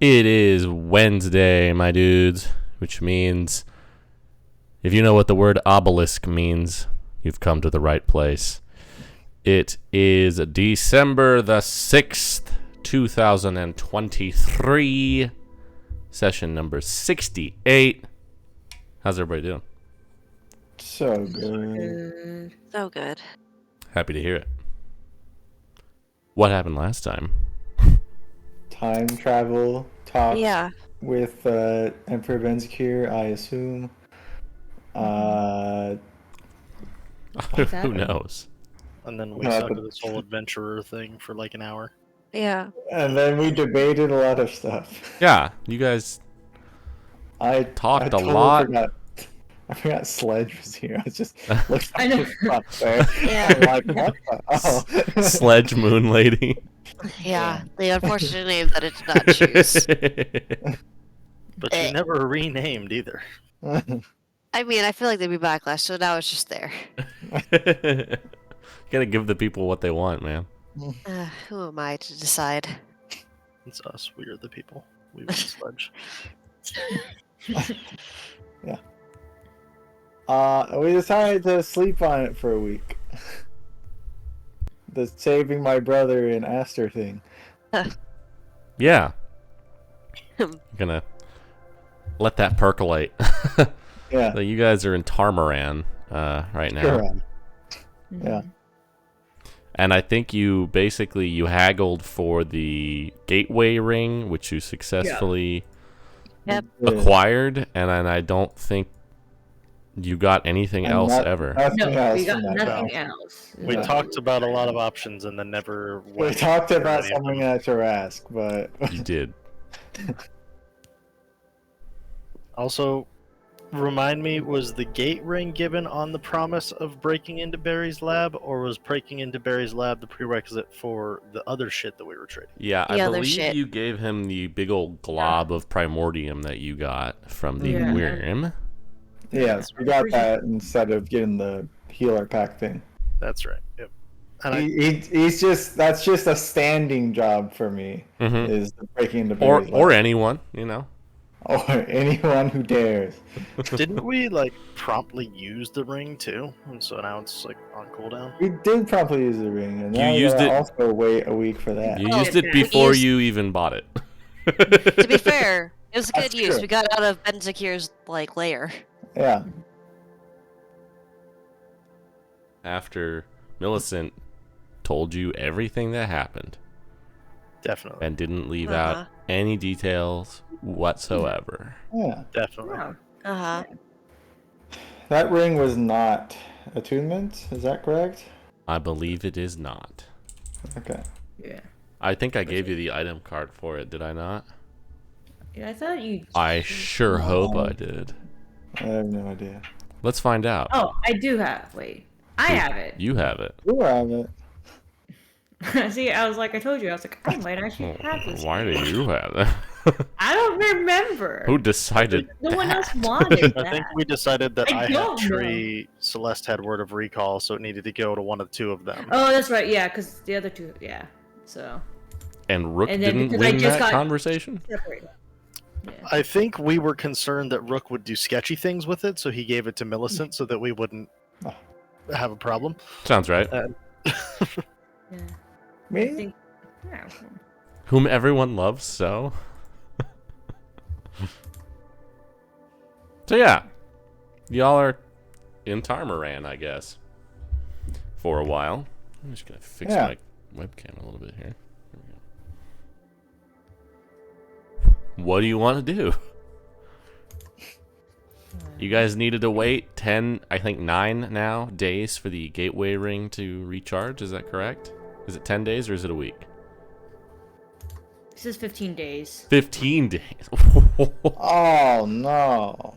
It is Wednesday, my dudes, which means if you know what the word obelisk means, you've come to the right place. It is December the 6th, 2023, session number 68. How's everybody doing? So good. So good. Happy to hear it. What happened last time? Time travel talks Yeah. with Emperor Benzakir, I assume. Who knows? And then we stuck to this whole adventurer thing for like an hour. Yeah. And then we debated a lot of stuff. Yeah, you guys I talked a totally lot. I forgot Sledge was here. I was just looking I know. at his butt there. Yeah. I'm like, what the? Oh. Sledge Moon Lady. Yeah. The unfortunate name that it did not choose. But you never renamed either. I mean, I feel like there'd be backlash, so now it's just there. You gotta give the people what they want, man. Who am I to decide? It's us. We are the people. We want Sledge. Yeah. We decided to sleep on it for a week. The saving my brother and Aster thing. Yeah. Gonna let that percolate. Yeah. So you guys are in Tarmaran right now. Sure. Yeah. And I think you haggled for the gateway ring, which you successfully acquired, and then I don't think you got anything else ever. No, else we got from that nothing battle. else. We talked about a lot of options and then never We went talked through about any of something them. at Jurask, but You did. Also, remind me, was the gate ring given on the promise of breaking into Barry's lab, or was breaking into Barry's lab the prerequisite for the other shit that we were trading? Yeah, I The other believe shit. you gave him the big old glob of primordium that you got from the Yeah. worm. yes, we got that instead of getting the healer pack thing. That's right. Yep. And He's just that's just a standing job for me. Mhm. Is the breaking into Or Barry's or lab. anyone, you know. Or anyone who dares. didn't we like promptly use the ring too? And so now it's like on cooldown. We did probably use the ring, and You now we used gotta it- also wait a week for that. You Oh, used it yeah. before Used- you even bought it. To be fair, it was a good That's use. true. We got out of Benzakir's lair. Yeah. After Millicent told you everything that happened Definitely. and didn't leave Uh-huh. out any details whatsoever. Yeah. Definitely. Oh, Uh-huh. That ring was not attunement, is that correct? I believe it is not. Okay. yeah. I think I gave you the item card for it, did I not? Yeah, I thought you. I sure hope I did. I have no idea. Let's find out. Oh, I do have. Wait, I have it. You have it. You have it. See, I was like, I told you, I was like, I might actually have this. Why do you have it? I don't remember. Who decided No one else that? wanted I that. think we decided that I I, don't had know. Tree, Celeste had Word of Recall, so it needed to go to one of the two of them. Oh, that's right. Yeah, because the other two. Yeah. So And Rook And then didn't because I win just that got- conversation? separated. Yeah. I think we were concerned that Rook would do sketchy things with it, so he gave it to Millicent so that we wouldn't have a problem. Sounds right. Yeah. I Me? think. Yeah. Whom everyone loves, so. So yeah, y'all are in Tarmaran, I guess, for a while. I'm just gonna fix Yeah. my webcam a little bit here. There we go. What do you want to do? You guys needed to wait 10, I think 9 now, days for the gateway ring to recharge. Is that correct? Is it 10 days or is it a week? This is 15 days. 15 days. Oh no.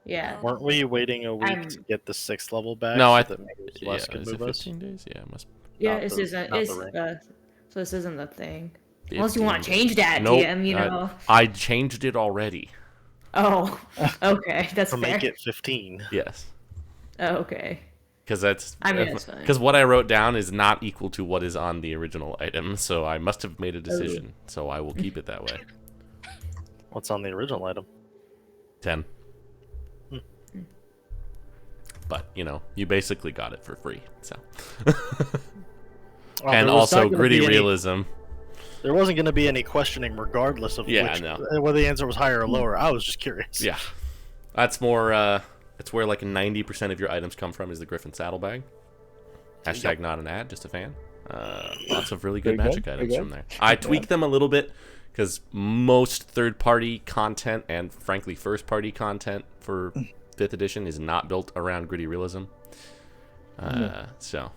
Yeah. Weren't we waiting a week I'm- to get the 6th level back? No, I so that maybe yeah, Celeste could is it move us? 15 days? Yeah, it must be. Yeah, Not this the- isn't. not It's, the ring. so this isn't the thing. Unless you want to 15 change that, Nope, DM, you know. I changed it already. Oh, okay, that's To fair. make it 15. Yes. Oh, okay. Because that's I mean, that's fine. because what I wrote down is not equal to what is on the original item, so I must have made a decision. So I will keep it that way. What's on the original item? 10. But, you basically got it for free, so. Well, And there was also not gonna gritty be any- realism. There wasn't going to be any questioning regardless of whether the answer was higher or lower. I was just curious. Yeah. That's more, it's where like 90% of your items come from is the Griffin Saddlebag. Hashtag not an ad, just a fan. Lots of really good magic items from there. I tweak them a little bit because most third-party content and, frankly, first-party content for 5th edition is not built around gritty realism. So...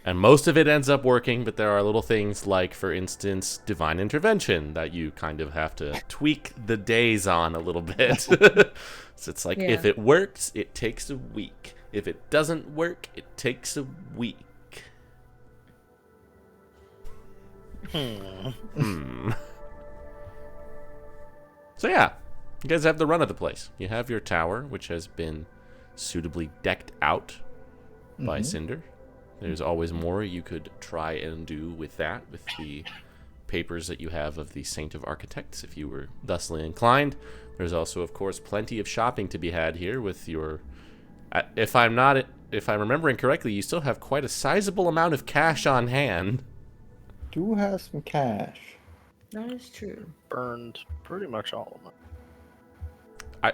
And most of it ends up working, but there are little things like, for instance, divine intervention that you kind of have to tweak the days on a little bit. So it's like, if it works, it takes a week. If it doesn't work, it takes a week. So yeah, you guys have the run of the place. You have your tower, which has been suitably decked out by Cinder. There's always more you could try and do with that, with the papers that you have of the Saint of Architects, if you were thusly inclined. There's also, of course, plenty of shopping to be had here with your... If I'm remembering correctly, you still have quite a sizable amount of cash on hand. Do have some cash. That is true. Burned pretty much all of them.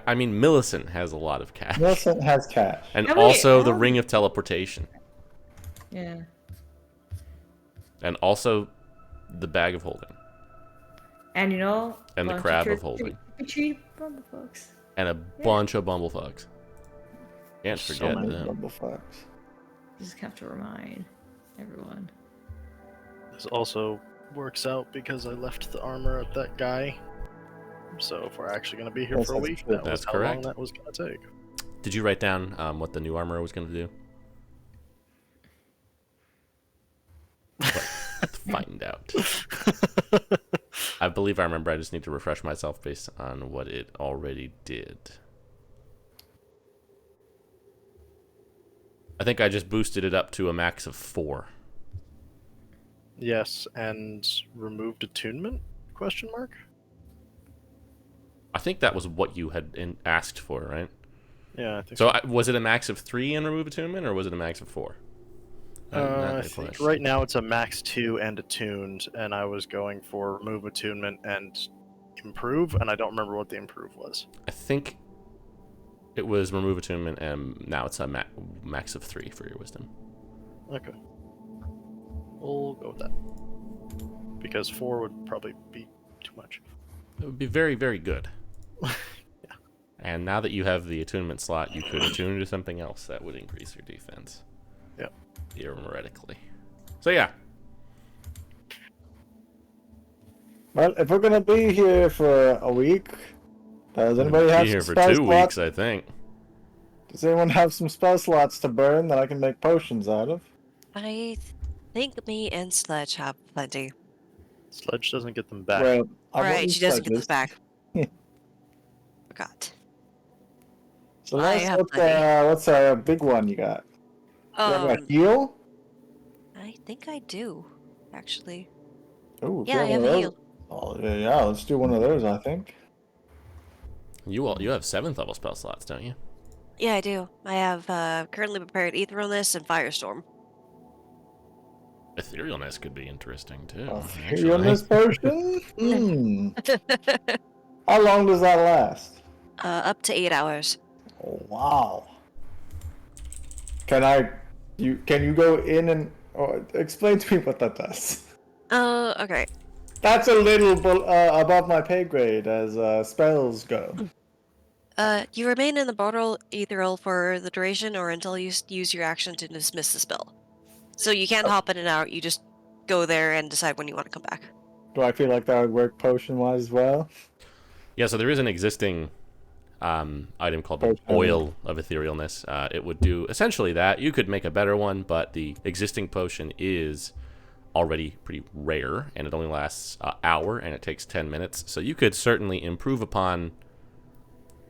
I mean, Millicent has a lot of cash. Millicent has cash. And How many- also the how- Ring of Teleportation. Yeah. And also the Bag of Holding. And And the Crab of Holding. Cheap bumblefucks. And a bunch of bumblefucks. Can't forget many them. bumblefucks. Just have to remind everyone. This also works out because I left the armor at that guy. So if we're actually going to be here Yes, for a that's week, true. that was That's how correct. long that was going to take. Did you write down what the new armor was going to do? Let's find out. I believe I remember. I just need to refresh myself based on what it already did. I think I just boosted it up to a max of 4. Yes, and removed attunement? Question mark? I think that was what you had asked for, right? Yeah, I think So was it a max of 3 in remove attunement, or was it a max of 4? I think right now it's a max 2 and attuned, and I was going for remove attunement and improve, and I don't remember what the improve was. I think it was remove attunement, and now it's a max of 3 for your wisdom. Okay. We'll go with that. Because 4 would probably be too much. It would be very, very good. And now that you have the attunement slot, you could attune to something else that would increase your defense. Yep. Theoretically. So yeah. Well, if we're gonna be here for a week, does anybody have Be here some for spell 2 slots? weeks, I think. Does anyone have some spell slots to burn that I can make potions out of? I think me and Sledge have plenty. Sledge doesn't get them back. Well, I've Right, already she doesn't get sledges. this back. Forgot. So I that's have what's a big one you got? You have a heal? I think I do, actually. Ooh, Yeah, I have a heal. Oh, yeah, let's do one of those, I think. You have 7th level spell slots, don't you? Yeah, I do. I have currently prepared Etherealness and Firestorm. Etherealness could be interesting too. You on this potion? How long does that last? Up to 8 hours. Oh, wow. Can you go in and explain to me what that does? Okay. That's a little above my pay grade as spells go. You remain in the bottle ethereal for the duration or until you use your action to dismiss the spell. So you can't hop in and out, you just go there and decide when you want to come back. Do I feel like that would work potion-wise as well? Yeah, so there is an existing item called the Oil of Etherealness. It would do essentially that. You could make a better one, but the existing potion is already pretty rare, and it only lasts an hour, and it takes 10 minutes. So you could certainly improve upon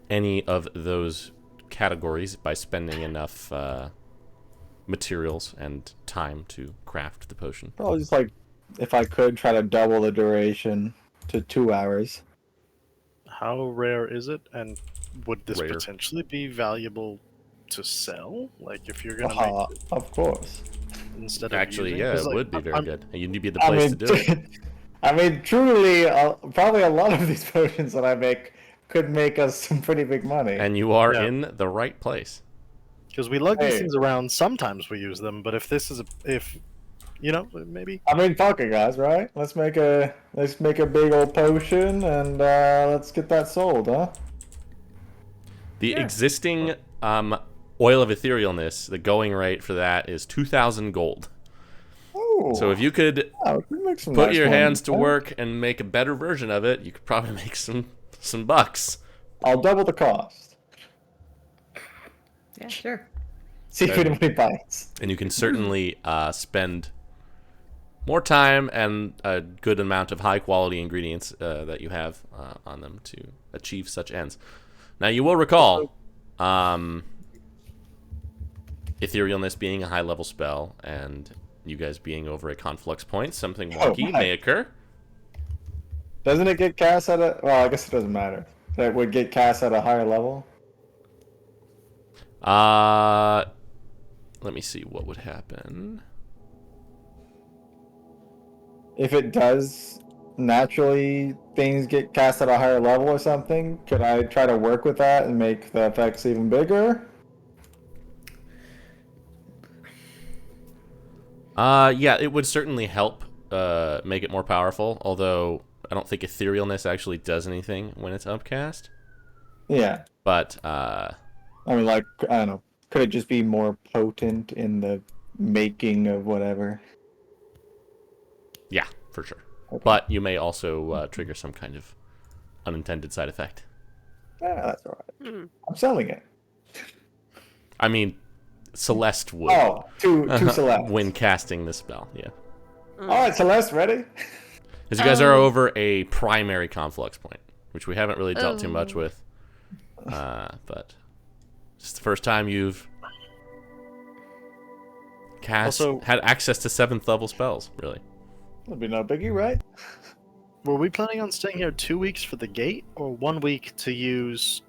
any of those categories by spending enough materials and time to craft the potion. Probably just like, if I could, try to double the duration to 2 hours. How rare is it, and would this Rare. potentially be valuable to sell? Like, if you're gonna make it Of course. instead of Actually, using, yeah, 'cause, it like, would be very good. And you'd be the I place to mean, do it. I mean, truly, probably a lot of these potions that I make could make us some pretty big money. And you are Yeah. in the right place. Because we lug these Hey. things around, sometimes we use them, but if this is if you know, maybe I mean, fuck it, guys, right? Let's make a big old potion and let's get that sold, huh? The Sure. existing oil of etherealness, the going rate for that is 2,000 gold. Oh, So if you could yeah, we can make some put nice your money, hands to huh? work and make a better version of it, you could probably make some bucks. I'll double the cost. Yeah, sure. See if anybody bites. And you can certainly spend more time and a good amount of high quality ingredients that you have on them to achieve such ends. Now you will recall etherealness being a high level spell and you guys being over a conflux point, something wonky my. may occur. Doesn't it get cast at a? Well, I guess it doesn't matter. That would get cast at a higher level. Let me see what would happen. If it does, naturally things get cast at a higher level or something. Could I try to work with that and make the effects even bigger? Yeah, it would certainly help make it more powerful, although I don't think etherealness actually does anything when it's upcast. Yeah. But I mean, like, I don't know. Could it just be more potent in the making of whatever? yeah, for sure. Okay. But you may also trigger some kind of unintended side effect. Yeah, that's alright. Hmm. I'm selling it. I mean, Celeste would. Oh, two Celeste. When casting the spell, yeah. Alright, Celeste, ready? Because you guys are over a primary conflux point, which we haven't really dealt too much with. But it's the first time you've had access to 7th level spells, really. That'll be no biggie, right? were we planning on staying here 2 weeks for the gate, or 1 week to use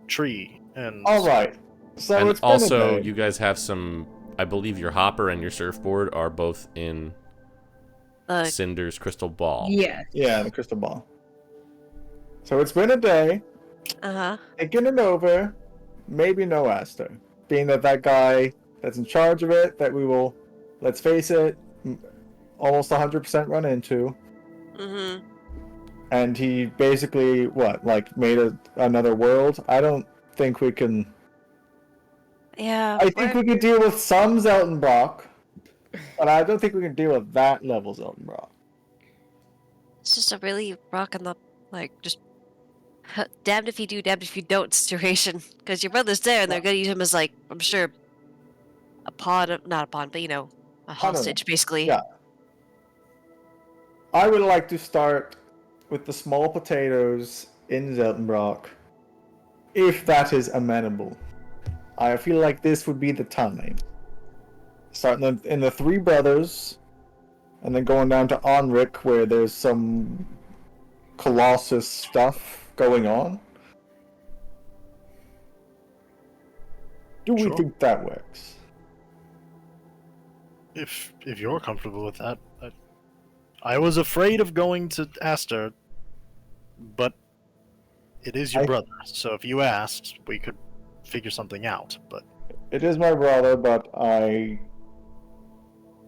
tree and? Alright. So And it's been also, a day. you guys have some. I believe your hopper and your surfboard are both in Cinder's crystal ball. Yeah. Yeah, the crystal ball. So it's been a day. Uh-huh. Thinking it over, maybe no Aster. Being that guy that's in charge of it, that we will, let's face it, almost 100% run into. Mm-hmm. And he basically, made another world? I don't think we can... Yeah. I think we can deal with some Seltenbrach, but I don't think we can deal with that level Seltenbrach. It's just a really rocking the, just damned if you do, damned if you don't situation. Because your brother's there, and they're gonna use him as, I'm sure, not a pawn, but, a hostage, basically. Yeah. I would like to start with the small potatoes in Seltenbrach, if that is amenable. I feel like this would be the time. Starting in the Three Brothers, and then going down to Onric, where there's some Colossus stuff going on. Do we think that works? If you're comfortable with that, I was afraid of going to Aster, but it is your brother. So if you asked, we could figure something out. But it is my brother, but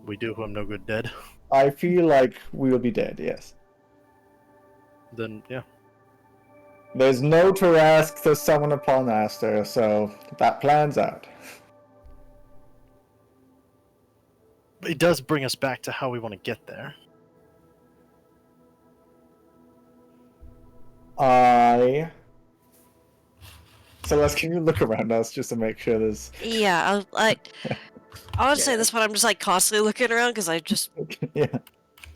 we do who I'm no good dead. I feel like we will be dead. Yes. Then yeah. There's no Tarask to summon upon Aster, so that plan's out. It does bring us back to how we want to get there. Celeste, can you look around us just to make sure there's... Yeah, I want to say this one, I'm just constantly looking around because I just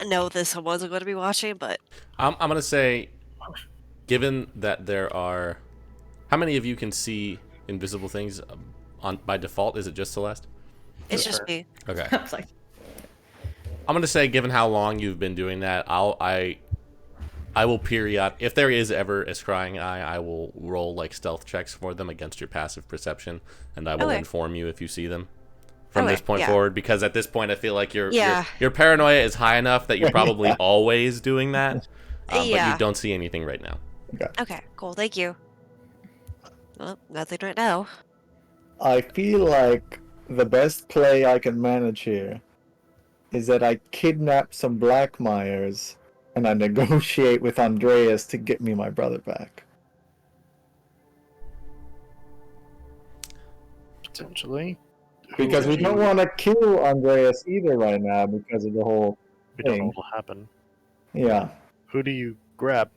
know that someone's going to be watching, but... I'm going to say, given that there are... How many of you can see invisible things by default? Is it just Celeste? It's just me. Okay. I was like, I'm going to say, given how long you've been doing that, I will if there is ever a scrying eye, I will roll like stealth checks for them against your passive perception, and I will inform you if you see them from this point forward. Because at this point, I feel like your paranoia is high enough that you're probably always doing that, but you don't see anything right now. Okay, cool. Thank you. Well, nothing right now. I feel like the best play I can manage here is that I kidnap some Blackmires and I negotiate with Andreas to get me my brother back. Potentially. Because we don't want to kill Andreas either right now because of the whole We thing. don't know what will happen. Yeah. Who do you grab?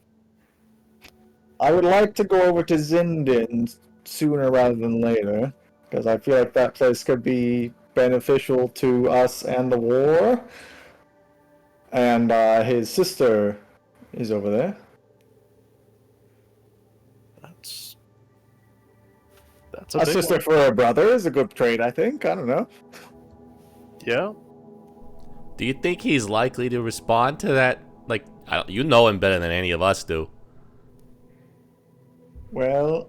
I would like to go over to Zindin sooner rather than later, because I feel like that place could be beneficial to us and the war. And his sister is over there. That's a sister for a brother is a good trade, I think. I don't know. Yeah. Do you think he's likely to respond to that? Like, you know him better than any of us do. Well,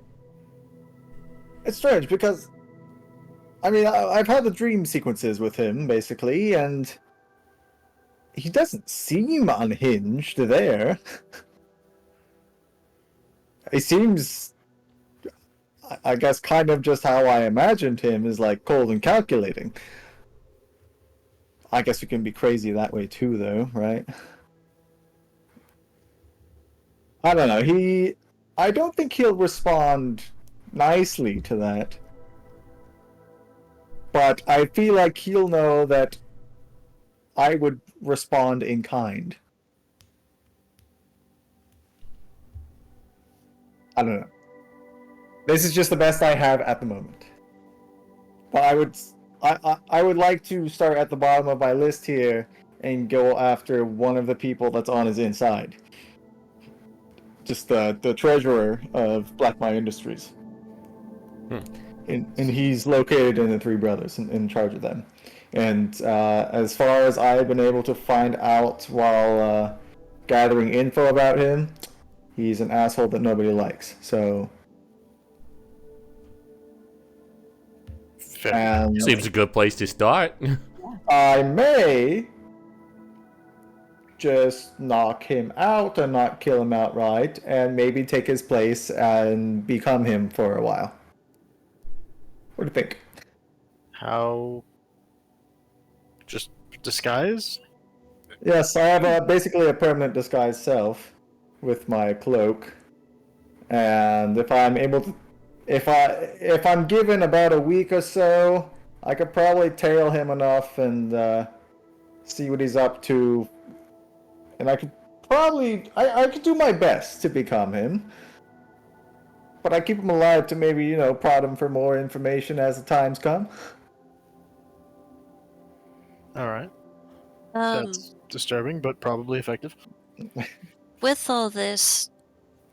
it's strange because, I mean, I've had the dream sequences with him, basically, and he doesn't seem unhinged there. He seems, I guess, kind of just how I imagined him, is like cold and calculating. I guess you can be crazy that way too, though, right? I don't know. I don't think he'll respond nicely to that. But I feel like he'll know that I would respond in kind. I don't know. This is just the best I have at the moment. But I would like to start at the bottom of my list here and go after one of the people that's on his inside. Just the treasurer of Blackmire Industries. And he's located in the Three Brothers, in charge of them. And as far as I've been able to find out while gathering info about him, he's an asshole that nobody likes. So... Seems a good place to start. I may just knock him out and not kill him outright, and maybe take his place and become him for a while. What do you think? How? Just disguise? Yes, I have basically a permanent disguise self with my cloak, and if I'm able to, if I'm given about a week or so, I could probably tail him enough and see what he's up to, and I could probably I could do my best to become him. But I keep him alive to maybe, prod him for more information as the times come. Alright. That's disturbing, but probably effective. With all this,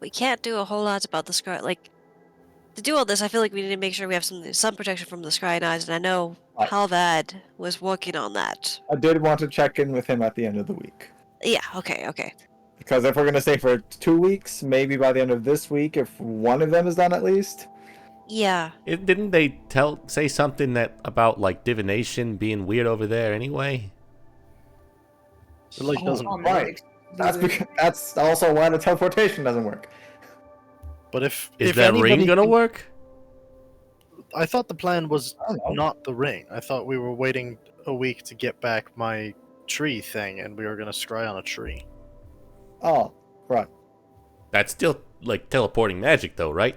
we can't do a whole lot about the scry. Like, to do all this, I feel like we need to make sure we have some protection from the scrying eyes, and I know Halvad was working on that. I did want to check in with him at the end of the week. Yeah, okay. Because if we're going to stay for 2 weeks, maybe by the end of this week, if one of them is done at least. Yeah. Didn't they say something about like divination being weird over there anyway? It doesn't right. That's also why the teleportation doesn't work. But is that ring gonna work? I thought the plan was not the ring. I thought we were waiting a week to get back my tree thing, and we were gonna scry on a tree. Oh, right. That's still like teleporting magic, though, right?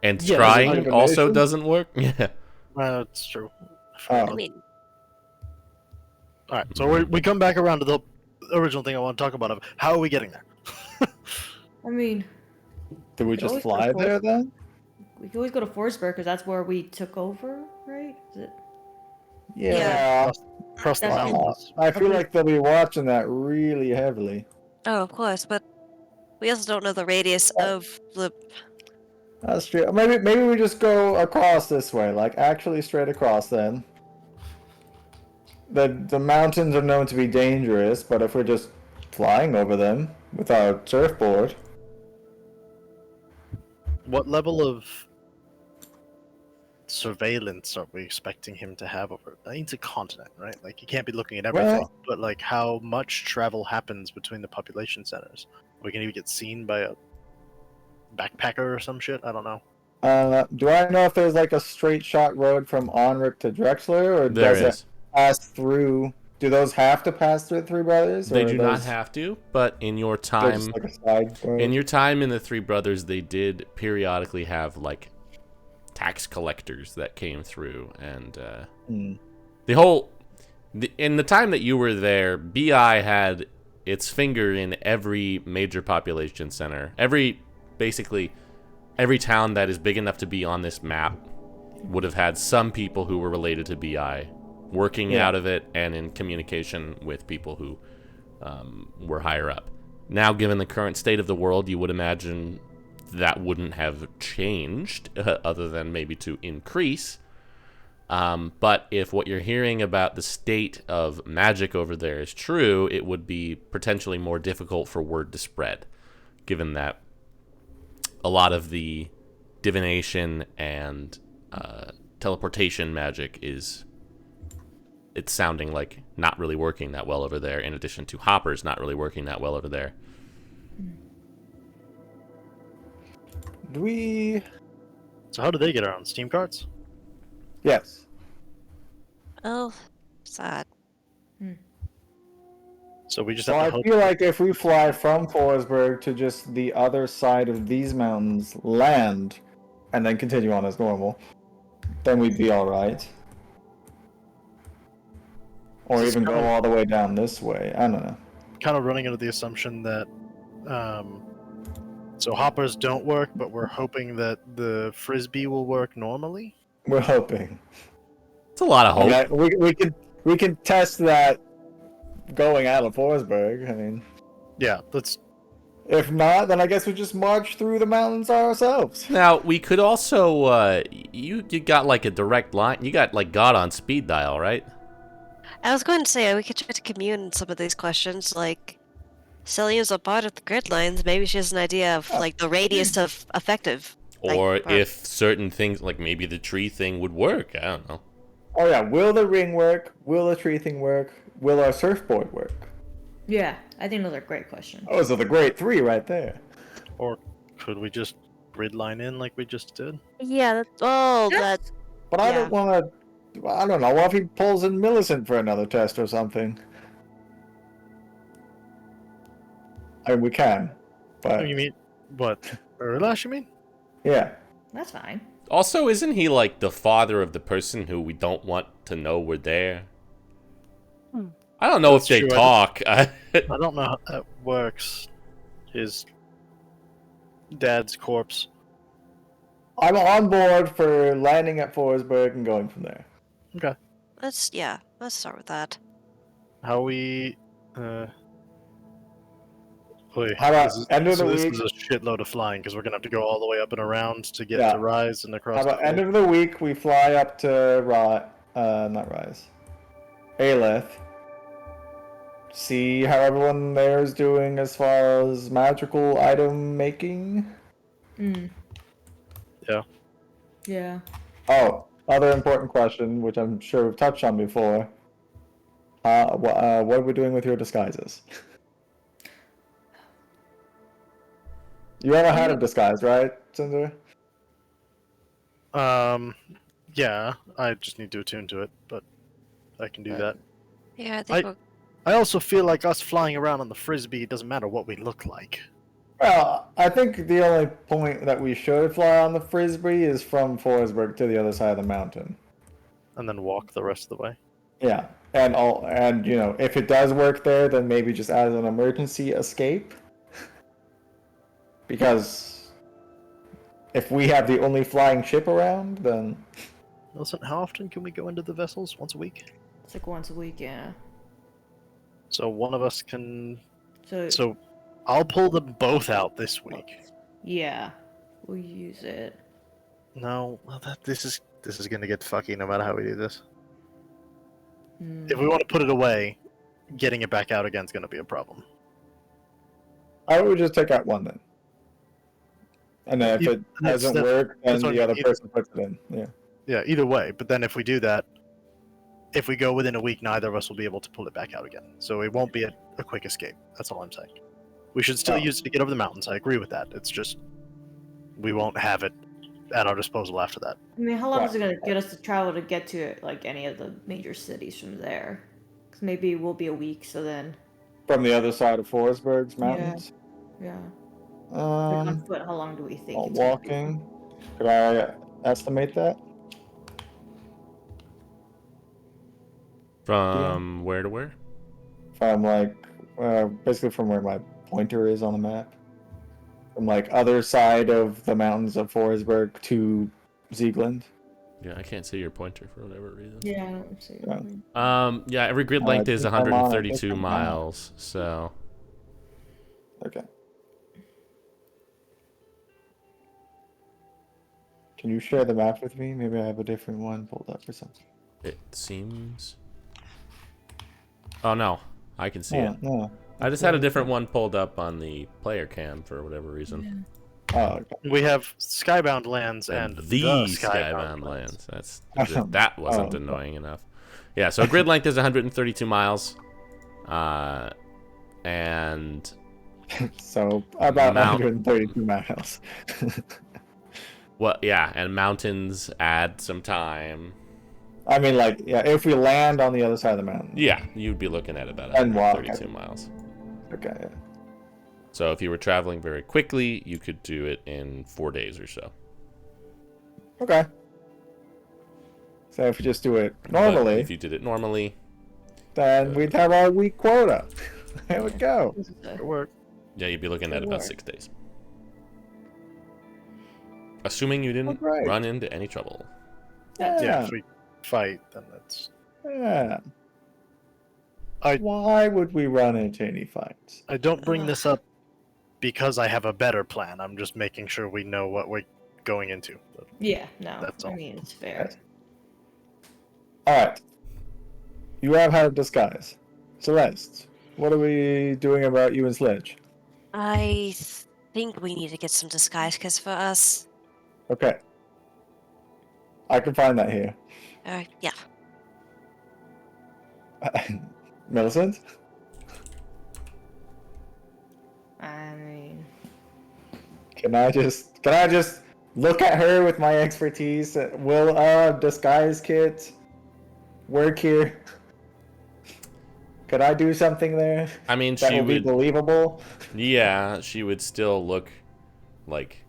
And scrying also doesn't work. Yeah, that's true. I mean, all right. So we come back around to the original thing I want to talk about. Of how are we getting there? I mean, do we just fly there then? We can always go to Forsberg because that's where we took over, right? Is it? Yeah. Across the mountains. I feel like they'll be watching that really heavily. Oh, of course, but we also don't know the radius of the... That's true. Maybe we just go across this way, like actually straight across then. The mountains are known to be dangerous, but if we're just flying over them with our surfboard. What level of surveillance are we expecting him to have over? It's a continent, right? Like, he can't be looking at everything. Well- But like, how much travel happens between the population centers? We can even get seen by a backpacker or some shit. I don't know. Do I know if there's like a straight shot road from Onric to Drexler, or There does is. it pass through? Do those have to pass through Three Brothers? They or do are not those- have to, but in your they're time, just like a side road? in your time in the Three Brothers, they did periodically have like tax collectors that came through, and the whole. In the time that you were there, BI had its finger in every major population center. Basically, every town that is big enough to be on this map would have had some people who were related to BI working out of it and in communication with people who were higher up. Now, given the current state of the world, you would imagine that wouldn't have changed other than maybe to increase. But if what you're hearing about the state of magic over there is true, it would be potentially more difficult for word to spread, given that a lot of the divination and teleportation magic it's sounding like not really working that well over there, in addition to Hopper's not really working that well over there. Do we? So how do they get around? Steam carts? Yes. Oh, sad. So we just So have I to hope. feel like if we fly from Forsberg to just the other side of these mountains, land, and then continue on as normal, then we'd be all right. Or This is even go kind of- all the way down this way. I don't know. Kind of running under the assumption that so hoppers don't work, but we're hoping that the frisbee will work normally. We're hoping. It's a lot of hope. I mean, we can test that going out of Forsberg. I mean, Yeah, that's if not, then I guess we just march through the mountains ourselves. Now, we could also, you got like a direct line. You got like God on speed dial, right? I was going to say we could try to commune some of these questions, like Celia's a part of the grid lines. Maybe she has an idea of like the radius of effective. Or if certain things, like maybe the tree thing would work. I don't know. Oh yeah, will the ring work? Will the tree thing work? Will our surfboard work? Yeah, I think those are great questions. Oh, so the great three right there. or could we just grid line in like we just did? Yeah. That. But I Yeah. don't want to. I don't know. What if he pulls in Millicent for another test or something? I mean, we can, but Oh, you mean what? Urlash, you mean? yeah. That's fine. Also, isn't he like the father of the person who we don't want to know we're there? I don't know That's if they true, talk. I don't know how that works. His dad's corpse. I'm on board for landing at Forsberg and going from there. Okay. Let's start with that. How we Wait, How about this is, end of so the this week? is a shitload of flying because we're gonna have to go all the way up and around to get Yeah. to Rise and across. How about the end of the week we fly up to not Rise, Aelith. See how everyone there is doing as far as magical item making. Yeah. Yeah. Oh, other important question, which I'm sure we've touched on before. What are we doing with your disguises? You ever had a disguise, right, Cinder? Yeah, I just need to attune to it, but I can do Right. that. Yeah, I think I also feel like us flying around on the frisbee, it doesn't matter what we look like. Well, I think the only point that we should fly on the frisbee is from Forsberg to the other side of the mountain. And then walk the rest of the way. Yeah, and you know, if it does work there, then maybe just as an emergency escape. Because if we have the only flying ship around, then Listen, how often can we go into the vessels? Once a week? It's like once a week, yeah. So one of us can. So, So I'll pull them both out this week. yeah, we'll use it. No, well, this is gonna get fucky no matter how we do this. Hmm. If we want to put it away, getting it back out again is gonna be a problem. I would just take out one then. And then if it doesn't work, then the other person puts it in. Yeah. Yeah, either way. But then if we do that, if we go within a week, neither of us will be able to pull it back out again. So it won't be a quick escape. That's all I'm saying. We should still use it to get over the mountains. I agree with that. It's just we won't have it at our disposal after that. I mean, how long is it going to get us to travel to get to like any of the major cities from there? Because maybe it will be a week. So then. From the other side of Forsberg's mountains. Yeah. Like Um. on foot, how long do we think? It's Walking. Could I estimate that? From where to where? From like, basically from where my pointer is on the map. From like other side of the mountains of Forsberg to Ziegland. Yeah, I can't see your pointer for whatever reason. Yeah. Let's see. Yeah, every grid length is I'm on 132 a miles, so. Okay. Can you share the map with me? Maybe I have a different one pulled up or something. It seems. Oh no, I can see it. No. I just had a different one pulled up on the player cam for whatever reason. Oh, okay. We have Skybound Lands and the Skybound Lands. That's that wasn't Oh. annoying enough. Yeah, so grid length is 132 miles, and So about Mount- 132 miles. yeah, and mountains add some time. I mean, like, yeah, if we land on the other side of the mountain. Yeah, you'd be looking at about And walk. 132 miles. Okay, yeah. So if you were traveling very quickly, you could do it in 4 days or so. Okay. So if we just do it But normally, if you did it normally, then we'd have our week quota. There we go. It worked. yeah, you'd be looking at Good about work. 6 days. Assuming you didn't Alright. run into any trouble. Yeah, Yeah. if we fight, then that's. Yeah. I- Why would we run into any fights? I don't bring this up because I have a better plan. I'm just making sure we know what we're going into. Yeah. No. That's I all. mean, it's fair. Alright. You have had a disguise. Celeste, what are we doing about you and Sledge? I think we need to get some disguise kits for us. Okay. I can find that here. Yeah. Millicent? I mean, Can I just look at her with my expertise? Will a disguise kit work here? Could I do something there I mean, that she will be would. believable? Yeah, she would still look like.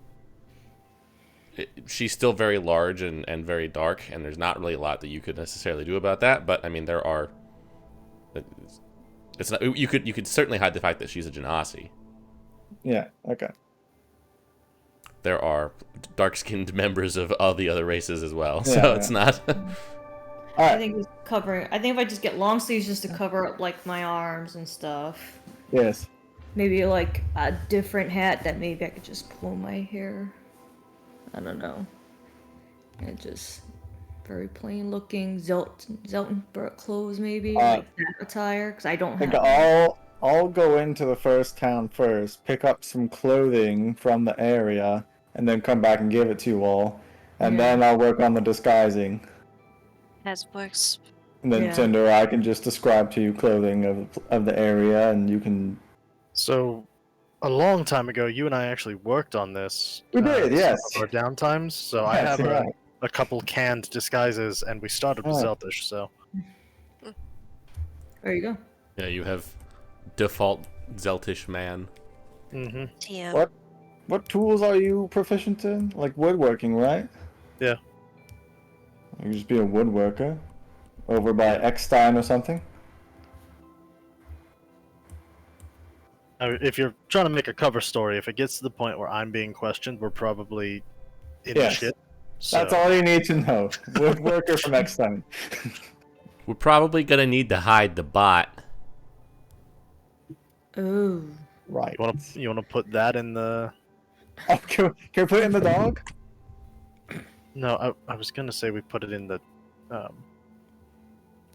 She's still very large and very dark, and there's not really a lot that you could necessarily do about that. But I mean, there are. It's not. You could certainly hide the fact that she's a Genasi. Yeah, okay. There are dark-skinned members of all the other races as well, Yeah, so yeah. it's not. I Alright, think it's covering. I think if I just get long sleeves just to cover up like my arms and stuff. yes. Maybe like a different hat that maybe I could just pull my hair. I don't know. And just very plain looking Zeltenbrach clothes maybe, like that attire, because I don't I think have. I'll go into the first town first, pick up some clothing from the area, and then come back and give it to you all. And Yeah. then I'll work on the disguising. That works. And then Yeah. Cinder, I can just describe to you clothing of the area, and you can. So, a long time ago, you and I actually worked on this. We did, yes. Some of our downtimes. So I Yes, have you're right. a couple canned disguises, and we started with Alright. Zeltish. So There you go. Yeah, you have default Zeltish man. TM. What tools are you proficient in? Like woodworking, right? Yeah. You could just be a woodworker over by Eckstein or something. if you're trying to make a cover story, if it gets to the point where I'm being questioned, we're probably in Yes. shit. So, That's all you need to know. Woodworker from Eckstein. We're probably gonna need to hide the bot. Oh. Right. You wanna put that in the? Oh, can we put it in the dog? No, I was gonna say we put it in the.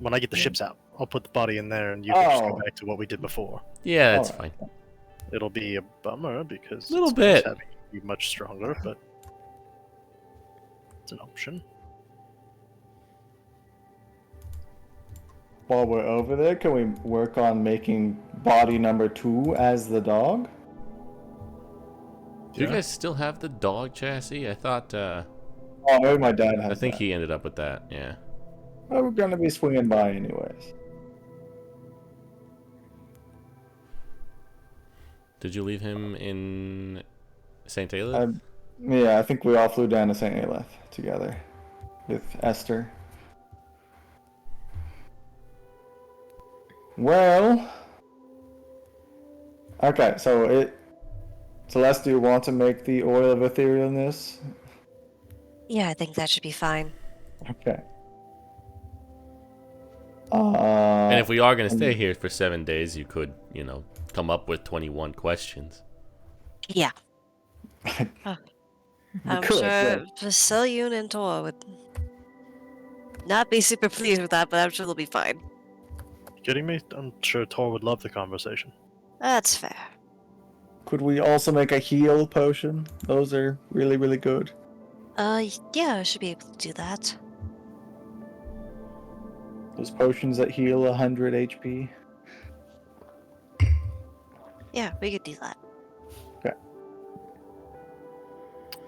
When I get the ships out, I'll put the body in there, and you can just go Oh. back to what we did before. Yeah, that's Alright. fine. It'll be a bummer because Little it's nice bit. having you be much stronger, but it's an option. While we're over there, can we work on making body number 2 as the dog? Do you guys still have the dog chassis? I thought. Oh, maybe my dad has I think that. he ended up with that. Yeah. Well, we're gonna be swinging by anyways. Did you leave him in St. Ailith? Yeah, I think we all flew down to St. Ailith together with Esther. Well, okay, so Celeste, do you want to make the oil of etherealness? Yeah, I think that should be fine. Okay. And if we are going to stay here for 7 days, you could, come up with 21 questions. Yeah. I'm sure Vasilian and Tor would not be super pleased with that, but I'm sure they'll be fine. Kidding me? I'm sure Tor would love the conversation. That's fair. Could we also make a heal potion? Those are really, really good. Yeah, I should be able to do that. Those potions that heal 100 HP. Yeah, we could do that. Okay.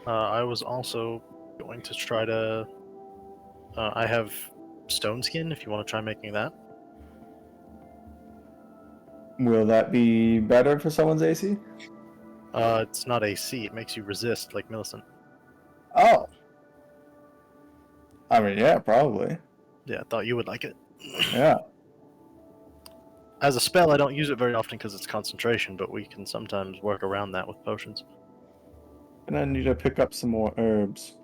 I was also going to try to... I have stone skin, if you want to try making that. Will that be better for someone's AC? It's not AC, it makes you resist, like Millicent. Oh. I mean, yeah, probably. Yeah, I thought you would like it. Yeah. As a spell, I don't use it very often because it's concentration, but we can sometimes work around that with potions. And I need to pick up some more herbs.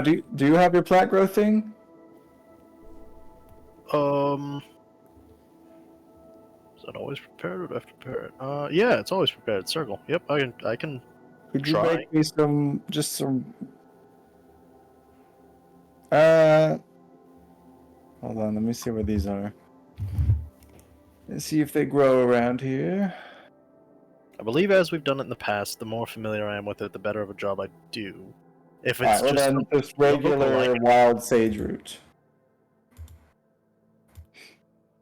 Do you have your plant growth thing? Is that always prepared or do I have to prepare it? Yeah, it's always prepared. Circle. Yep, I can Could you try. make me some, just some... Hold on, let me see where these are. Let's see if they grow around here. I believe as we've done it in the past, the more familiar I am with it, the better of a job I do. If it's Alright, well then, just regular wild sage root.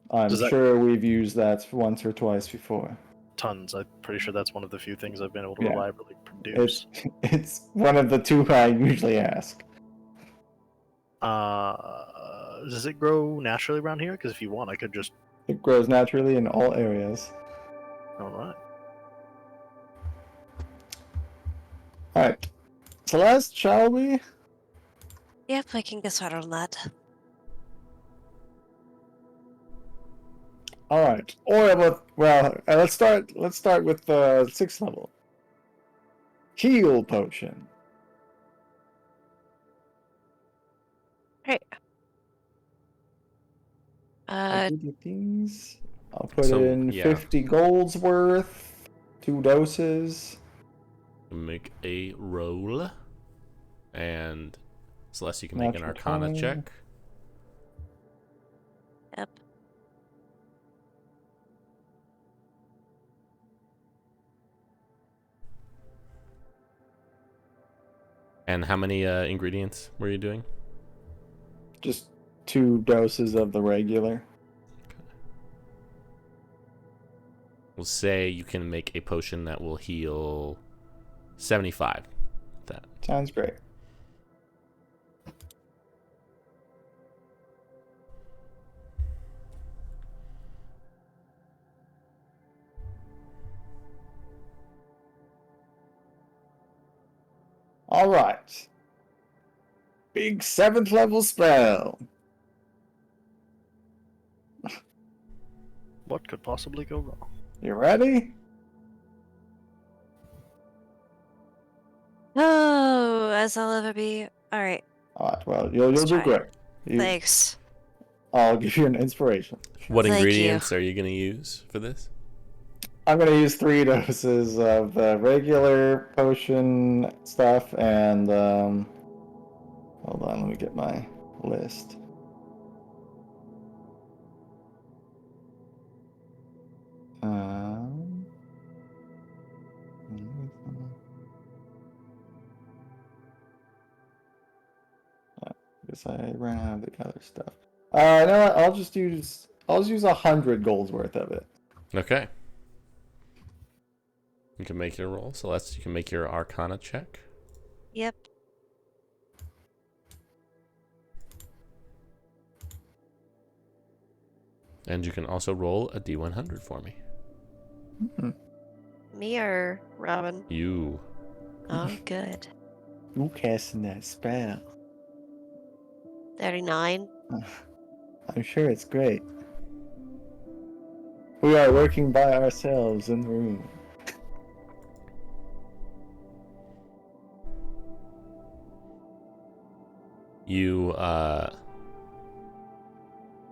I'm sure we've used that once or twice before. Tons. I'm pretty sure that's one of the few things I've been able to reliably produce. It's one of the two I usually ask. Does it grow naturally around here? Because if you want, I could just... It grows naturally in all areas. Alright. Alright. Celeste, shall we? Yep, I can get started on that. All right. Let's start with the 6th level. Heal potion. Great. I'll put in 50 golds worth, 2 doses. Make a roll. And Celeste, you can make an Arcana check. Yep. And how many ingredients were you doing? Just 2 doses of the regular. Okay. We'll say you can make a potion that will heal 75. That sounds great. All right. Big 7th level spell. What could possibly go wrong? You ready? Oh, as I'll ever be. All right. All right. Well, you'll do great. Thanks. I'll give you an inspiration. What ingredients are you going to use for this? I'm going to use 3 doses of the regular potion stuff and, hold on, let me get my list. Um, I guess I ran out of the other stuff. You know what? I'll just use 100 golds worth of it. Okay. You can make your roll. Celeste, you can make your Arcana check. Yep. And you can also roll a D100 for me. Me or Robin? You. Oh, good. Who casting that spell? 39. I'm sure it's great. We are working by ourselves in the room. You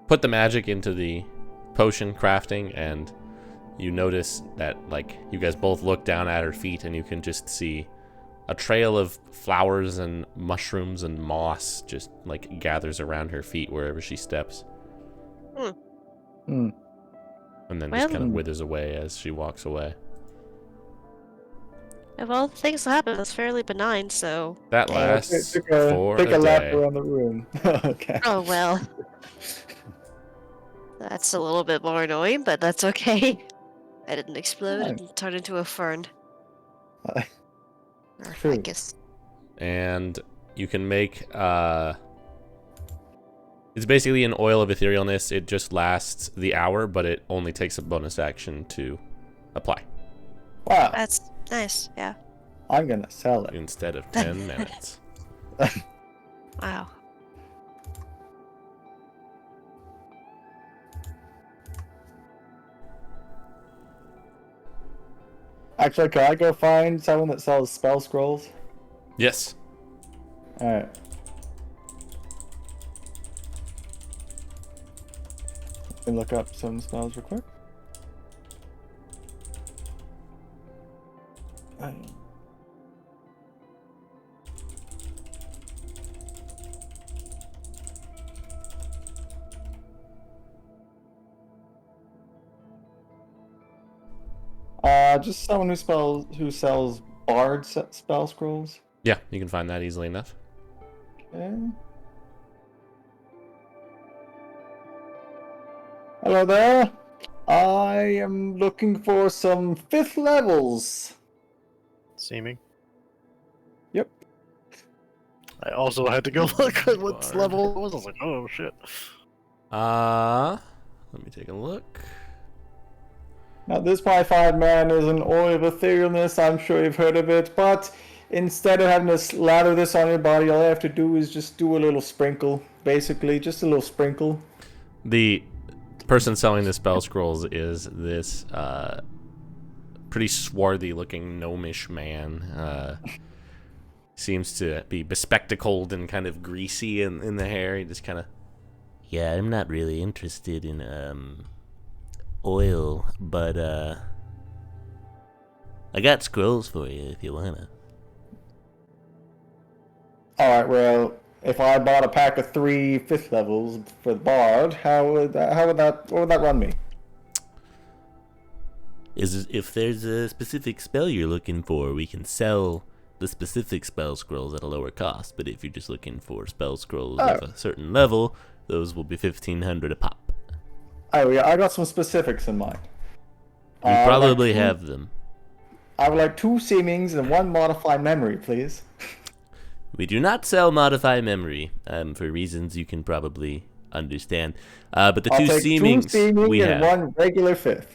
put the magic into the potion crafting, and you notice that, like, you guys both look down at her feet, and you can just see a trail of flowers and mushrooms and moss just, like, gathers around her feet wherever she steps. Hmm. And then Well, just kind of withers away as she walks away. of all the things that happen, that's fairly benign, so... That lasts Take for a a lap day. around the room. Okay. Oh, well. That's a little bit more annoying, but that's okay. I didn't explode Nice. and turn into a fern. Or True. ficus. And you can make it's basically an oil of etherealness. It just lasts the hour, but it only takes a bonus action to apply Wow. That's nice, yeah. I'm gonna sell it. instead of 10 minutes. Wow. Actually, can I go find someone that sells spell scrolls? Yes. Alright. Let me look up some spells real quick. Just someone who sells bard spell scrolls. Yeah, you can find that easily enough. Okay. Hello there. I am looking for some 5th levels. Seeming. Yep. I also had to go look at what Bard. level it was. I was like, oh shit. Let me take a look. Now, this Wi-Fi man is an oil of etherealness. I'm sure you've heard of it, but instead of having to lather this on your body, all you have to do is just do a little sprinkle. Basically, just a little sprinkle. The person selling the spell scrolls is this pretty swarthy looking gnomish man. Seems to be bespectacled and kind of greasy in the hair. He just kind of, yeah, I'm not really interested in oil, but I got scrolls for you if you wanna. Alright, well, if I bought a pack of 3 5th levels for the bard, what would that run me? If there's a specific spell you're looking for, we can sell the specific spell scrolls at a lower cost. But if you're just looking for spell scrolls of a certain level, those will be 1,500 a pop. Oh yeah, I got some specifics in mind. We probably have them. I would like 2 seemings and 1 modified memory, please. We do not sell modify memory, for reasons you can probably understand. But the I'll two take seemings 2 seeming we and have. 1 regular 5th.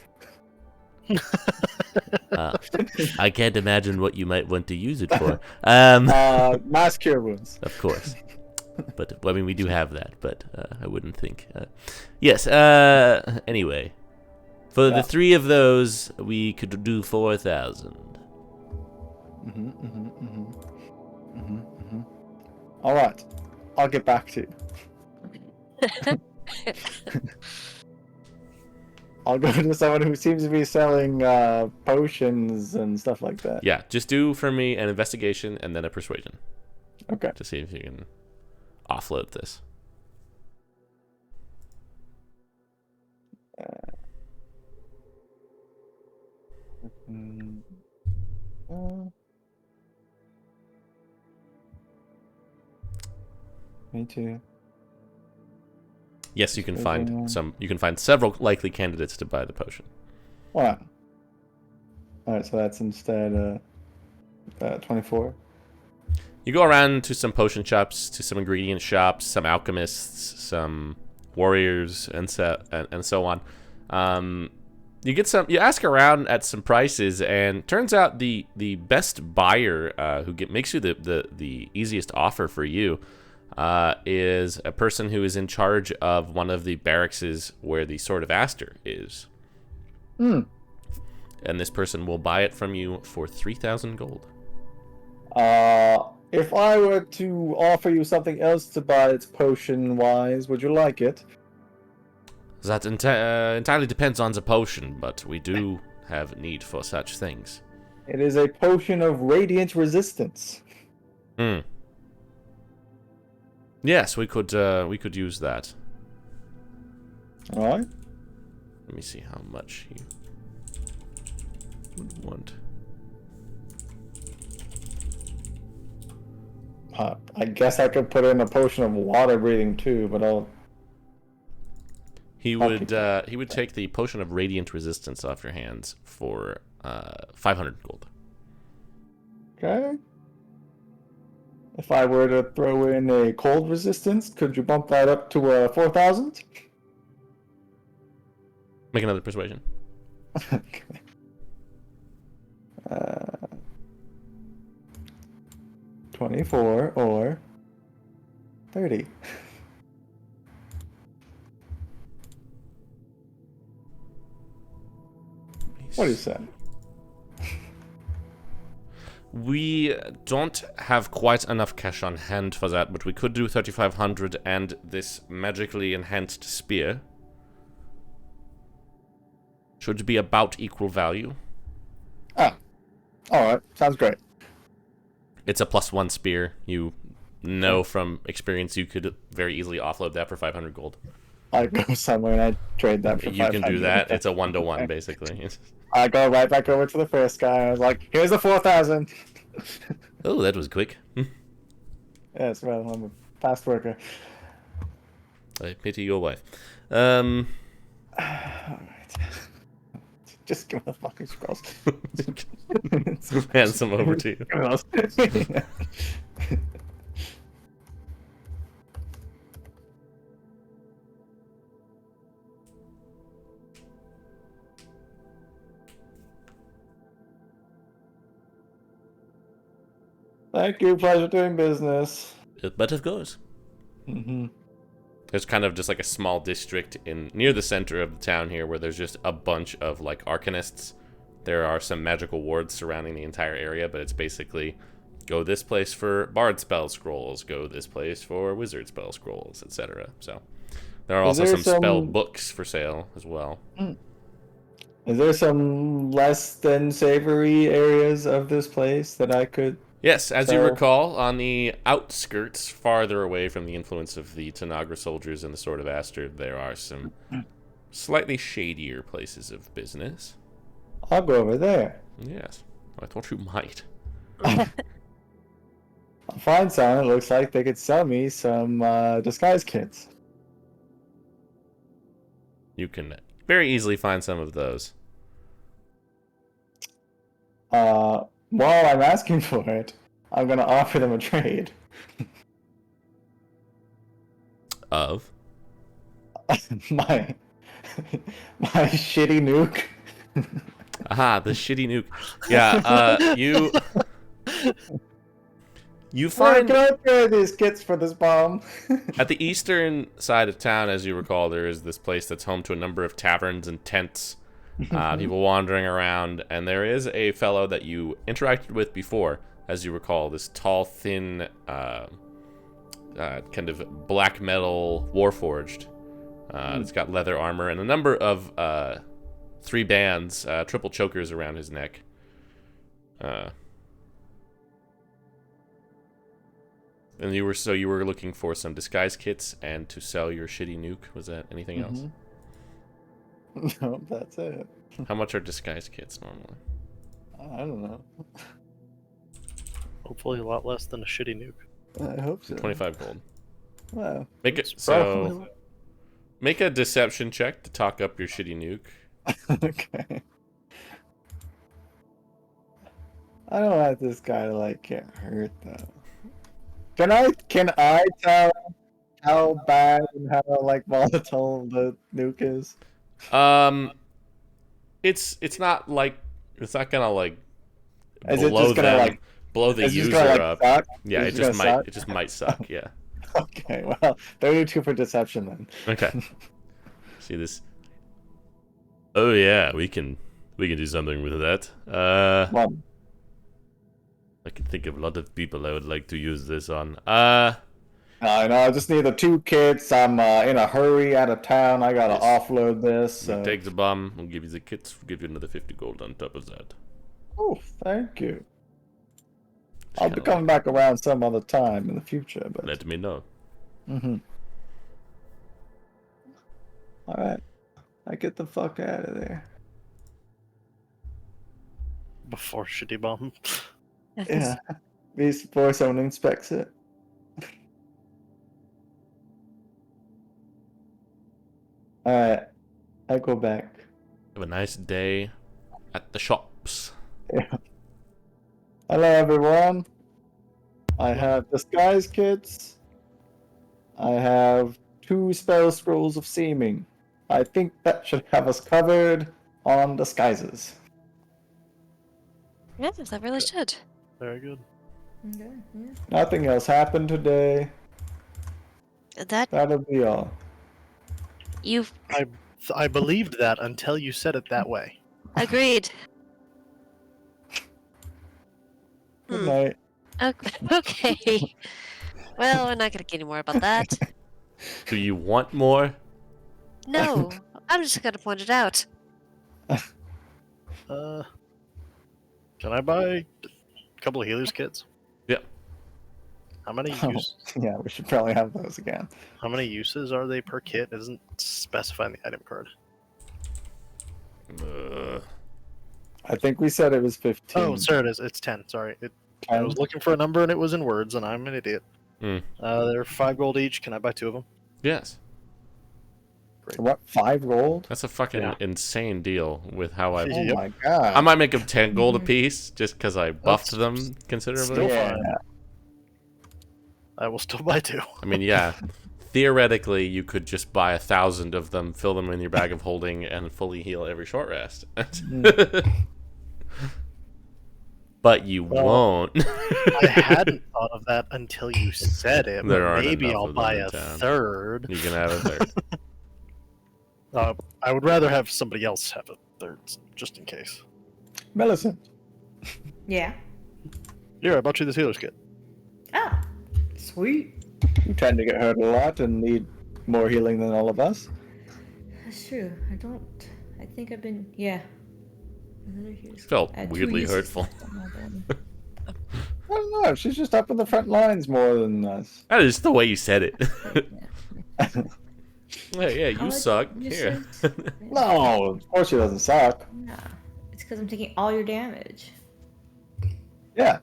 I can't imagine what you might want to use it for. Mass cure wounds. Of course. But, I mean, we do have that, but I wouldn't think. Yes, anyway. For the 3 of those, we could do 4,000. Alright, I'll get back to you. I'll go to someone who seems to be selling potions and stuff like that. Yeah, just do for me an investigation and then a persuasion. Okay. To see if you can offload this. Mm, uh, me too. Yes, you can find some. You can find several likely candidates to buy the potion. Wow. Alright, so that's instead 24. You go around to some potion shops, to some ingredient shops, some alchemists, some warriors, and so on. You get some. You ask around at some prices, and turns out the best buyer who makes you the easiest offer for you is a person who is in charge of one of the barracks where the Sword of Aster is. Hmm. And this person will buy it from you for 3,000 gold. If I were to offer you something else to buy its potion-wise, would you like it? That entirely depends on the potion, but we do have need for such things. It is a potion of radiant resistance. Hmm. Yes, we could use that. All right. Let me see how much you would want. I guess I could put in a potion of water breathing too, but I'll. He would take the potion of radiant resistance off your hands for 500 gold. Okay. If I were to throw in a cold resistance, could you bump that up to 4,000? Make another persuasion. Okay. 24 or 30. What do you say? We don't have quite enough cash on hand for that, but we could do 3,500 and this magically enhanced spear. Should be about equal value. Oh. Alright, sounds great. It's a +1 spear. You know from experience you could very easily offload that for 500 gold. I go somewhere and I trade that for You 500. can do that. It's a 1-to-1, basically. I go right back over to the first guy. I was like, here's the 4,000. Oh, that was quick. Yes, well, I'm a fast worker. I pity your wife. Alright. Just give me the fucking scrolls. Hand some over to you. Thank you, pleasure doing business. But of course. Mm-hmm. There's kind of just like a small district near the center of the town here where there's just a bunch of like arcanists. There are some magical wards surrounding the entire area, but it's basically go this place for bard spell scrolls, go this place for wizard spell scrolls, etc. So there are also some spell books for sale as well. Is there some less than savory areas of this place that I could... Yes, as you recall, on the outskirts, farther away from the influence of the Tanagra soldiers and the Sword of Aster, there are some slightly shadier places of business. I'll go over there. Yes, I thought you might. I'll find some. It looks like they could sell me some disguise kits. You can very easily find some of those. While I'm asking for it, I'm gonna offer them a trade. Of? my shitty nuke. Aha, the shitty nuke. Yeah, you find... Where can I trade these kits for this bomb? At the eastern side of town, as you recall, there is this place that's home to a number of taverns and tents. People wandering around, and there is a fellow that you interacted with before, as you recall, this tall, thin, kind of black metal warforged. It's got leather armor and a number of 3 bands, triple chokers around his neck. And you were looking for some disguise kits and to sell your shitty nuke. Was that anything else? No, that's it. How much are disguise kits normally? I don't know. Hopefully a lot less than a shitty nuke. I hope so. 25 gold. Well, Make it probably. so. Make a deception check to talk up your shitty nuke. Okay. I don't want this guy to like get hurt though. Can I tell how bad and how like volatile the nuke is? It's not like it's not gonna like Is it blow just gonna them, like blow the is it just user gonna like up. suck? Yeah, Is it it just gonna might suck? it just might suck. Yeah. Okay, well, 32 for deception then. Okay. See this? Oh yeah, we can do something with that. One. I can think of a lot of people I would like to use this on. No, I just need the 2 kits. I'm in a hurry out of town. I gotta Yes. offload this. We So. take the bomb. We'll give you the kits. We'll give you another 50 gold on top of that. Oh, thank you. Just I'll be kinda coming back around some other time in the future, but. Let me know. Mm-hmm. All right, I get the fuck out of there. Before shitty bomb. Yeah, before someone inspects it. All right, I go back. Have a nice day at the shops. Yeah. Hello, everyone. I have disguise kits. I have 2 spell scrolls of seeming. I think that should have us covered on disguises. Yeah, that really should. Very good. Okay, yeah. Nothing else happened today. That That'll be all. you've I believed that until you said it that way. agreed. Good night. Okay. Well, we're not gonna get any more about that. Do you want more? No, I'm just gonna point it out. Can I buy a couple of healers kits? Yeah. How many Oh, use? yeah, we should probably have those again. How many uses are they per kit? It doesn't specify in the item card. I think we said it was 15. Oh, there it is. It's 10. Sorry. I was looking for a number and it was in words, and I'm an idiot. They're 5 gold each. Can I buy 2 of them? Yes. What, 5 gold? That's a fucking insane deal with how I. Oh Yep. my god. I might make them 10 gold apiece just because I buffed them considerably. Still yeah. fine. I will still buy 2. I mean, yeah. Theoretically, you could just buy 1,000 of them, fill them in your bag of holding, and fully heal every short rest. But you won't. I hadn't thought of that until you said it. There But aren't maybe enough I'll of them buy in a town. third. You can have a third. I would rather have somebody else have a third, just in case. Millicent. Yeah. Here, I bought you this healer's kit. Ah, sweet. You tend to get hurt a lot and need more healing than all of us. That's true. I think I've been. Yeah. Felt I had 2 weirdly uses hurtful. left on my body. I don't know. She's just up in the front lines more than us. That is the way you said it. Yeah. Hey, How you much suck. you Here. said? No, of course she doesn't suck. Nah, it's because I'm taking all your damage. Yeah.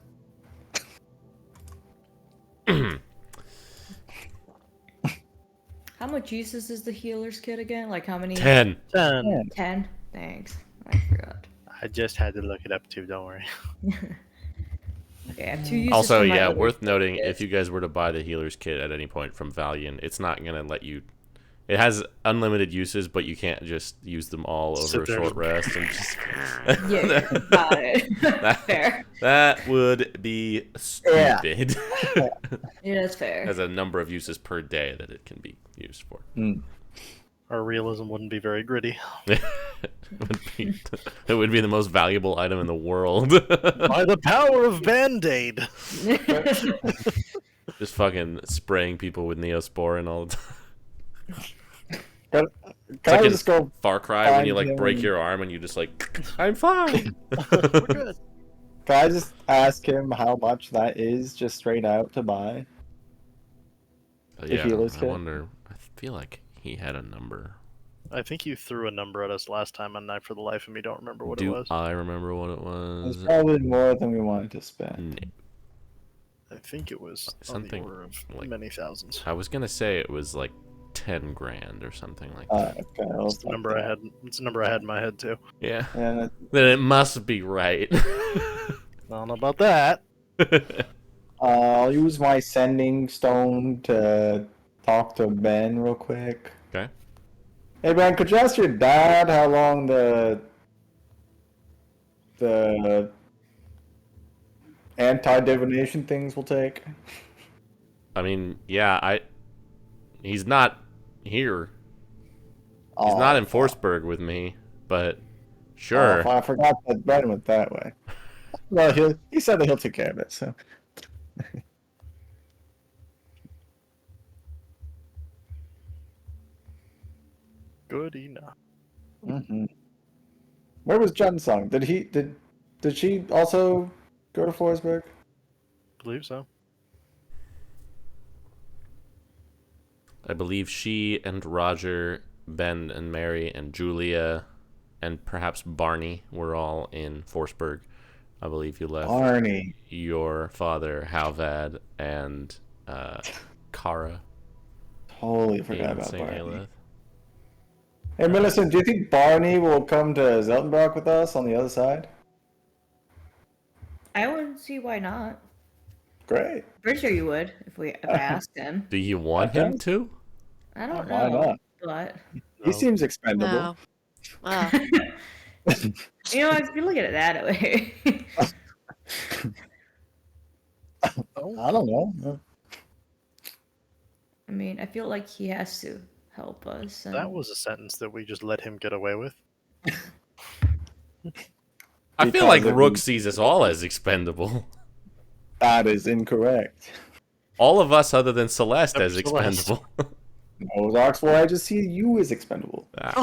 How much uses is the healer's kit again? Like how many? 10. 10. 10? Thanks. I forgot. I just had to look it up too, don't worry. Okay, I have 2 uses Also, for my yeah, other worth noting, kit. if you guys were to buy the healer's kit at any point from Valiant, it's not going to let you... It has unlimited uses, but you can't just use them all over Sit a there. short rest. And just... Yeah, got it. Fair. That would be stupid. Yeah, that's fair. It has a number of uses per day that it can be used for. Our realism wouldn't be very gritty. it would be the most valuable item in the world. By the power of Band-Aid! Just fucking spraying people with Neosporin all the time. Can It's like I in just go? Far Cry when you find like break him. your arm and you just like, I'm fine. We're good. Can I just ask him how much that is, just straight out to buy? Yeah, healer's I kit? wonder. I feel like he had a number. I think you threw a number at us last time, and I, for the life of me, don't remember what it Do was. I remember what it It's was? probably more than we wanted to spend. No. I think it was Something on the order of like- many thousands. I was gonna say it was like 10 grand or something like that. Okay, I'll It's the number I had. It's the number I had in my head too. Yeah. Yeah, Then it must be right. I don't know about that. I'll use my sending stone to talk to Ben real quick. Okay. Hey Ben, could you ask your dad how long the anti-divination things will take? I mean, yeah, he's not here. He's not in Forsberg with me, but sure. I forgot that Ben went that way. Well, he said that he'll take care of it, so. Good enough. Mm-hmm. Where was Jensung? Did she also go to Forsberg? Believe so. I believe she and Roger, Ben and Mary and Julia, and perhaps Barney were all in Forsberg. I believe you left Barney. your father, Halvad, and Kara Totally forgot in about St. Barney. Aelith. Hey, Millicent, do you think Barney will come to Seltenbrach with us on the other side? I wouldn't see why not. Great. Pretty sure you would if I asked him. Do you want Okay. him to? I don't Why know, not? but He seems expendable. No. Wow. you know, if you look at it that way, I don't know. I mean, I feel like he has to help us. And... That was a sentence that we just let him get away with. I feel like Because Rook sees us all as expendable. That is incorrect. All of us other than Celeste as Except Celeste. expendable. No, Oxford, I just see you as expendable. Ah,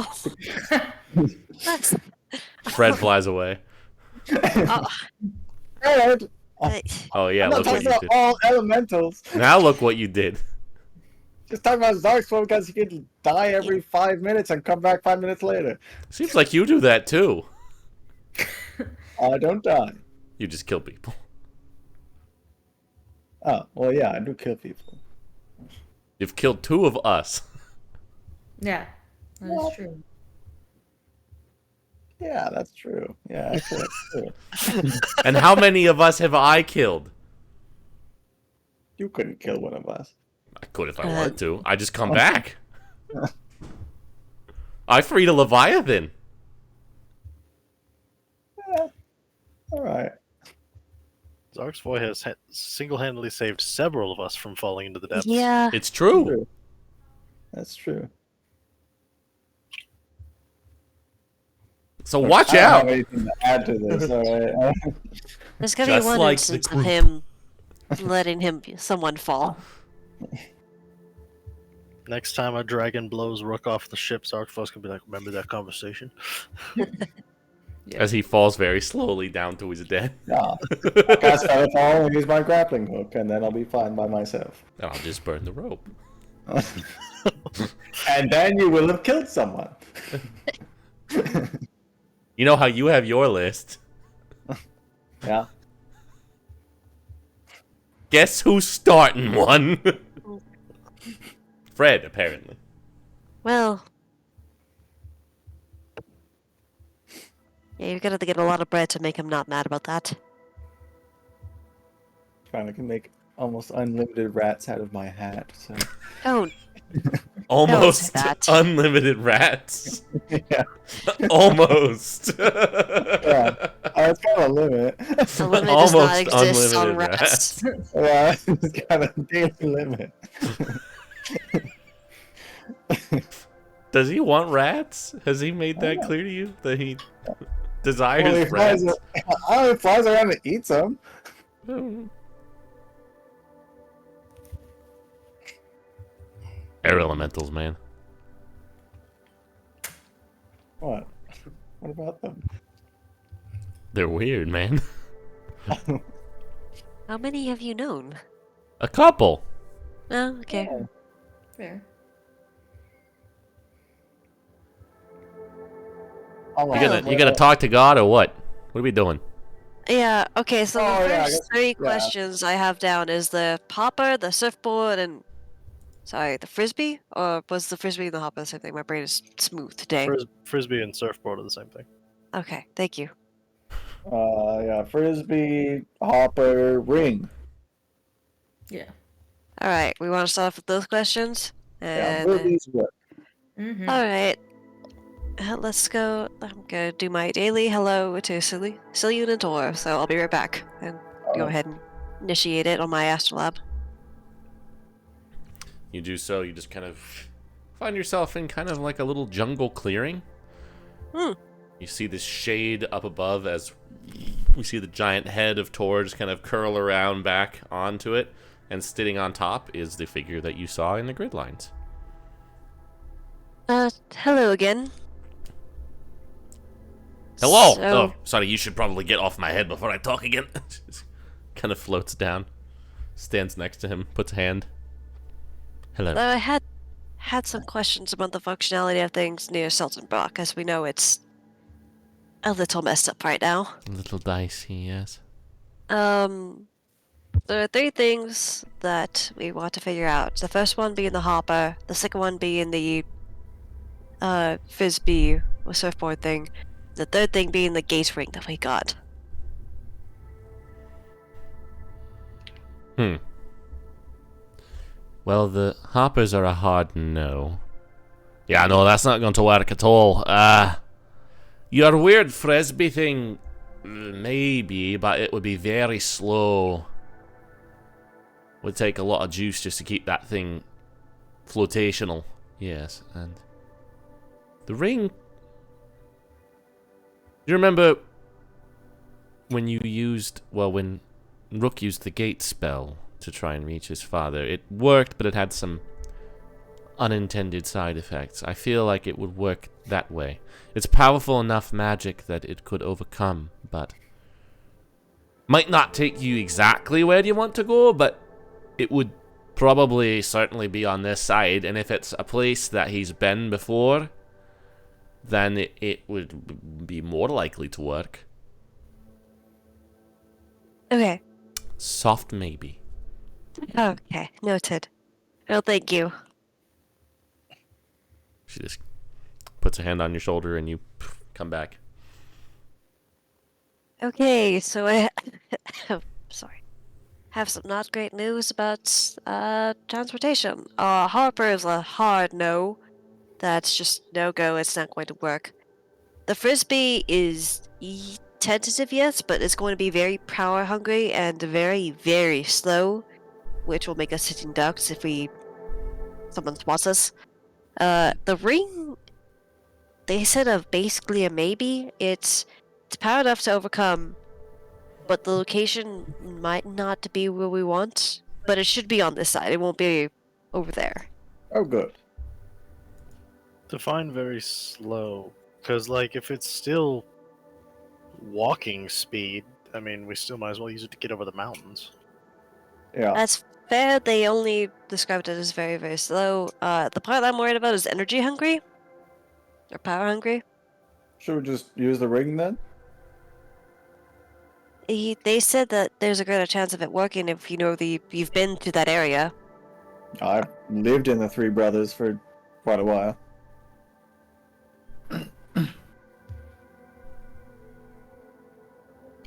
Oh, that's. Fred flies away. Oh, Fred! Oh yeah, I'm not look what talking you about did. all elementals. Now look what you did. Just talking about Zarkspor because he could die every 5 minutes and come back 5 minutes later. Seems like you do that too. I don't die. You just kill people. Oh, well, yeah, I do kill people. You've killed 2 of us. yeah, that is Well, true. Yeah, that's true. Yeah, actually, that's true. And how many of us have I killed? You couldn't kill one of us. I could if I wanted to. I just come back. I freed a Leviathan. Yeah. All right. Zark's has single-handedly saved several of us from falling into the depths. yeah. It's true. True. That's true. So watch I don't out. have anything to add to this. All right. There's gonna be Just one like the instance of group. him letting someone fall. Next time a dragon blows Rook off the ship, Zark's gonna be like, "Remember that conversation?" As he falls very slowly down to his death. Yeah. Cast Featherfall and use my grappling hook, and then I'll be fine by myself. And I'll just burn the rope. And then you will have killed someone. You know how you have your list. Yeah. Guess who's starting one? Fred, apparently. Well. Yeah, you're gonna have to get a lot of bread to make him not mad about that. Trying to make almost unlimited rats out of my hat. So. Don't. Almost that. unlimited rats. Yeah. Almost. Yeah. It's got a limit. The limit Almost does not exist on unlimited rats. Yeah, it's got a daily limit. Does he want rats? Has he made that clear to you? That he desires Well, he rats? flies, I don't know, he flies around and eats them. Air elementals, man. What? What about them? They're weird, man. How many have you known? A couple. Oh, okay. Yeah. Fair. You gonna talk to God or what? What are we doing? Yeah, okay, so Oh, the yeah, I first guess- three yeah. questions I have down is the hopper, the surfboard, and sorry, the frisbee? Or was the frisbee and the hopper the same thing? My brain is smooth today. Frisbee and surfboard are the same thing. Okay, thank you. Yeah, frisbee, hopper, ring. Yeah. Alright, we want to start off with those questions? Yeah, And movies work. Mm-hmm. alright. Let's go. I'm gonna do my daily hello to Cillian and Tor, so I'll be right back. And go Alright. ahead and initiate it on my astrolab. You do so. You just kind of find yourself in kind of like a little jungle clearing. Hmm. You see this shade up above as we see the giant head of Tor just kind of curl around back onto it, and sitting on top is the figure that you saw in the grid lines. Hello again. Hello! So, Oh, sorry, you should probably get off my head before I talk again. Just kind of floats down, stands next to him, puts a hand. Hello. though I had some questions about the functionality of things near Seltenbrach, as we know it's a little messed up right now. A little dicey, yes. There are three things that we want to figure out. The first one being the hopper, the second one being the frisbee or surfboard thing, the third thing being the gate ring that we got. Well, the hoppers are a hard no. Yeah, no, that's not going to work at all. Your weird frisbee thing, maybe, but it would be very slow. Would take a lot of juice just to keep that thing flotational. Yes, and the ring. Do you remember when you used, well, when Rook used the gate spell to try and reach his father? It worked, but it had some unintended side effects. I feel like it would work that way. It's powerful enough magic that it could overcome, but might not take you exactly where you want to go, but it would probably certainly be on this side, and if it's a place that he's been before, then it would be more likely to work. Okay. Soft maybe. Okay, noted. Well, thank you. She just puts a hand on your shoulder and you come back. Okay, so I sorry. Have some not great news about transportation. Harper is a hard no. That's just no go, it's not going to work. The frisbee is tentative, yes, but it's going to be very power hungry and very, very slow, which will make us sitting ducks if someone spots us. The ring, they said of basically a maybe. It's power enough to overcome, but the location might not be where we want. But it should be on this side. It won't be over there. Oh, good. Define very slow, because like if it's still walking speed, I mean we still might as well use it to get over the mountains. Yeah. That's fair. They only described it as very, very slow. The part I'm worried about is energy hungry. Or power hungry. Should we just use the ring then? They said that there's a greater chance of it working if you've been to that area. I've lived in the Three Brothers for quite a while.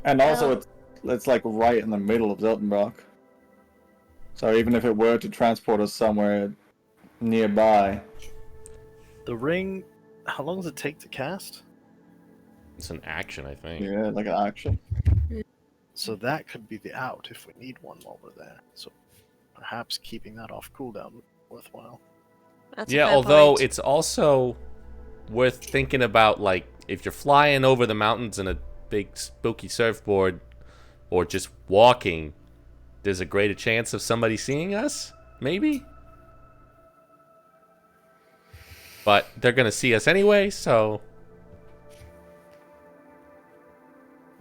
And also, it's like right in the middle of Seltenbrach. So even if it were to transport us somewhere nearby, The ring, how long does it take to cast? It's an action, I think. yeah, like an action. So that could be the out if we need one while we're there. So perhaps keeping that off cooldown would be worthwhile. That's a Yeah, fair although point. it's also worth thinking about, like, if you're flying over the mountains in a big spooky surfboard or just walking, there's a greater chance of somebody seeing us, maybe? But they're gonna see us anyway, so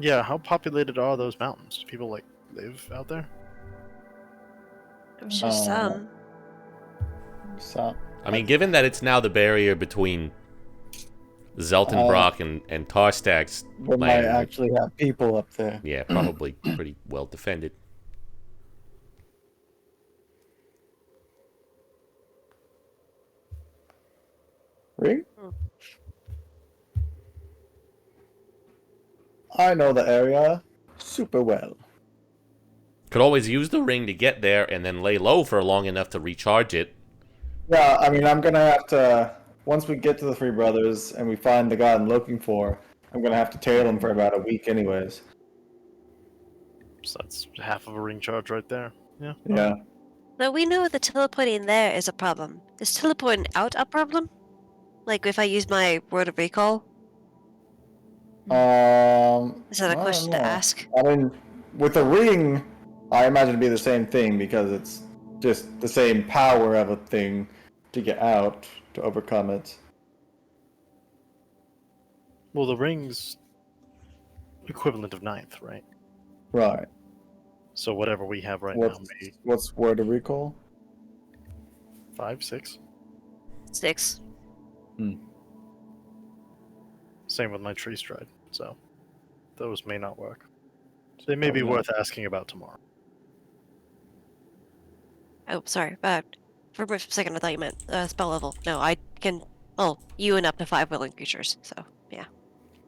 Yeah, how populated are those mountains? Do people like live out there? I'm sure some. So I mean, given that it's now the barrier between Zeltenbrach and Tarstag's We might land. actually have people up there. Yeah, probably pretty well defended. Ring? Hmm. I know the area super well. Could always use the ring to get there and then lay low for long enough to recharge it. Yeah, I mean, I'm gonna have to. Once we get to the Three Brothers and we find the guy I'm looking for, I'm gonna have to tail him for about a week, anyways. So that's half of a ring charge right there. Yeah. Yeah. Now we know the teleporting there is a problem. Is teleporting out a problem? Like if I use my word of recall? Is that a I don't question to know. ask? I mean, with a ring, I imagine it'd be the same thing because it's just the same power of a thing to get out to overcome it. Well, the ring's equivalent of ninth, right? Right. So whatever we have right What's now, maybe what's word of recall? 5, 6. 6. Same with my tree stride. So those may not work. They may be Probably not. worth asking about tomorrow. Oh, sorry. For a brief second, I thought you meant spell level. No, I can. Oh, you and up to 5 willing creatures. So yeah.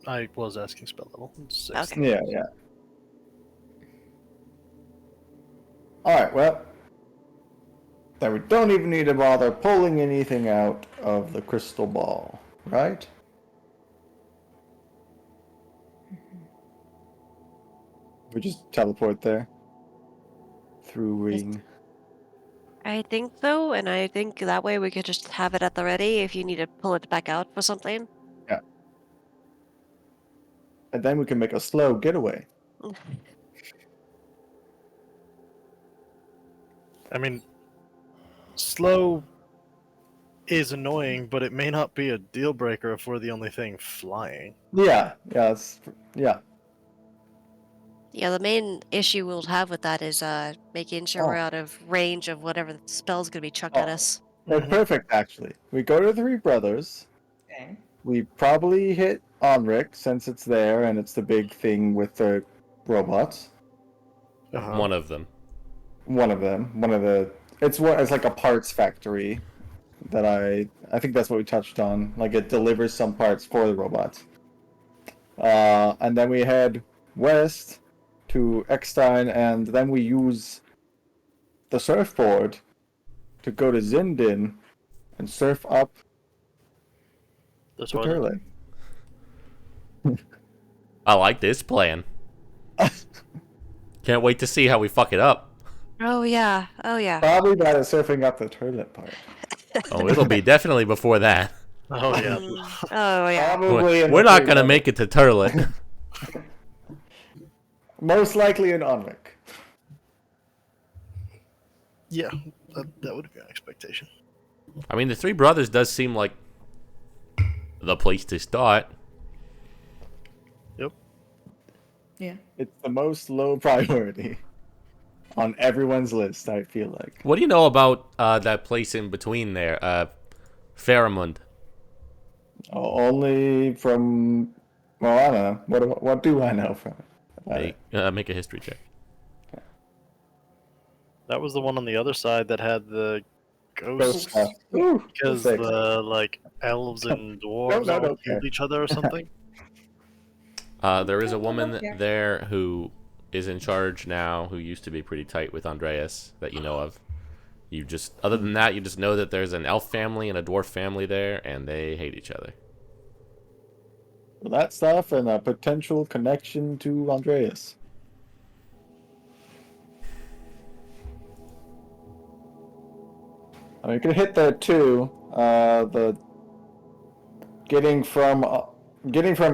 I was asking spell level. 6. Okay. Yeah, yeah. Alright, well. Then we don't even need to bother pulling anything out of the crystal ball, right? We just teleport there. Through ring. I think so, and I think that way we could just have it at the ready if you need to pull it back out for something. Yeah. And then we can make a slow getaway. I mean, slow is annoying, but it may not be a deal breaker if we're the only thing flying. Yeah, yeah. Yeah, the main issue we'll have with that is making sure we're Oh. out of range of whatever the spell's gonna be chucked at Oh. us. They're perfect, actually. We go to the Three Brothers. Okay. We probably hit Onric since it's there and it's the big thing with the robots. Uh-huh. One of them. One of them. It's like a parts factory that I think that's what we touched on. Like it delivers some parts for the robots. And then we head west to Eckstein, and then we use the surfboard to go to Zindin and surf up That's the what turlet. I like this plan. Can't wait to see how we fuck it up. Oh yeah, oh yeah. Probably by the surfing up the turlet part. Oh, it'll be definitely before that. Oh yeah. Oh yeah. Probably in We're the not Three gonna Brothers. make it to Turlet. Most likely in Onric. Yeah, that would be an expectation. I mean, the Three Brothers does seem like the place to start. Yep. Yeah. It's the most low priority on everyone's list, I feel like. What do you know about that place in between there, Faramund? Only from, well, I don't know. What do I know from it? about Hey, it? make a history check. That was the one on the other side that had the Ghost ghosts. stuff. Ooh, Because six. the like elves and dwarves no, all no, killed okay. each other or something. There is a woman Okay. there who is in charge now, who used to be pretty tight with Andreas, that you know of. You just, other than that, you just know that there's an elf family and a dwarf family there, and they hate each other. Well, that stuff and a potential connection to Andreas. I mean, you can hit there too. The getting from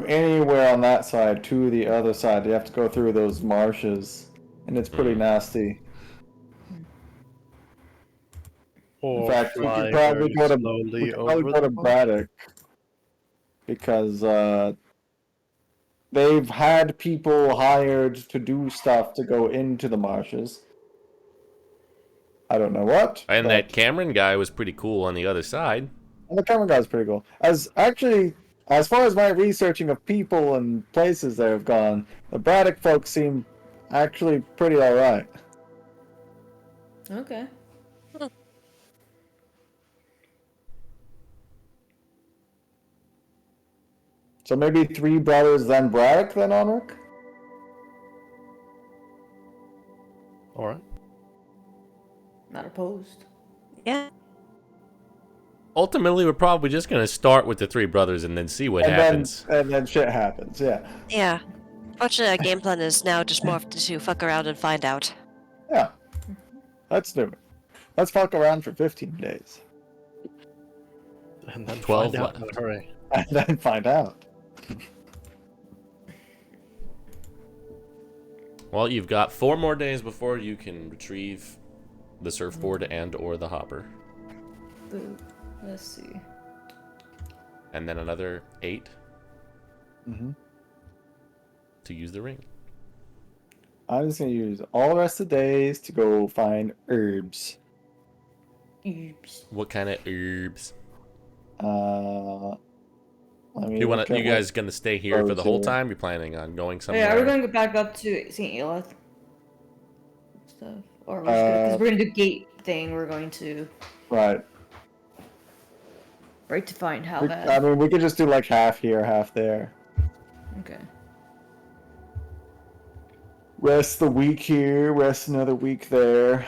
anywhere on that side to the other side, you have to go through those marshes, and it's pretty nasty. Or In fact, we fly could probably very go to slowly probably over go to the Braddock because they've had people hired to do stuff to go into the marshes. I don't know what. And but- that Cameron guy was pretty cool on the other side. And the camera guy's pretty cool. As actually, as far as my researching of people and places that have gone, the Braddock folks seem actually pretty alright. Okay. So maybe 3 brothers, then Braddock, then Onric? All right. Not opposed. Yeah. Ultimately, we're probably just gonna start with the 3 brothers and then see what And happens. then shit happens, yeah. Yeah. Fortunately, our game plan is now just morphed to fuck around and find out. Yeah. Let's do it. Let's fuck around for 15 days. And then 12 find out in left. a hurry. And then find out. Well, you've got 4 more days before you can retrieve the surfboard and or the hopper. Let's see. And then another 8 Mm-hmm. to use the ring. I'm just gonna use all the rest of the days to go find herbs. Oops. What kind of herbs? Let me You look at guys gonna stay here for the whole grows here. time? You're planning on going Oh, somewhere? yeah, are we going to go back up to St. Elith? Stuff. Or we're just gonna, because we're going to do gate thing, we're going to Right. to find how I that. mean, we could just do like half here, half there. Okay. Rest the week here, rest another week there.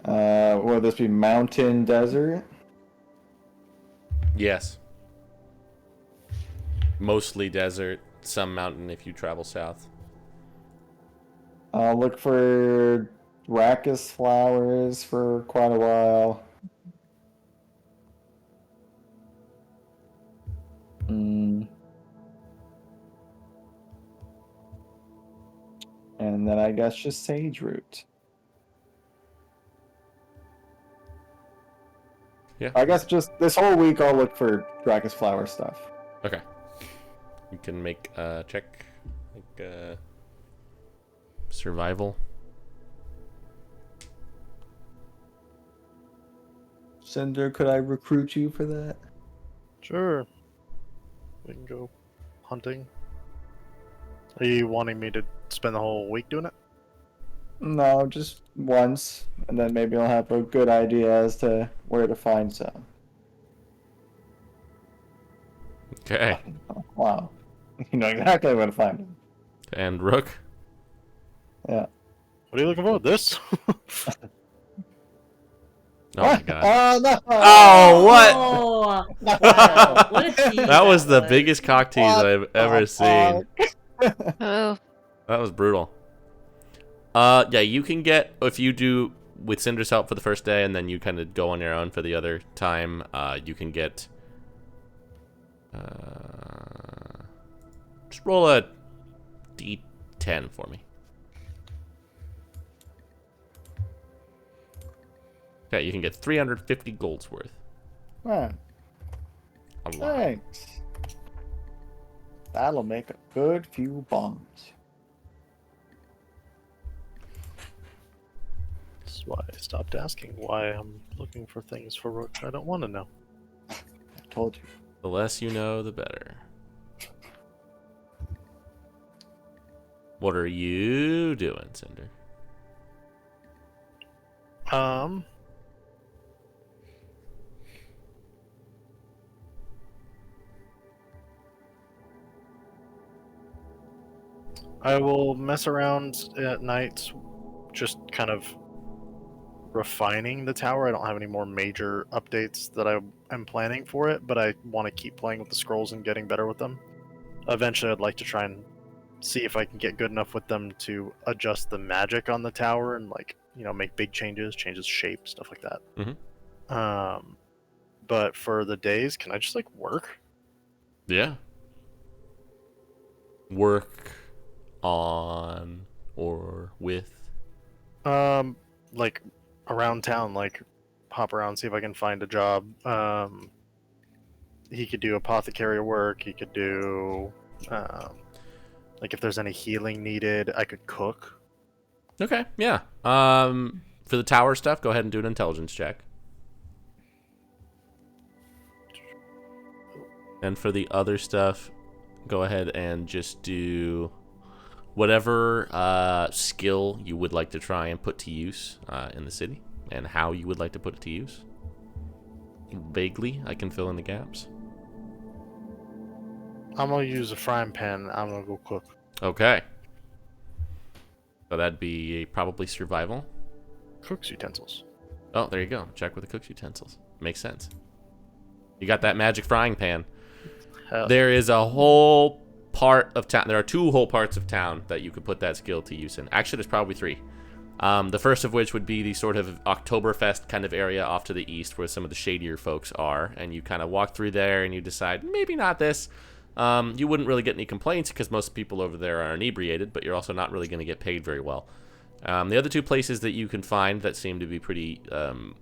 Will this be mountain desert? Yes. Mostly desert, some mountain if you travel south. I'll look for rachis flowers for quite a while. And then I guess just sage root. Yeah. I guess just this whole week I'll look for rachis flower stuff. Okay. You can make a check. Survival. Cinder, could I recruit you for that? Sure. We can go hunting. Are you wanting me to spend the whole week doing it? No, just once, and then maybe I'll have a good idea as to where to find some. Okay. Oh, wow. You know exactly where to find them. And Rook? Yeah. What are you looking for? This? Oh my god. Oh, no! Oh, what? Oh, No! wow. What a tease That was the was. biggest cock tease What I've ever the seen. fuck? Oh. That was brutal. Yeah, you can get, if you do with Cinder's help for the first day and then you kind of go on your own for the other time, you can get, just roll a d10 for me. Okay, you can get 350 golds worth. Man, A lot. thanks. That'll make a good few bombs. That's why I stopped asking why I'm looking for things for Rook I don't want to know. I told you. The less you know, the better. What are you doing, Cinder? I will mess around at night, just kind of refining the tower. I don't have any more major updates that I am planning for it, but I want to keep playing with the scrolls and getting better with them. Eventually, I'd like to try and see if I can get good enough with them to adjust the magic on the tower and, like, you know, make big changes shape, stuff like that. Mm-hmm. But for the days, can I just, like, work? Yeah. Work on or with? Like, around town, like, hop around, see if I can find a job. He could do apothecary work, he could do, like, if there's any healing needed, I could cook. Okay, yeah. For the tower stuff, go ahead and do an intelligence check. And for the other stuff, go ahead and just do whatever skill you would like to try and put to use in the city, and how you would like to put it to use. Vaguely, I can fill in the gaps. I'm gonna use a frying pan. I'm gonna go cook. Okay. So that'd be probably survival. Cook's utensils. Oh, there you go. Check with the cook's utensils. Makes sense. You got that magic frying pan. Hell. There is a whole part of town. There are 2 whole parts of town that you could put that skill to use in. Actually, there's probably 3. The first of which would be the sort of Oktoberfest kind of area off to the east where some of the shadier folks are. And you kind of walk through there and you decide, maybe not this. You wouldn't really get any complaints because most people over there are inebriated, but you're also not really going to get paid very well. The other 2 places that you can find that seem to be pretty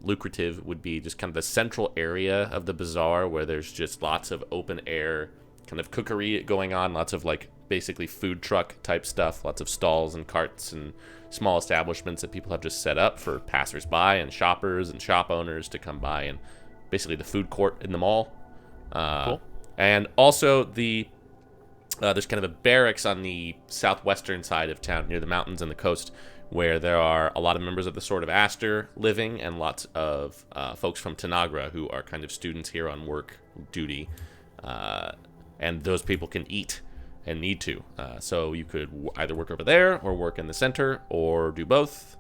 lucrative would be just kind of the central area of the bazaar where there's just lots of open air kind of cookery going on, lots of like basically food truck type stuff, lots of stalls and carts and small establishments that people have just set up for passersby and shoppers and shop owners to come by, and basically the food court in the mall. Cool. And also there's kind of a barracks on the southwestern side of town near the mountains and the coast where there are a lot of members of the Sword of Aster living and lots of folks from Tanagra who are kind of students here on work duty. And those people can eat and need to. So you could either work over there or work in the center or do both.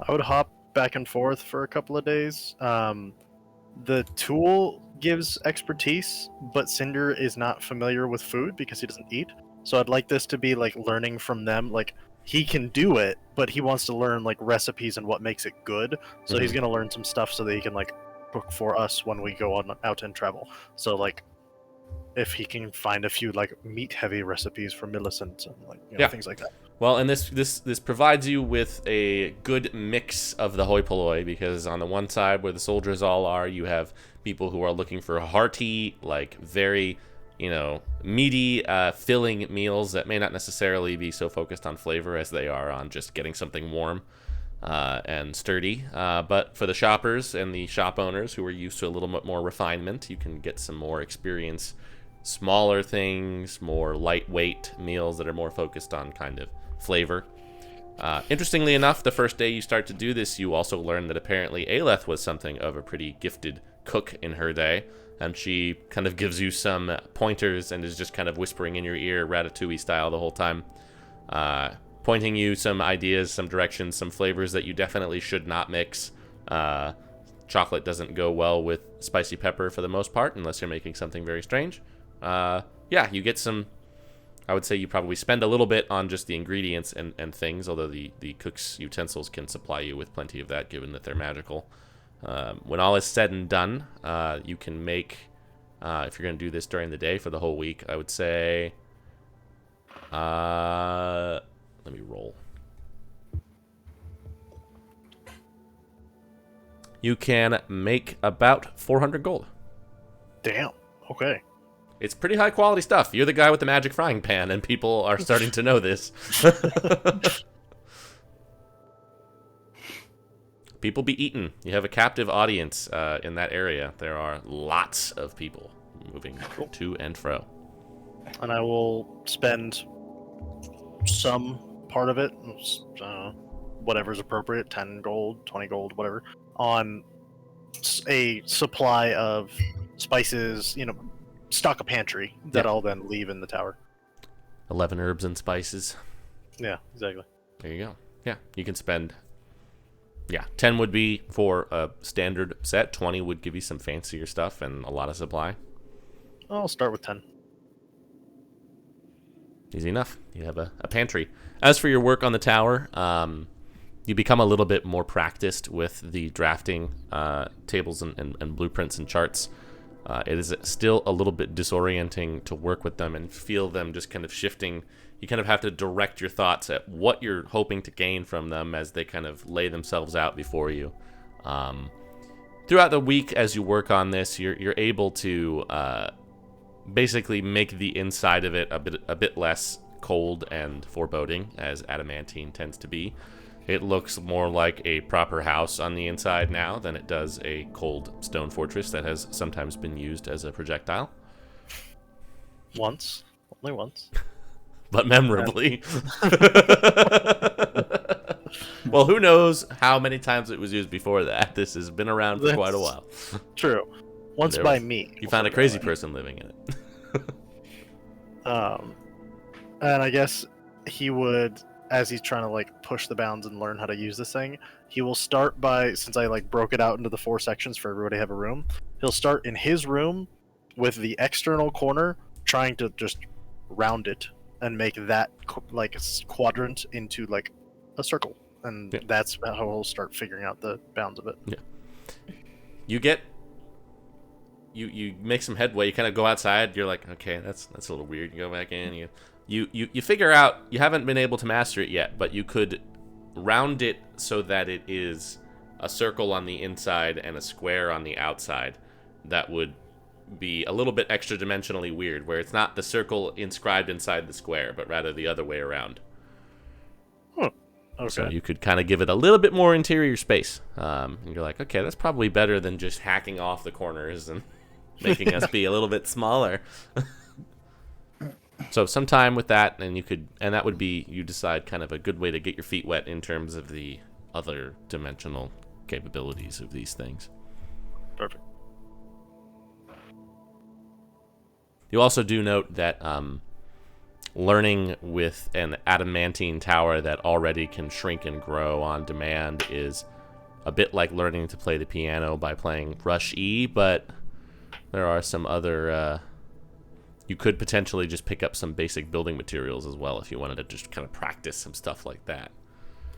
I would hop back and forth for a couple of days. The tool gives expertise, but Cinder is not familiar with food because he doesn't eat. So I'd like this to be like learning from them. Like he can do it, but he wants to learn like recipes and what makes it good. So he's gonna learn some stuff so that he can like cook for us when we go on out and travel. So like if he can find a few like meat heavy recipes for Millicent and like things like that. Well, and this provides you with a good mix of the hoi polloi, because on the one side where the soldiers all are, you have people who are looking for hearty, like very, meaty, filling meals that may not necessarily be so focused on flavor as they are on just getting something warm and sturdy. But for the shoppers and the shop owners who are used to a little bit more refinement, you can get some more experience, smaller things, more lightweight meals that are more focused on kind of flavor. Interestingly enough, the first day you start to do this, you also learn that apparently Aeleth was something of a pretty gifted cook in her day, and she kind of gives you some pointers and is just kind of whispering in your ear, Ratatouille style, the whole time, pointing you some ideas, some directions, some flavors that you definitely should not mix. Chocolate doesn't go well with spicy pepper for the most part, unless you're making something very strange. You get some. I would say you probably spend a little bit on just the ingredients and things, although the cook's utensils can supply you with plenty of that, given that they're magical. When all is said and done, you can make, if you're going to do this during the day for the whole week, I would say, let me roll. You can make about 400 gold. Damn. Okay. It's pretty high quality stuff. You're the guy with the magic frying pan, and people are starting to know this. People be eaten. You have a captive audience in that area. There are lots of people moving to and fro. And I will spend some part of it, whatever's appropriate, 10 gold, 20 gold, whatever, on a supply of spices, stock a pantry that I'll then leave in the tower. 11 herbs and spices. Yeah, exactly. There you go. Yeah, you can spend... 10 would be for a standard set. 20 would give you some fancier stuff and a lot of supply. I'll start with 10. Easy enough. You have a pantry. As for your work on the tower, you become a little bit more practiced with the drafting tables and blueprints and charts. It is still a little bit disorienting to work with them and feel them just kind of shifting. You kind of have to direct your thoughts at what you're hoping to gain from them as they kind of lay themselves out before you. Throughout the week, as you work on this, you're able to basically make the inside of it a bit less cold and foreboding, as adamantine tends to be. It looks more like a proper house on the inside now than it does a cold stone fortress that has sometimes been used as a projectile. Once. Only once. But memorably. Well, who knows how many times it was used before that. This has been around for quite a while. True. Once There by was- me. You found a before crazy going. person living in it. And I guess he would, as he's trying to like push the bounds and learn how to use this thing, he will start by, since I like broke it out into the 4 sections for everybody to have a room, he'll start in his room with the external corner, trying to just round it and make that like quadrant into like a circle, and Yeah. that's how he'll start figuring out the bounds of it. You get you make some headway. You kind of go outside. You're like, okay, that's a little weird. You go back in. You figure out you haven't been able to master it yet, but you could round it so that it is a circle on the inside and a square on the outside. That would be a little bit extra dimensionally weird, where it's not the circle inscribed inside the square, but rather the other way around. Okay. So you could kind of give it a little bit more interior space. And you're like, okay, that's probably better than just hacking off the corners and making us be a little bit smaller. So sometime with that, and that would be, you decide, kind of a good way to get your feet wet in terms of the other dimensional capabilities of these things. Perfect. You also do note that learning with an adamantine tower that already can shrink and grow on demand is a bit like learning to play the piano by playing Rush E, but there are some other... you could potentially just pick up some basic building materials as well if you wanted to just kind of practice some stuff like that.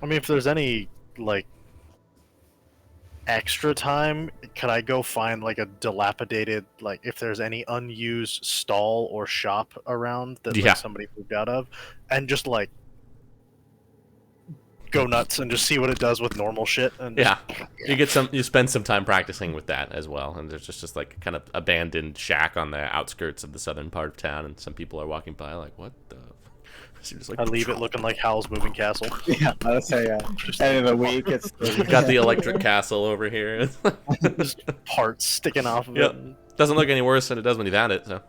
I mean, if there's any like extra time, could I go find like a dilapidated, like if there's any unused stall or shop around that Yeah. like somebody moved out of, and just like go nuts and just see what it does with normal shit? And Yeah, you spend some time practicing with that as well, and there's just like kind of abandoned shack on the outskirts of the southern part of town, and some people are walking by like, what the... So just like, I leave it looking like Howl's Moving Castle. Yeah, I'd say yeah. And in a week, it's You've got the electric castle over here. Just parts sticking off of Yep. it. Doesn't look any worse than it does when you found it. So,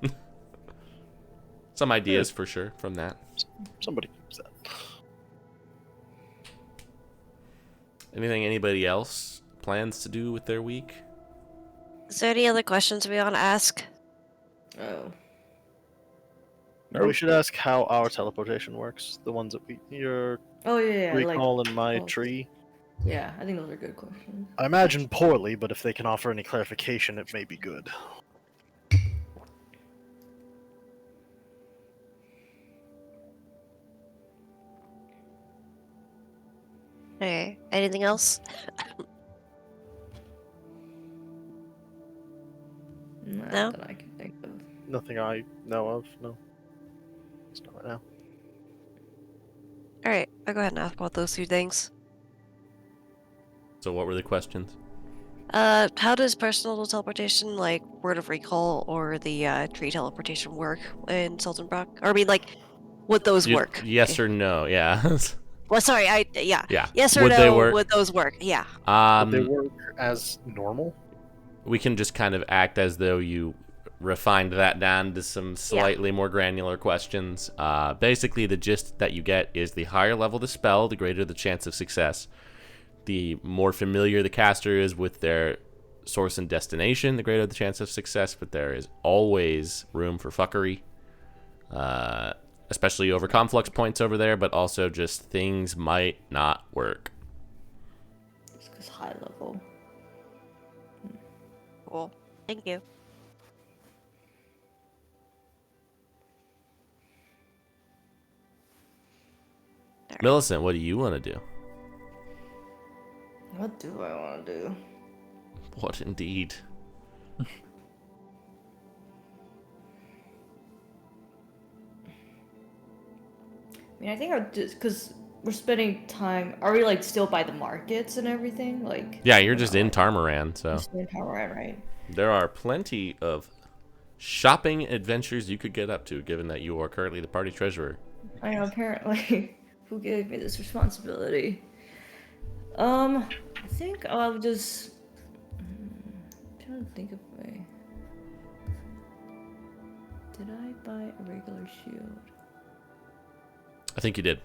some ideas for sure from that. Somebody use that. Anything anybody else plans to do with their week? Is there any other questions we want to ask? Oh. We should ask how our teleportation works. The ones that your Oh yeah, yeah. recall in my oh. tree. Yeah, I think those are good questions. I imagine poorly, but if they can offer any clarification, it may be good. Okay. Anything else? Not No? that I can think of. Nothing I know of. No. It's not right now. All right. I'll go ahead and ask about those 2 things. So what were the questions? How does personal teleportation, like word of recall, or the tree teleportation work in Seltenbrach? Or I mean, like, would those work? Yes or no? Yeah. Well, sorry. Yeah. Yeah. Yes or Would no? they work? Would those work? Yeah. Would they work as normal? We can just kind of act as though you refined that down to some slightly more granular questions. Basically, the gist that you get is the higher level the spell, the greater the chance of success. The more familiar the caster is with their source and destination, the greater the chance of success, but there is always room for fuckery. Especially over conflux points over there, but also just things might not work. Just because high level. Cool. Thank you. Millicent, what do you want to do? What do I want to do? What indeed? I mean, I think I'll just because we're spending time. Are we like still by the markets and everything? Like. Yeah, you're just not, in like, Tarmaran, so just in Tarmaran, right? there are plenty of shopping adventures you could get up to, given that you are currently the party treasurer. I know. Apparently, who gave me this responsibility? I think I'll just. I'm trying to think of a. Did I buy a regular shield? I think you did.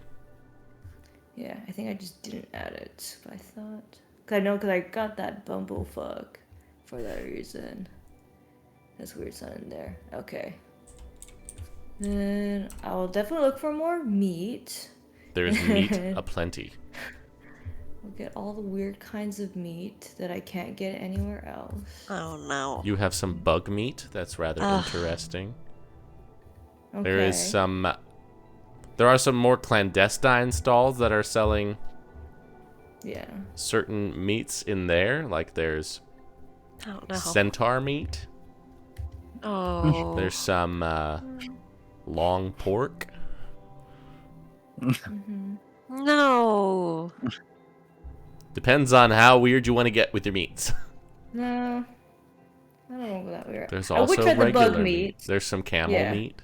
Yeah, I think I just didn't add it. But I thought, cause I got that bumblefuck for that reason. That's weird something there. Okay. Then I'll definitely look for more meat. There's meat aplenty. We'll get all the weird kinds of meat that I can't get anywhere else. Oh no. You have some bug meat. That's rather Ugh. interesting. Okay. There are some more clandestine stalls that are selling Yeah. certain meats in there. Like there's Oh no. centaur meat. Oh. There's some long pork. Mm-hmm. No. Depends on how weird you want to get with your meats. No. I don't know about that weird. There's I would also try the regular bug meat. There's some camel Yeah. meat.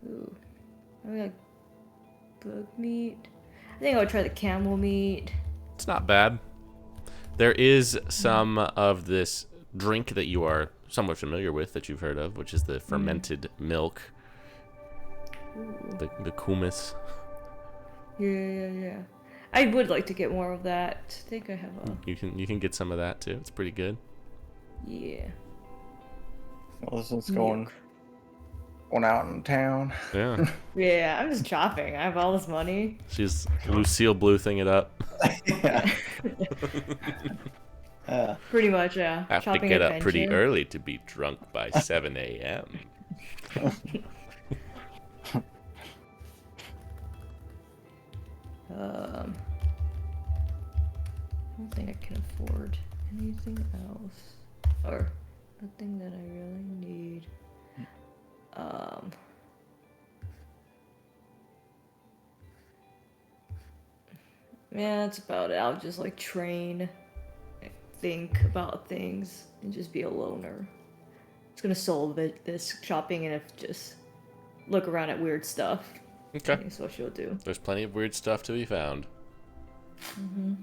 Ooh. I like bug meat. I think I would try the camel meat. It's not bad. There is some of this drink that you are somewhat familiar with that you've heard of, which is the fermented milk, Ooh. the kumis. Yeah. I would like to get more of that. I think I have a. You can get some of that too. It's pretty good. Yeah. Well, this is going out in town. Yeah. Yeah, I'm just shopping. I have all this money. She's Lucille Blue thing it up. Yeah. Pretty much, yeah. Have to Shopping get up pretty adventure. early to be drunk by 7 a.m. I don't think I can afford anything else. Or nothing that I really need. Yeah, that's about it. I'll just like train, think about things, and just be a loner. It's gonna solve this shopping and if just look around at weird stuff. Okay. That's what she'll do. There's plenty of weird stuff to be found. Mm-hmm.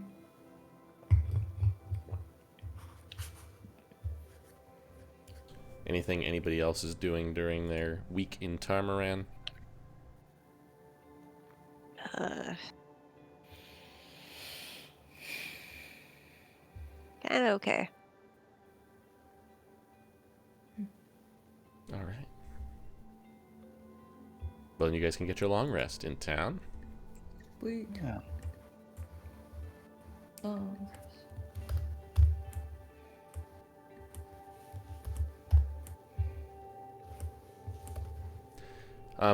Anything anybody else is doing during their week in Tarmaran? Kind of okay. All right. Well, then you guys can get your long rest in town. Sweet. Yeah. Oh.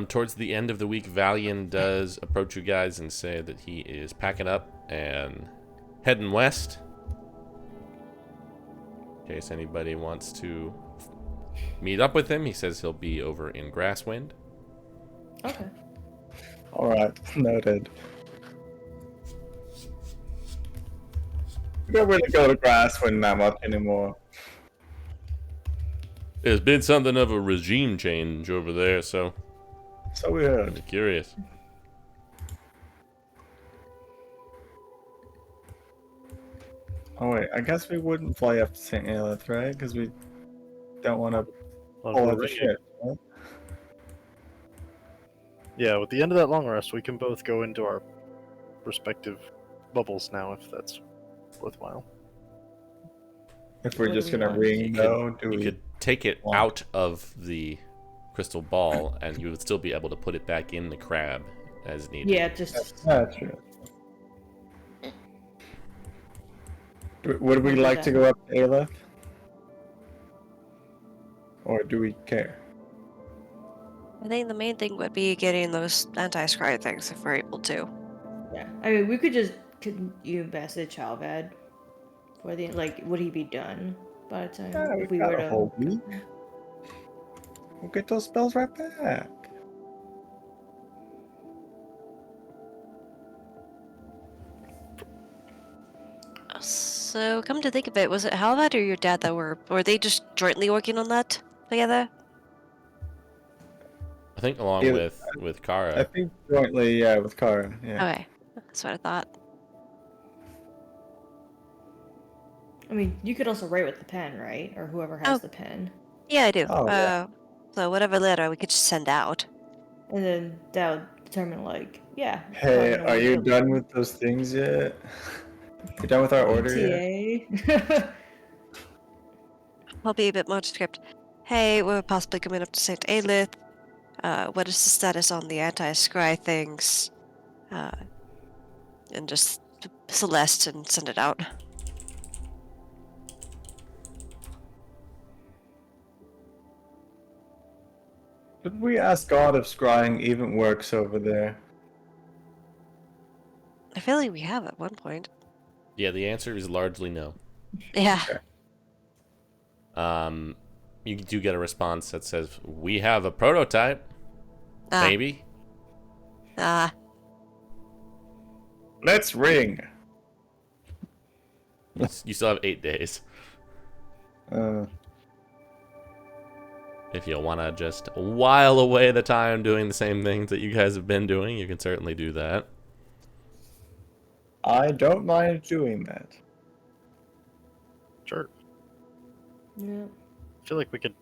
Towards the end of the week, Valian does approach you guys and say that he is packing up and heading west. In case anybody wants to meet up with him, he says he'll be over in Grasswind. Okay. All right. Noted. We don't really go to Grasswind that much anymore. There's been something of a regime change over there, so So we heard. I'm curious. Oh wait, I guess we wouldn't fly up to St. Aelith, right? Because we don't want to pull out the shit. Right? Yeah, with the end of that long rest, we can both go into our respective bubbles now, if that's worthwhile. If we're What just do we gonna want? ring, You though, could, do you we? could take it want- out of the crystal ball, and you would still be able to put it back in the crab as needed. Yeah, just That's true. Would we We'll do like to that. go up to Aelith? Or do we care? I think the main thing would be getting those anti-scry things if we're able to. yeah. I mean, we could you message Halvad for the like, would he be done by the time Yeah, if we we got were a to? whole week. We'll get those spells right back. So, come to think of it, was it Halvad or your dad that were they just jointly working on that together? I think along Yeah, with I Kara. think jointly, yeah, with Kara. Yeah. Okay, that's what I thought. I mean, you could also write with the pen, right? Or whoever has Oh. the pen. Yeah, I do. Oh, yeah. So whatever letter we could just send out. And then that would determine, like, yeah. Hey, probably gonna are wake you up done with those things yet? You done with our order yet? ETA. I'll be a bit more descriptive. Hey, we're possibly coming up to St. Aelith. What is the status on the anti-scry things? And just Celeste and send it out. Did we ask God if scrying even works over there? I feel like we have at one point. Yeah, the answer is largely no. Yeah. You do get a response that says, "We have a prototype." Maybe. Let's ring. You still have 8 days. If you want to just while away the time doing the same things that you guys have been doing, you can certainly do that. I don't mind doing that. Sure. Yeah. I feel like we could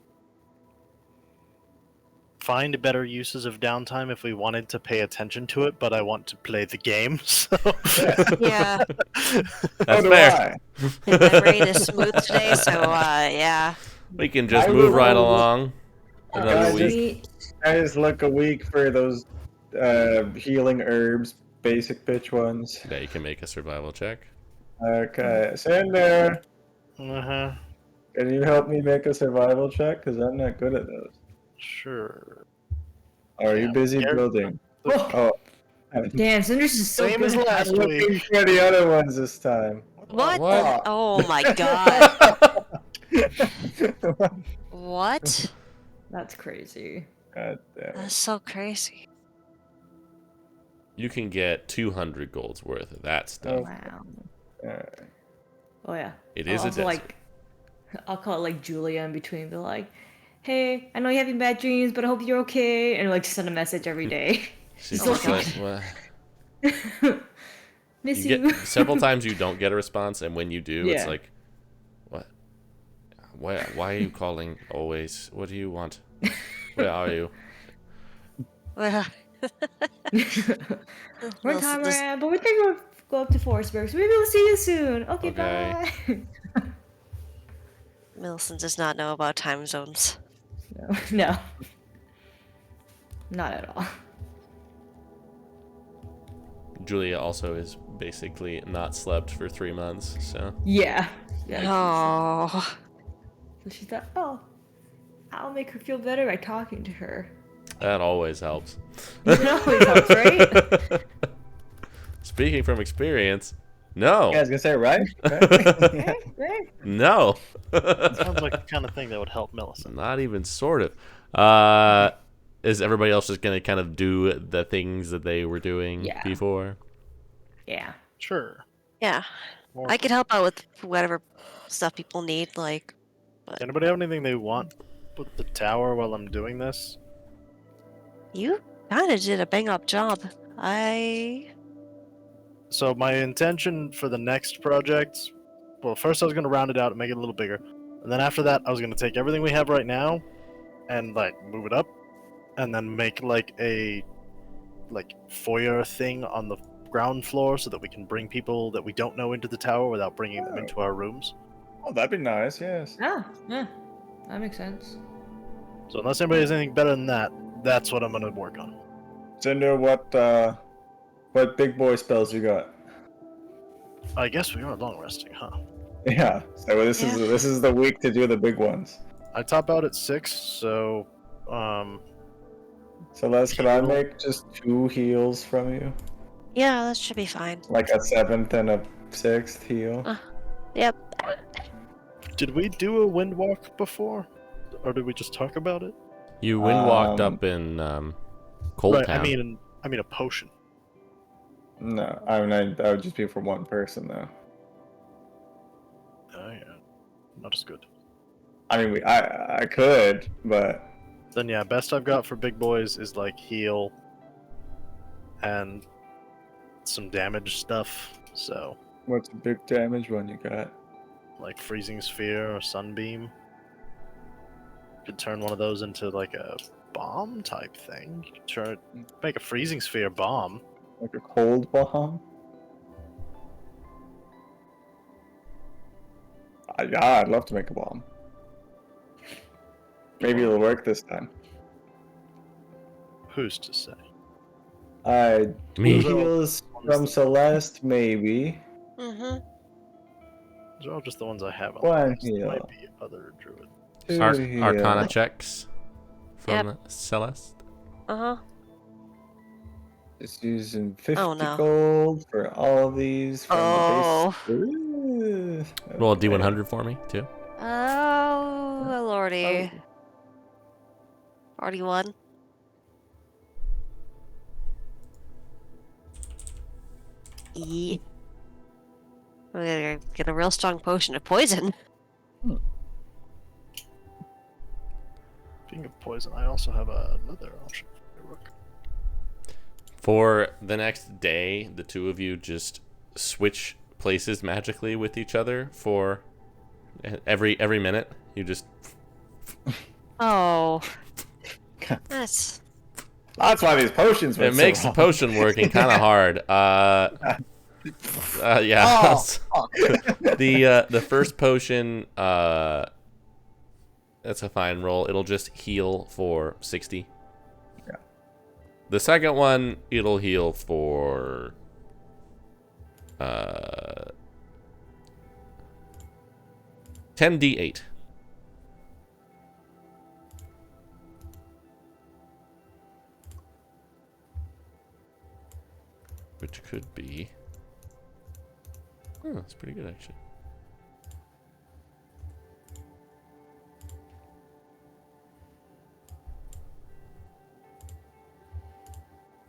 find better uses of downtime if we wanted to pay attention to it, but I want to play the game, so... Yeah. That's do fair. My brain is smooth today, so yeah. We can just I move will- right along. Another Guys, week. Guys, look a week for those healing herbs, basic pitch ones. Yeah, you can make a survival check. Okay, Sander, Uh-huh. can you help me make a survival check? Because I'm not good at those. Sure. Or are you Yeah, busy Garrett- building? Oh, I'm damn, Cinders is so Same as good. last looking week. for the other ones this time. What? What? Oh my god. What? That's crazy. God damn. That's so crazy. You can get 200 golds worth of that stuff. Wow. Alright. Oh yeah. It I'll is a also, desert. like, I'll call it like Julia in between, be like, "Hey, I know you're having bad dreams, but I hope you're okay," and like send a message every day. She's Oh my just God. like, well, Miss you you. get several times you don't get a response, and when you do, it's Yeah. like, what? Why are you calling always? What do you want? Where are you? Well, We're in Conrad, but we're thinking we'll go up to Forestburg, so maybe we'll see you soon. Okay, Okay. bye. Millicent does not know about time zones. No. Not at all. Julia also is basically not slept for 3 months, so Yeah. Yeah. Oh. So she thought, oh, I'll make her feel better by talking to her. that always helps. It always helps, right? Speaking from experience, no. Yeah, I was gonna say, right? Right? No. Sounds like the kind of thing that would help Millicent. Not even sort of. Is everybody else just gonna kind of do the things that they were doing Yeah. before? Yeah. Sure. Yeah. More I could help out with whatever stuff people need, like. Does anybody have anything they want with the tower while I'm doing this? You kind of did a bang up job. So my intention for the next project, well, first I was going to round it out and make it a little bigger. And then after that, I was going to take everything we have right now and, like, move it up. And then make, like, a, like, foyer thing on the ground floor so that we can bring people that we don't know into the tower without bringing them into our rooms. Oh, that'd be nice, yes. Ah, yeah. That makes sense. So unless anybody has anything better than that, that's what I'm going to work on. Cinder, what big boy spells you got? I guess we are long resting, huh? Yeah, so this is the week to do the big ones. I top out at 6, so So Les, can I Heal. make just 2 heals from you? Yeah, that should be fine. Like a 7th and a 6th heal? Yep. did we do a wind walk before? Or did we just talk about it? You wind walked Um, up in Cold Right, Town. I mean a potion. No, I mean, that would just be for one person, though. Oh yeah, not as good. I mean, I could, but Then yeah, best I've got for big boys is like heal and some damage stuff. So what's a big damage one you got? like freezing sphere or sunbeam. Could turn one of those into like a bomb type thing. You could make a freezing sphere bomb. Like a cold bomb. Yeah, I'd love to make a bomb. Maybe it'll work this time. Who's to say? Me. Heals from Celeste, maybe. Mm-hmm. Those are all just the ones I have on One the list. There heal. might be other druid. Two heal. Arcana checks from Celeste. Uh-huh. Just using 50 Oh, no. gold for all of these from Oh. the base. Ooh, Roll a okay. D100 for me, too. Oh, lordy. Oh. 41. Yeah. We're gonna get a real strong potion of poison. Speaking of poison, I also have another option for Rook. For the next day, the two of you just switch places magically with each other for every minute. You just... Oh. That's... That's why these potions were It makes the potion working kind of hard. Yeah. Oh, The first potion, that's a fine roll. It'll just heal for 60. Yeah. The second one, it'll heal for 10d8. Which could be... Oh, that's pretty good, actually.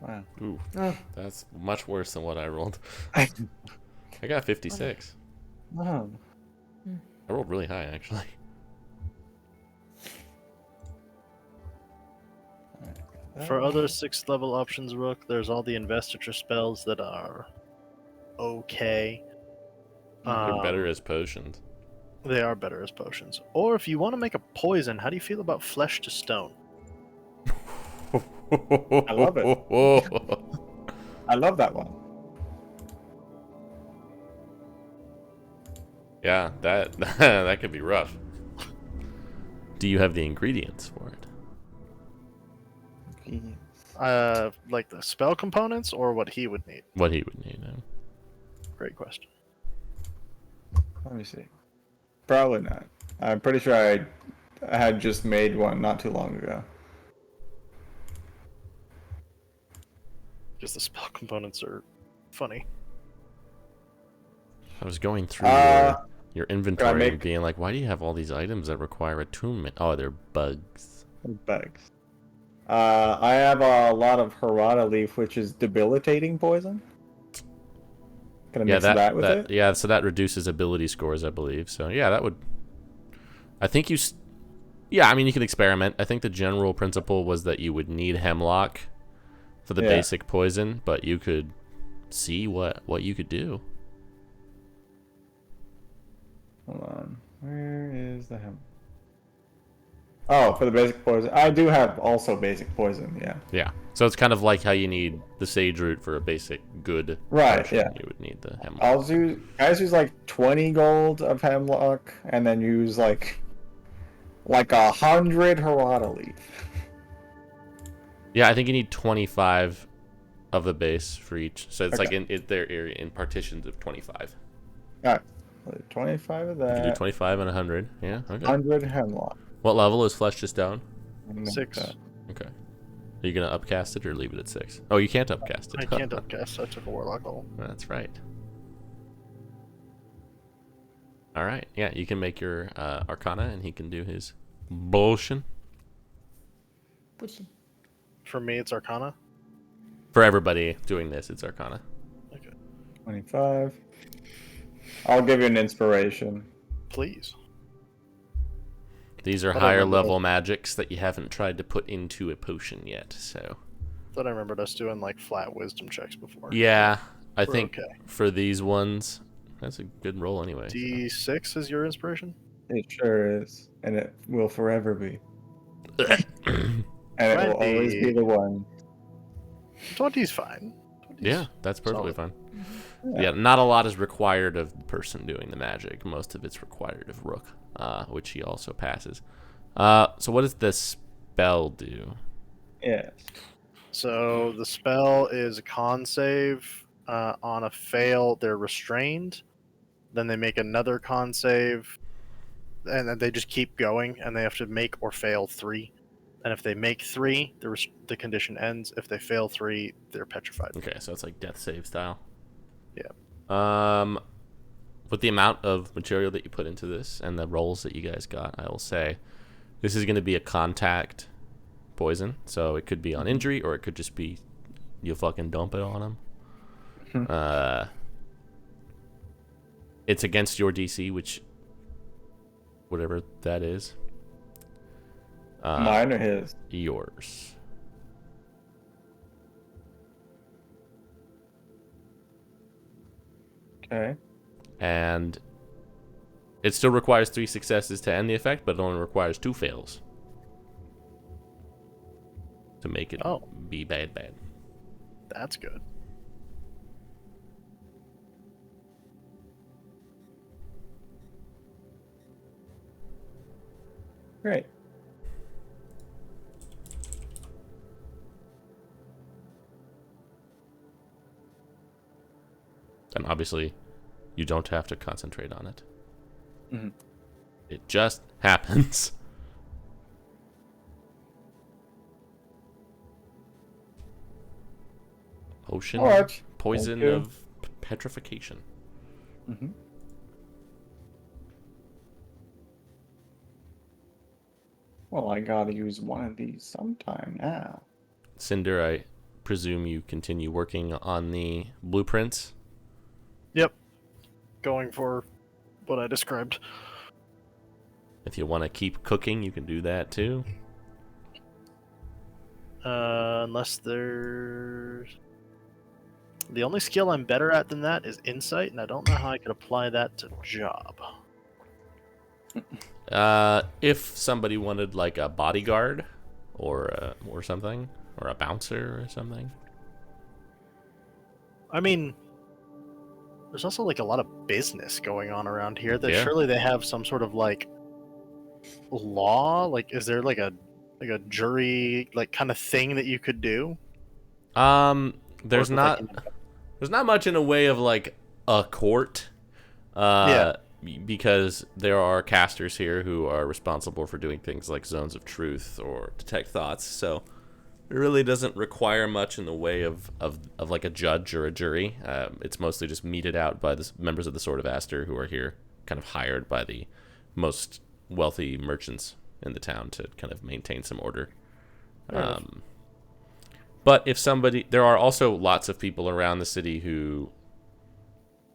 wow. Ooh, Oh. that's much worse than what I rolled. I, I got 56. oh. I rolled really high, actually. For other 6th level options, Rook, there's all the investiture spells that are okay. They're better as potions. They are better as potions. Or if you want to make a poison, how do you feel about flesh to stone? I love it. I love that one. Yeah, that that could be rough. Do you have the ingredients for it? Like the spell components or what he would need? What he would need. Great question. Let me see. Probably not. I'm pretty sure I had just made one not too long ago. Because the spell components are funny. I was going through your inventory and being like, why do you have all these items that require attunement? Oh, they're bugs. Bugs. I have a lot of Harada leaf, which is debilitating poison. Gonna mix that with it? Yeah, so that reduces ability scores, I believe. So yeah, that would... I think you... Yeah, I mean, you can experiment. I think the general principle was that you would need hemlock for the basic poison, but you could see what you could do. Hold on. Where is the hemlock? Oh, for the basic poison. I do have also basic poison, yeah. Yeah. So it's kind of like how you need the sage root for a basic good potion. Yeah. You would need the hemlock. Guys use like 20 gold of hemlock and then use like 100 Harada leaf. Yeah, I think you need 25 of the base for each. So it's like in their area in partitions of 25. Alright. 25 of that. You can do 25 and 100. Yeah, okay. 100 hemlock. What level is Flesh to Stone? 6. Okay. Are you going to upcast it or leave it at 6? Oh, you can't upcast it. I can't upcast. I took a warlock goal. That's right. All right. Yeah, you can make your Arcana, and he can do his bullshit. For me, it's Arcana. For everybody doing this, it's Arcana. Okay. 25. I'll give you an inspiration. Please. These are higher level magics that you haven't tried to put into a potion yet, so. Thought I remembered us doing like flat wisdom checks before. Yeah, I think okay. for these ones, that's a good roll anyway. D6 is your inspiration? It sure is. And it will forever be. And it will always be the one. 20's fine. 20's Yeah, that's perfectly solid. fine. Yeah, not a lot is required of the person doing the magic. Most of it's required of Rook, which he also passes. So what does the spell do? Yes. So the spell is a con save. On a fail, they're restrained. Then they make another con save, and then they just keep going, and they have to make or fail 3. And if they make 3, the condition ends. If they fail 3, they're petrified. Okay, so it's like death save style. Yeah. With the amount of material that you put into this and the rolls that you guys got, I will say this is going to be a contact poison. So it could be on injury, or it could just be you fucking dump it on them. It's against your DC, which whatever that is. Mine or his? Yours. Okay. And it still requires 3 successes to end the effect, but it only requires 2 fails to make it be bad. That's good. Great. And obviously, you don't have to concentrate on it. Mm-hmm. It just happens. Potion, Alright. poison Thank you. of petrification. Mm-hmm. Well, I gotta use one of these sometime now. Cinder, I presume you continue working on the blueprints. Yep. Going for what I described. If you want to keep cooking, you can do that too. Unless there's... The only skill I'm better at than that is insight, and I don't know how I could apply that to job. If somebody wanted like a bodyguard or something, or a bouncer or something. I mean, there's also like a lot of business going on around here that Yeah. surely they have some sort of like law. Like, is there like a jury like kind of thing that you could do? There's Or not with, like, there's not much in a way of like a court. Yeah. Because there are casters here who are responsible for doing things like zones of truth or detect thoughts. So it really doesn't require much in the way of like a judge or a jury. It's mostly just meted out by the members of the Sword of Aster who are here, kind of hired by the most wealthy merchants in the town to kind of maintain some order. But if somebody, there are also lots of people around the city who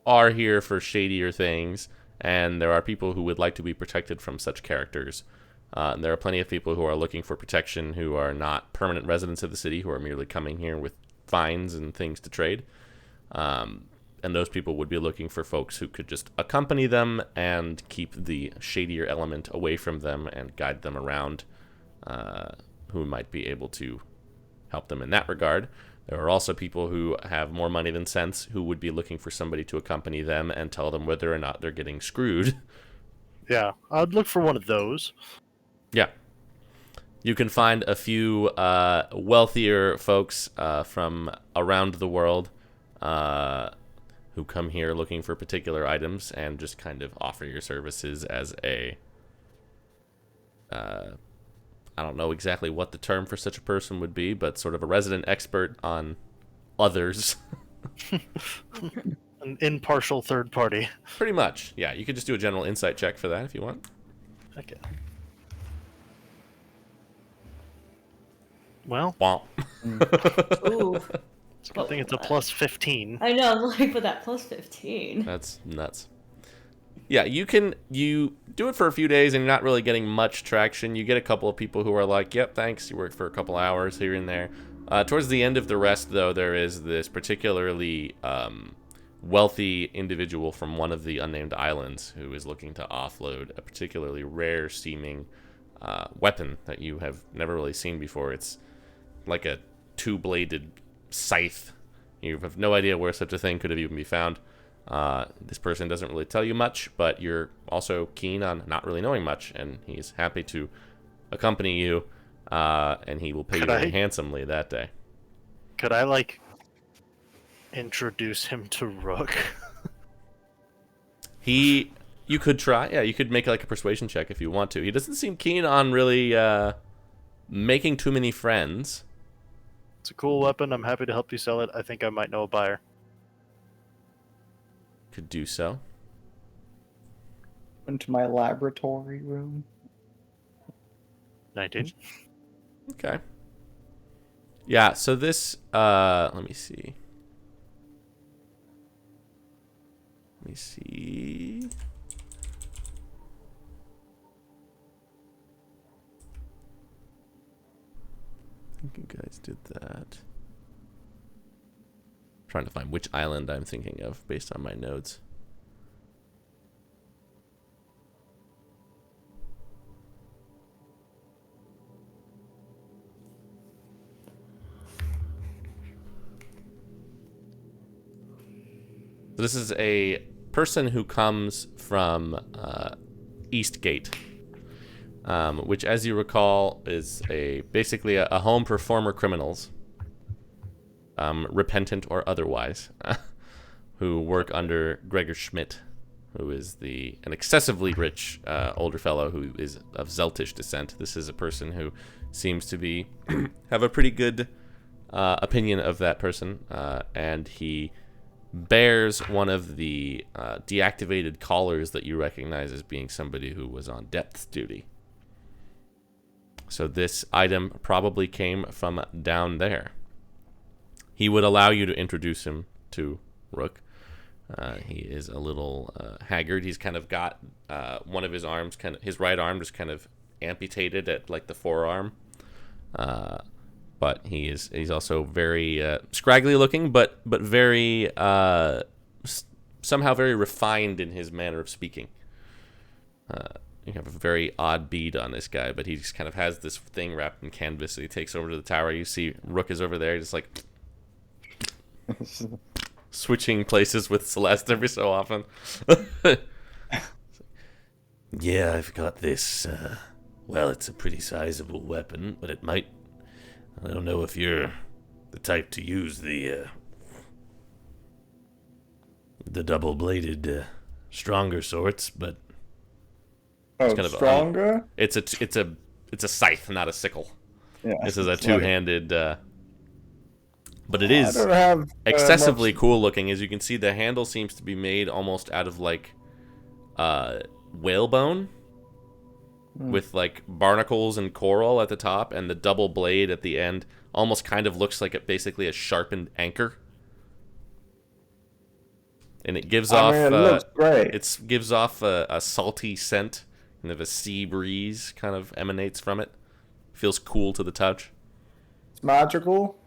are here for shadier things, and there are people who would like to be protected from such characters. And there are plenty of people who are looking for protection who are not permanent residents of the city, who are merely coming here with fines and things to trade. And those people would be looking for folks who could just accompany them and keep the shadier element away from them and guide them around, who might be able to help them in that regard. There are also people who have more money than sense who would be looking for somebody to accompany them and tell them whether or not they're getting screwed. Yeah, I'd look for one of those. Yeah. You can find a few wealthier folks from around the world who come here looking for particular items and just kind of offer your services as a... I don't know exactly what the term for such a person would be, but sort of a resident expert on others. An impartial third party. Pretty much, yeah. You could just do a general insight check for that if you want. Okay. Well, Womp. Ooh. it's a good thing it's a plus 15. I know, like with that plus 15. That's nuts. Yeah, you do it for a few days and you're not really getting much traction. You get a couple of people who are like, yep, thanks. You work for a couple hours here and there. Towards the end of the rest, though, there is this particularly wealthy individual from one of the unnamed islands who is looking to offload a particularly rare-seeming weapon that you have never really seen before. It's like a two-bladed scythe. You have no idea where such a thing could have even be found. This person doesn't really tell you much, but you're also keen on not really knowing much, and he's happy to accompany you, and he will pay you very handsomely that day. Could I, like, introduce him to Rook? You could try. Yeah, you could make like a persuasion check if you want to. He doesn't seem keen on really making too many friends. It's a cool weapon. I'm happy to help you sell it. I think I might know a buyer. Could do so. Into my laboratory room. 19. Okay. Yeah, so this, let me see. Let me see. I think you guys did that. Trying to find which island I'm thinking of based on my notes. This is a person who comes from Eastgate, which, as you recall, is basically a home for former criminals, repentant or otherwise, who work under Gregor Schmidt, who is an excessively rich older fellow who is of Zeltish descent. This is a person who seems to have a pretty good opinion of that person, and he bears one of the deactivated collars that you recognize as being somebody who was on depth duty. So this item probably came from down there. He would allow you to introduce him to Rook. He is a little haggard. He's kind of got one of his arms, his right arm just kind of amputated at like the forearm. But he's also very scraggly looking, but very somehow very refined in his manner of speaking. You have a very odd bead on this guy, but he just kind of has this thing wrapped in canvas. So he takes over to the tower. You see Rook is over there, just like switching places with Celeste every so often. Yeah, I've got this. Well, it's a pretty sizable weapon, but it might. I don't know if you're the type to use the double-bladed, stronger sorts, but it's kind of stronger. It's a scythe, not a sickle. Yeah, this is a two-handed. But it is excessively cool looking. As you can see, the handle seems to be made almost out of like whalebone. With like barnacles and coral at the top, and the double blade at the end almost kind of looks like basically a sharpened anchor. And it gives off. It looks great. It gives off a salty scent, kind of a sea breeze kind of emanates from it. Feels cool to the touch. It's magical.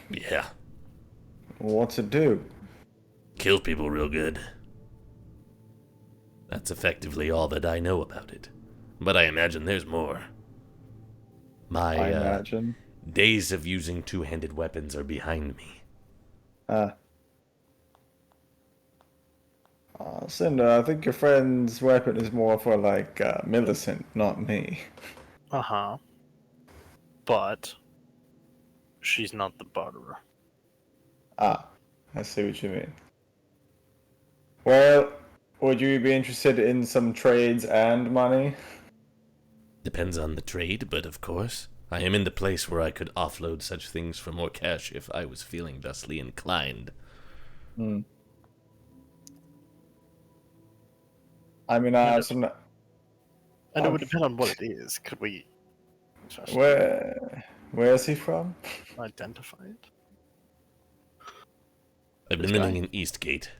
Yeah. What's it do? Kills people real good. That's effectively all that I know about it. But I imagine there's more. My days of using two-handed weapons are behind me. Cinder, I think your friend's weapon is more for like Millicent, not me. Uh-huh. But she's not the barterer. I see what you mean. Well, would you be interested in some trades and money? Depends on the trade, but of course. I am in the place where I could offload such things for more cash if I was feeling thusly inclined. I mean, I have some... And it would depend on what it is. Could we... Where is he from? Identify it? I've been living in Eastgate.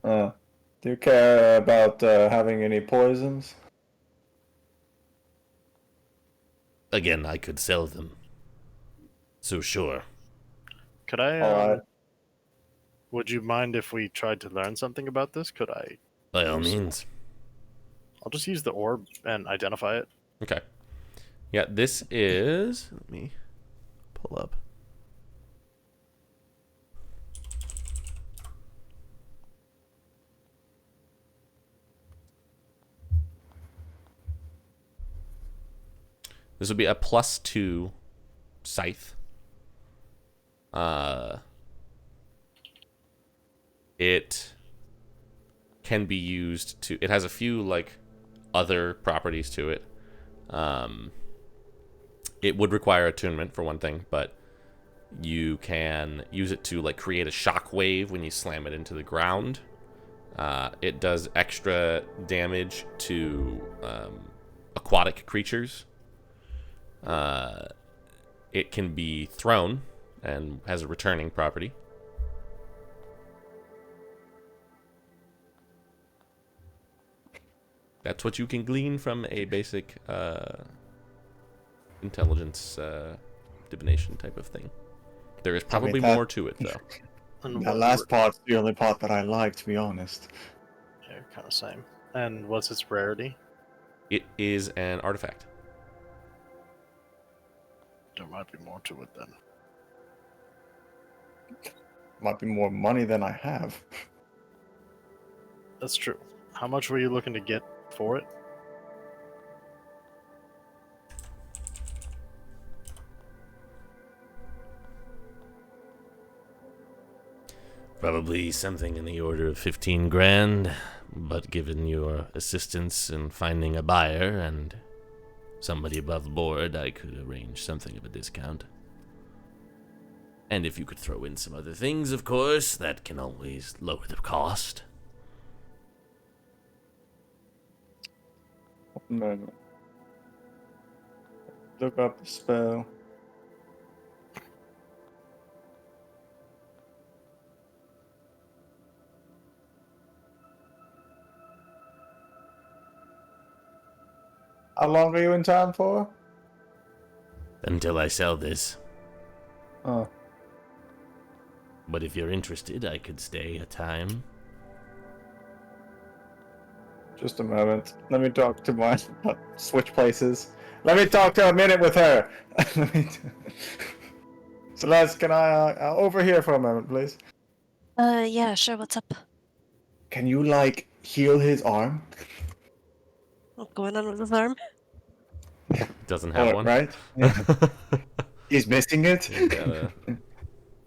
Do you care about having any poisons? Again, I could sell them. So sure. Could I... Alright. Would you mind if we tried to learn something about this? Could I... By all means. I'll just use the orb and identify it. Okay. Yeah, this is. Let me pull up. This would be a +2 scythe. It can be used to. It has a few like other properties to it. It would require attunement for one thing, but you can use it to like create a shock wave when you slam it into the ground. It does extra damage to aquatic creatures. It can be thrown and has a returning property. That's what you can glean from a basic intelligence divination type of thing. There is probably more to it, though. That last part's the only part that I like, to be honest. Yeah, kind of same. And what's its rarity? It is an artifact. There might be more to it then. Might be more money than I have. That's true. How much were you looking to get for it? Probably something in the order of 15 grand, but given your assistance in finding a buyer and somebody above board, I could arrange something of a discount. And if you could throw in some other things, of course, that can always lower the cost. No. Look up the spell. How long are you in town for? Until I sell this. Oh. But if you're interested, I could stay a time. Just a moment. Let me talk to my... switch places. Let me talk to a minute with her. Celeste, can I over here for a moment, please? Yeah, sure. What's up? Can you, like, heal his arm? What's going on with his arm? Doesn't have one. Right? Yeah. He's missing it?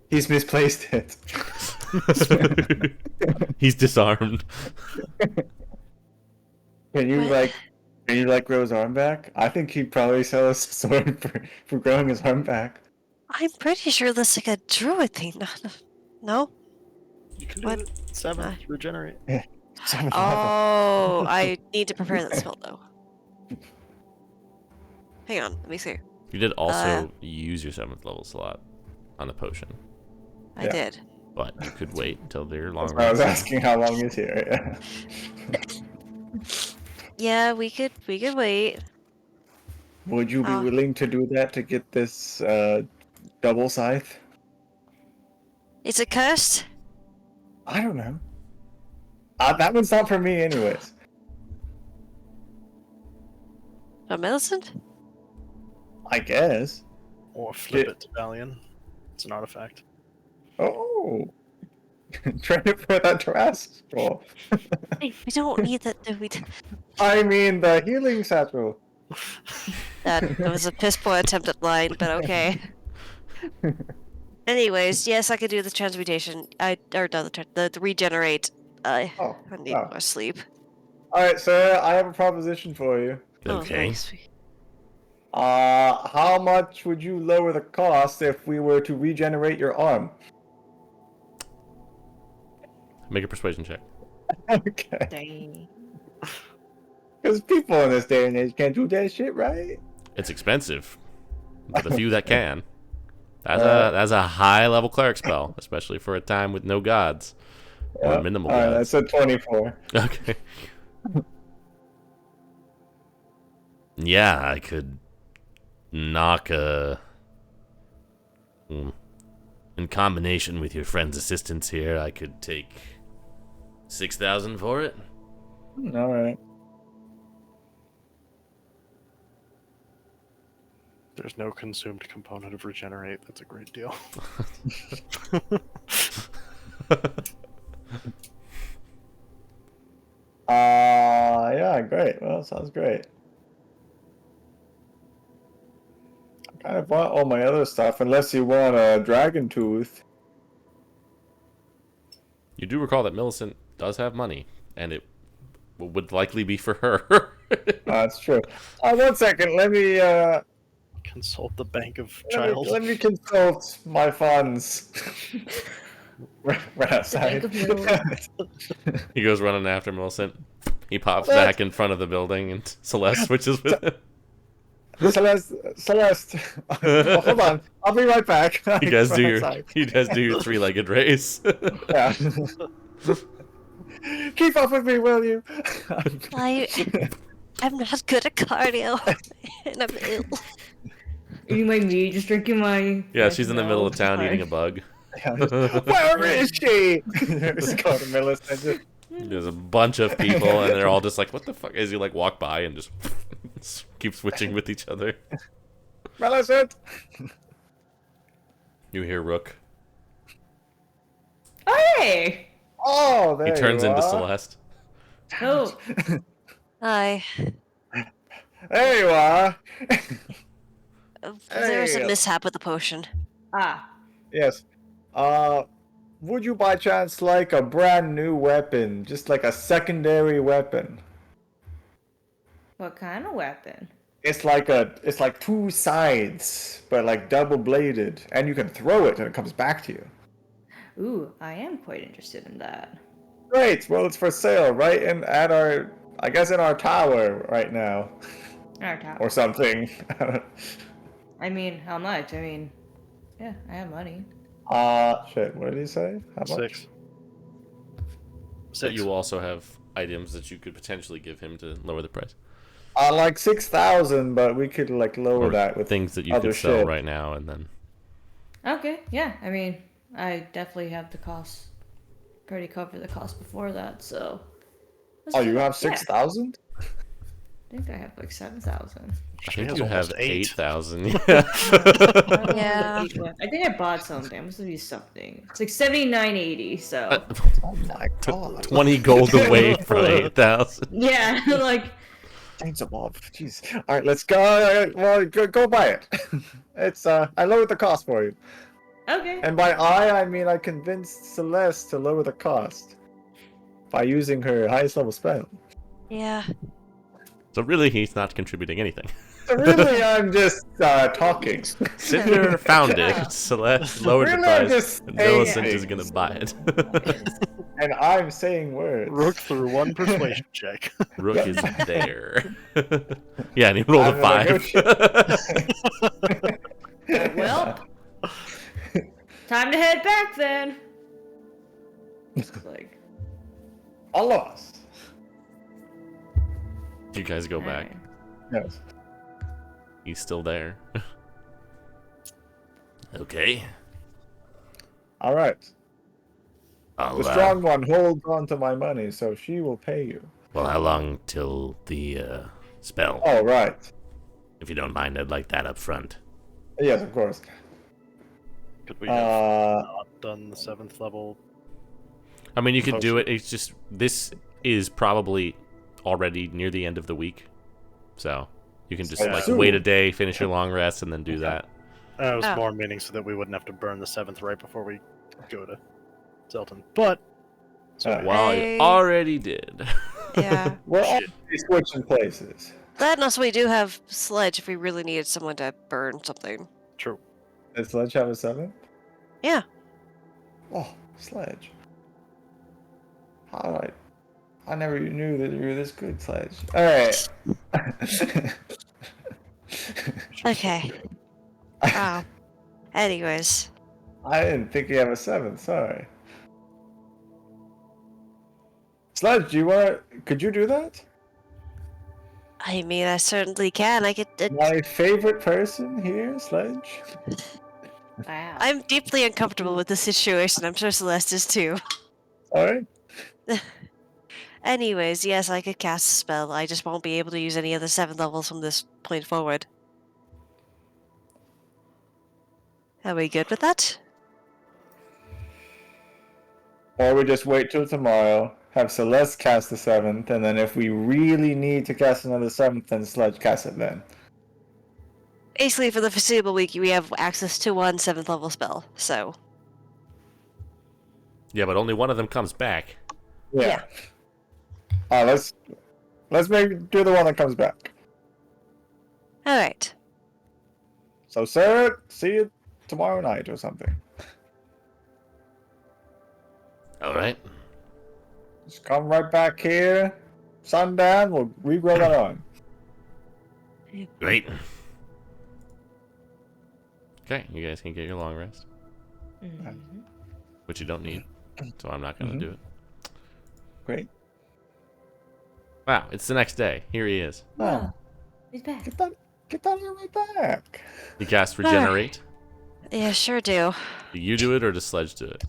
He's misplaced it. He's disarmed. Can you What? grow his arm back? I think he'd probably sell us a sword for growing his arm back. I'm pretty sure this is like a druid thing. No? You can do What? it. 7, regenerate. Oh, I need to prepare that spell though. Hang on, let me see. You did also use your 7th level slot on the potion, I did. but you could wait until they're long. I was asking how long is here. Yeah, we could wait. Would you be willing to do that to get this double scythe? Is it cursed? I don't know. That one's not for me, anyways. A medicine? I guess. Or flip it to Valiant. It's an artifact. Oh. Trying to put that to astral. Hey, we don't need that. I mean, the healing satchel. That was a piss poor attempt at line, but okay. Anyways, yes, I could do the transmutation. The regenerate. I need more sleep. All right, sir. I have a proposition for you. Okay. Oh, thanks. How much would you lower the cost if we were to regenerate your arm? Make a persuasion check. Okay. Dang. Because people in this day and age can't do that shit, right? It's expensive, but the few that can. That's a high level cleric spell, especially for a time with no gods or minimal gods. That's a 24. Okay. Yeah, I could knock in combination with your friend's assistance here, I could take 6,000 for it. All right. There's no consumed component of regenerate. That's a great deal. Yeah, great. Well, sounds great. I kind of want all my other stuff, unless you want a dragon tooth. You do recall that Millicent does have money, and it would likely be for her. That's true. 1 second. Let me Consult the bank of child. let me consult my funds. Right outside. He goes running after Millicent. He pops back in front of the building, and Celeste switches with him. Celeste. Oh, hold on. I'll be right back. You guys do your three-legged race. Yeah. Keep up with me, will you? I'm not good at cardio, and I'm ill. You like me just drinking my. Yeah, she's in the middle of town eating a bug. Where is she? Just go to Millicent. There's a bunch of people, and they're all just like, "What the fuck?" As you like walk by and just keep switching with each other. Millicent. You hear Rook. Oh, hey! Oh, there He turns you into are. Celeste. Oh, Hi. There you are. There was a Hey. mishap with the potion. Yes. Would you by chance like a brand new weapon? Just like a secondary weapon? what kind of weapon? It's like two sides, but like double bladed, and you can throw it and it comes back to you. Ooh, I am quite interested in that. Great. Well, it's for sale right in our tower right now, Our tower. or something. I mean, how much? I mean, yeah, I have money. Shit. What did he say? How much? 6. So you also have items that you could potentially give him to lower the price. Like 6,000, but we could like lower Or that with things that you other could sell shit. right now, and then Okay, yeah. I mean, I definitely have the cost. Already covered the cost before that, so. Oh, you have Yeah. 6,000? I think I have like 7,000. I think has you have almost 8. 8,000. Yeah. I think I bought something. I must have used something. It's like 79.80. So Oh my god. 20 gold away from 8,000. yeah, like Thanks above. Jeez. All right, let's go. Well, go buy it. It's I lowered the cost for you, okay. and by I mean I convinced Celeste to lower the cost by using her highest level spell. Yeah. So really, he's not contributing anything. So really, I'm just talking. Cinder found it. Celeste lowered the Really, I'm price. just And saying Millicent is things. gonna buy it. And I'm saying words. Rook through one persuasion check. Rook is there. Yeah, and he rolled I'm a gonna 5. Well, time to head back then. Like, all of us. You guys go back. alright. Yes. He's still there. Okay. All right. I'll, The strong one holds on to my money, so she will pay you. well, how long till the spell? Oh, right. If you don't mind, I'd like that up front. Yes, of course. Could we have not done the 7th level? I mean, you could do it. It's just this is probably already near the end of the week, so you can just like Soon. wait a day, finish your long rest, and then do that. It was Oh. more meaning so that we wouldn't have to burn the 7th right before we go to Selton. But Well, you already did. Yeah. We're already switching places. That and also we do have Sledge if we really needed someone to burn something. true. Does Sledge have a 7? Yeah. Oh, Sledge. How I never knew that you were this good, Sledge. Alright. Okay. Wow. Anyways. I didn't think you have a 7, sorry. Sledge, could you do that? I mean, I certainly can. I could. My favorite person here, Sledge. Wow. I'm deeply uncomfortable with the situation. I'm sure Celeste is too. Sorry? Anyways, yes, I could cast a spell. I just won't be able to use any of the 7 levels from this point forward. Are we good with that? Or we just wait till tomorrow, have Celeste cast the 7th, and then if we really need to cast another 7th, then Sledge cast it then. Basically, for the foreseeable week, we have access to one 7th level spell, so... Yeah, but only one of them comes back. Yeah. Let's do the one that comes back. Alright. So, Sarah, see you tomorrow night or something. All right. Just come right back here. Sundown, we'll regrow that on. Great. Okay, you guys can get your long rest, which you don't need, so I'm not going to do it. Great. Wow, it's the next day. Here he is. Oh, He's back. get that on my back. You cast Regenerate. Yeah, sure do. Do you do it or does Sledge do it?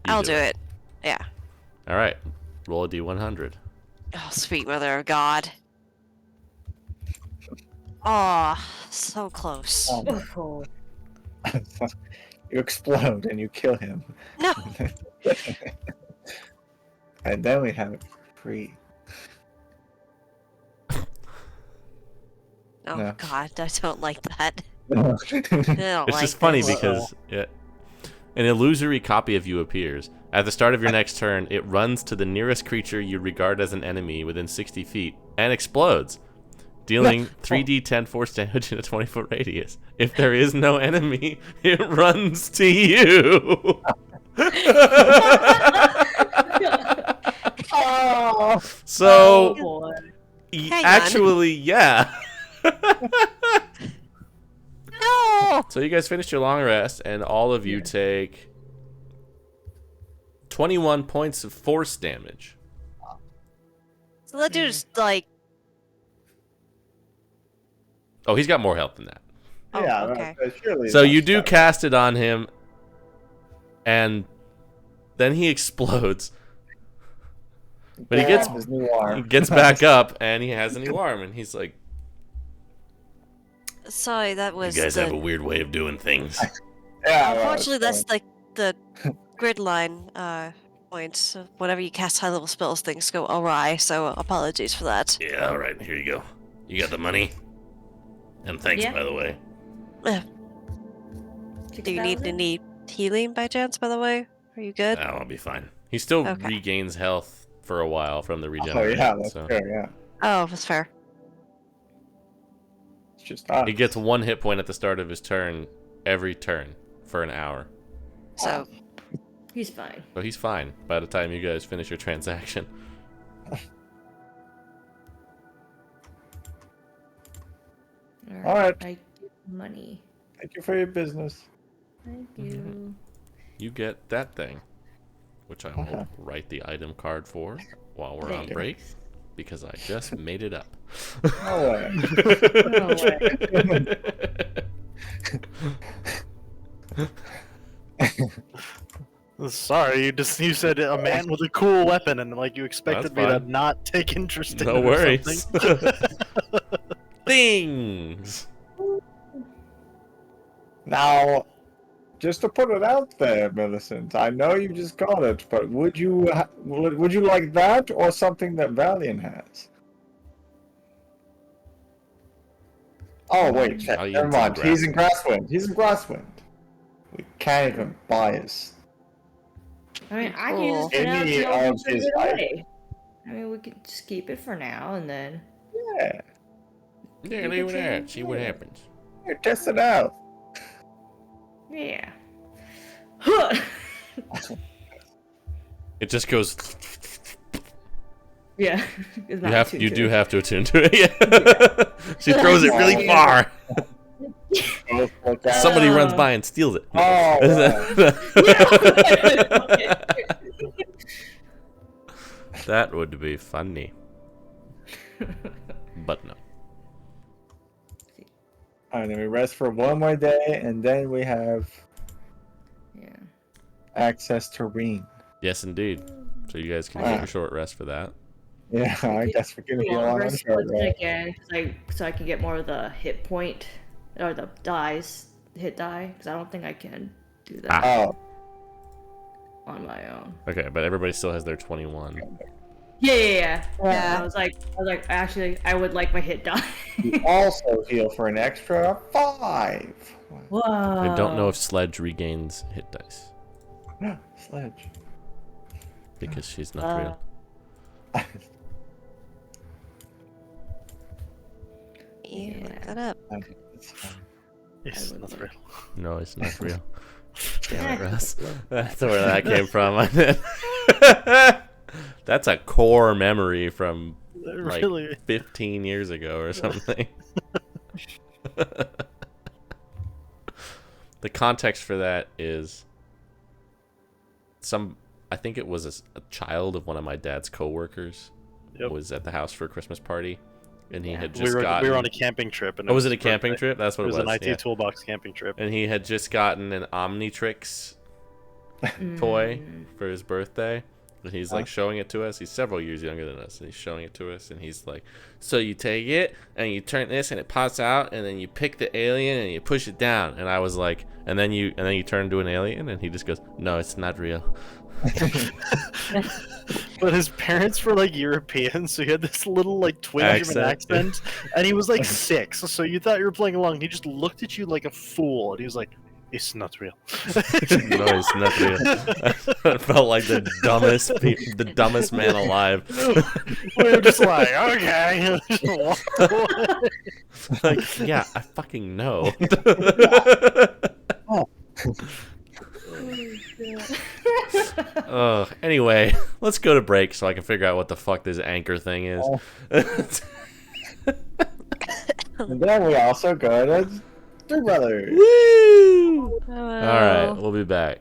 You I'll do it. Yeah. All right. Roll a d100. Oh, sweet mother of God. Oh, so close. Oh. You explode and you kill him. No! And then we have it free. Oh, No. God, I don't like that. I That's don't It's like just funny this. because an illusory copy of you appears. At the start of your next turn, it runs to the nearest creature you regard as an enemy within 60 feet and explodes, dealing 3d10 force damage in a 20-foot radius. If there is no enemy, it runs to you. So, boy. Hang on. actually, yeah. No! So you guys finish your long rest, and all of you take 21 points of force damage. So that dude's like... Oh, he's got more health than that. Oh, Yeah, okay. surely So that's you do better. cast it on him, and then he explodes. But he gets His new arm. back up, and he has an alarm, and he's like, Sorry, that was "You guys the... have a weird way of doing things." Yeah, Unfortunately, well, that's like the grid line points. So whenever you cast high-level spells, things go awry, so apologies for that. Yeah, all right, here you go. You got the money, and thanks, Yeah. by the way. Do you need any healing by chance, by the way? Are you good? I'll be fine. He still Okay. regains health for a while from the Oh regeneration. yeah, that's so. fair. Yeah, Oh, that's fair. it's just us. He gets 1 hit point at the start of his turn every turn for an hour. So, He's fine. So he's fine by the time you guys finish your transaction. All right. I give money. Thank you for your business. Thank you. You get that thing, which I will write the item card for while we're on Thanks. break, because I just made it up. No way. No way. Sorry, you said a man with a cool weapon, and like you expected me That's to fine. not take interest in No it or worries. something. Things. Now, just to put it out there, Millicent, I know you just got it, but would you like that or something that Valiant has? Oh wait, Valiant's never mind. in He's in Grasswind. He's in Grasswind. We can't even buy us. I mean, I Cool. can just Any get out of the his away. I mean, we can just keep it for now, and then Yeah, Yeah, You leave can it there. change See what it. happens. here, test it out. yeah. It just goes. Yeah. You do have to attune to it. Yeah. She throws it really far. Both look out. Somebody runs by and steals it. Oh, That would be funny. But no. Alright, then we rest for one more day, and then we have Yeah. access to Reen. Yes, indeed. So you guys can Wow. take a short rest for that. Yeah, I guess we're gonna be Longer on split short it again, so I can get more of the hit point or the dice hit die because I don't think I can do that Oh, on my own. Okay, but everybody still has their 21. Yeah. Yeah. I was like, actually, I would like my hit die. you also heal for an extra 5. Whoa. I don't know if Sledge regains hit dice Sledge. because she's not real. You look that up. It's not real. No, it's not real. Damn it, Russ. That's where that came from. That's a core memory from like Really? 15 years ago or something. The context for that is I think it was a child of one of my dad's coworkers was at the house for a Christmas party, and he had just gotten... We were on a camping trip. And was it a camping trip? That's what it was. It was an IT Toolbox camping trip. And he had just gotten an Omnitrix toy for his birthday. And he's like showing it to us. He's several years younger than us, and he's showing it to us. And he's like, "So you take it and you turn this, and it pops out, and then you pick the alien and you push it down." And I was like, "And then you turn into an alien?" And he just goes, "No, it's not real." But his parents were like European, so he had this little like twinge of an accent, and he was like 6. So you thought you were playing along. He just looked at you like a fool, and he was like, "It's not real." No, it's not real. I felt like the dumbest man alive. We were just like, okay. Just walked away. Like, yeah, I fucking know. Anyway, let's go to break so I can figure out what the fuck this anchor thing is. And then we also go to Three Brothers. Woo! Hello. All right, we'll be back.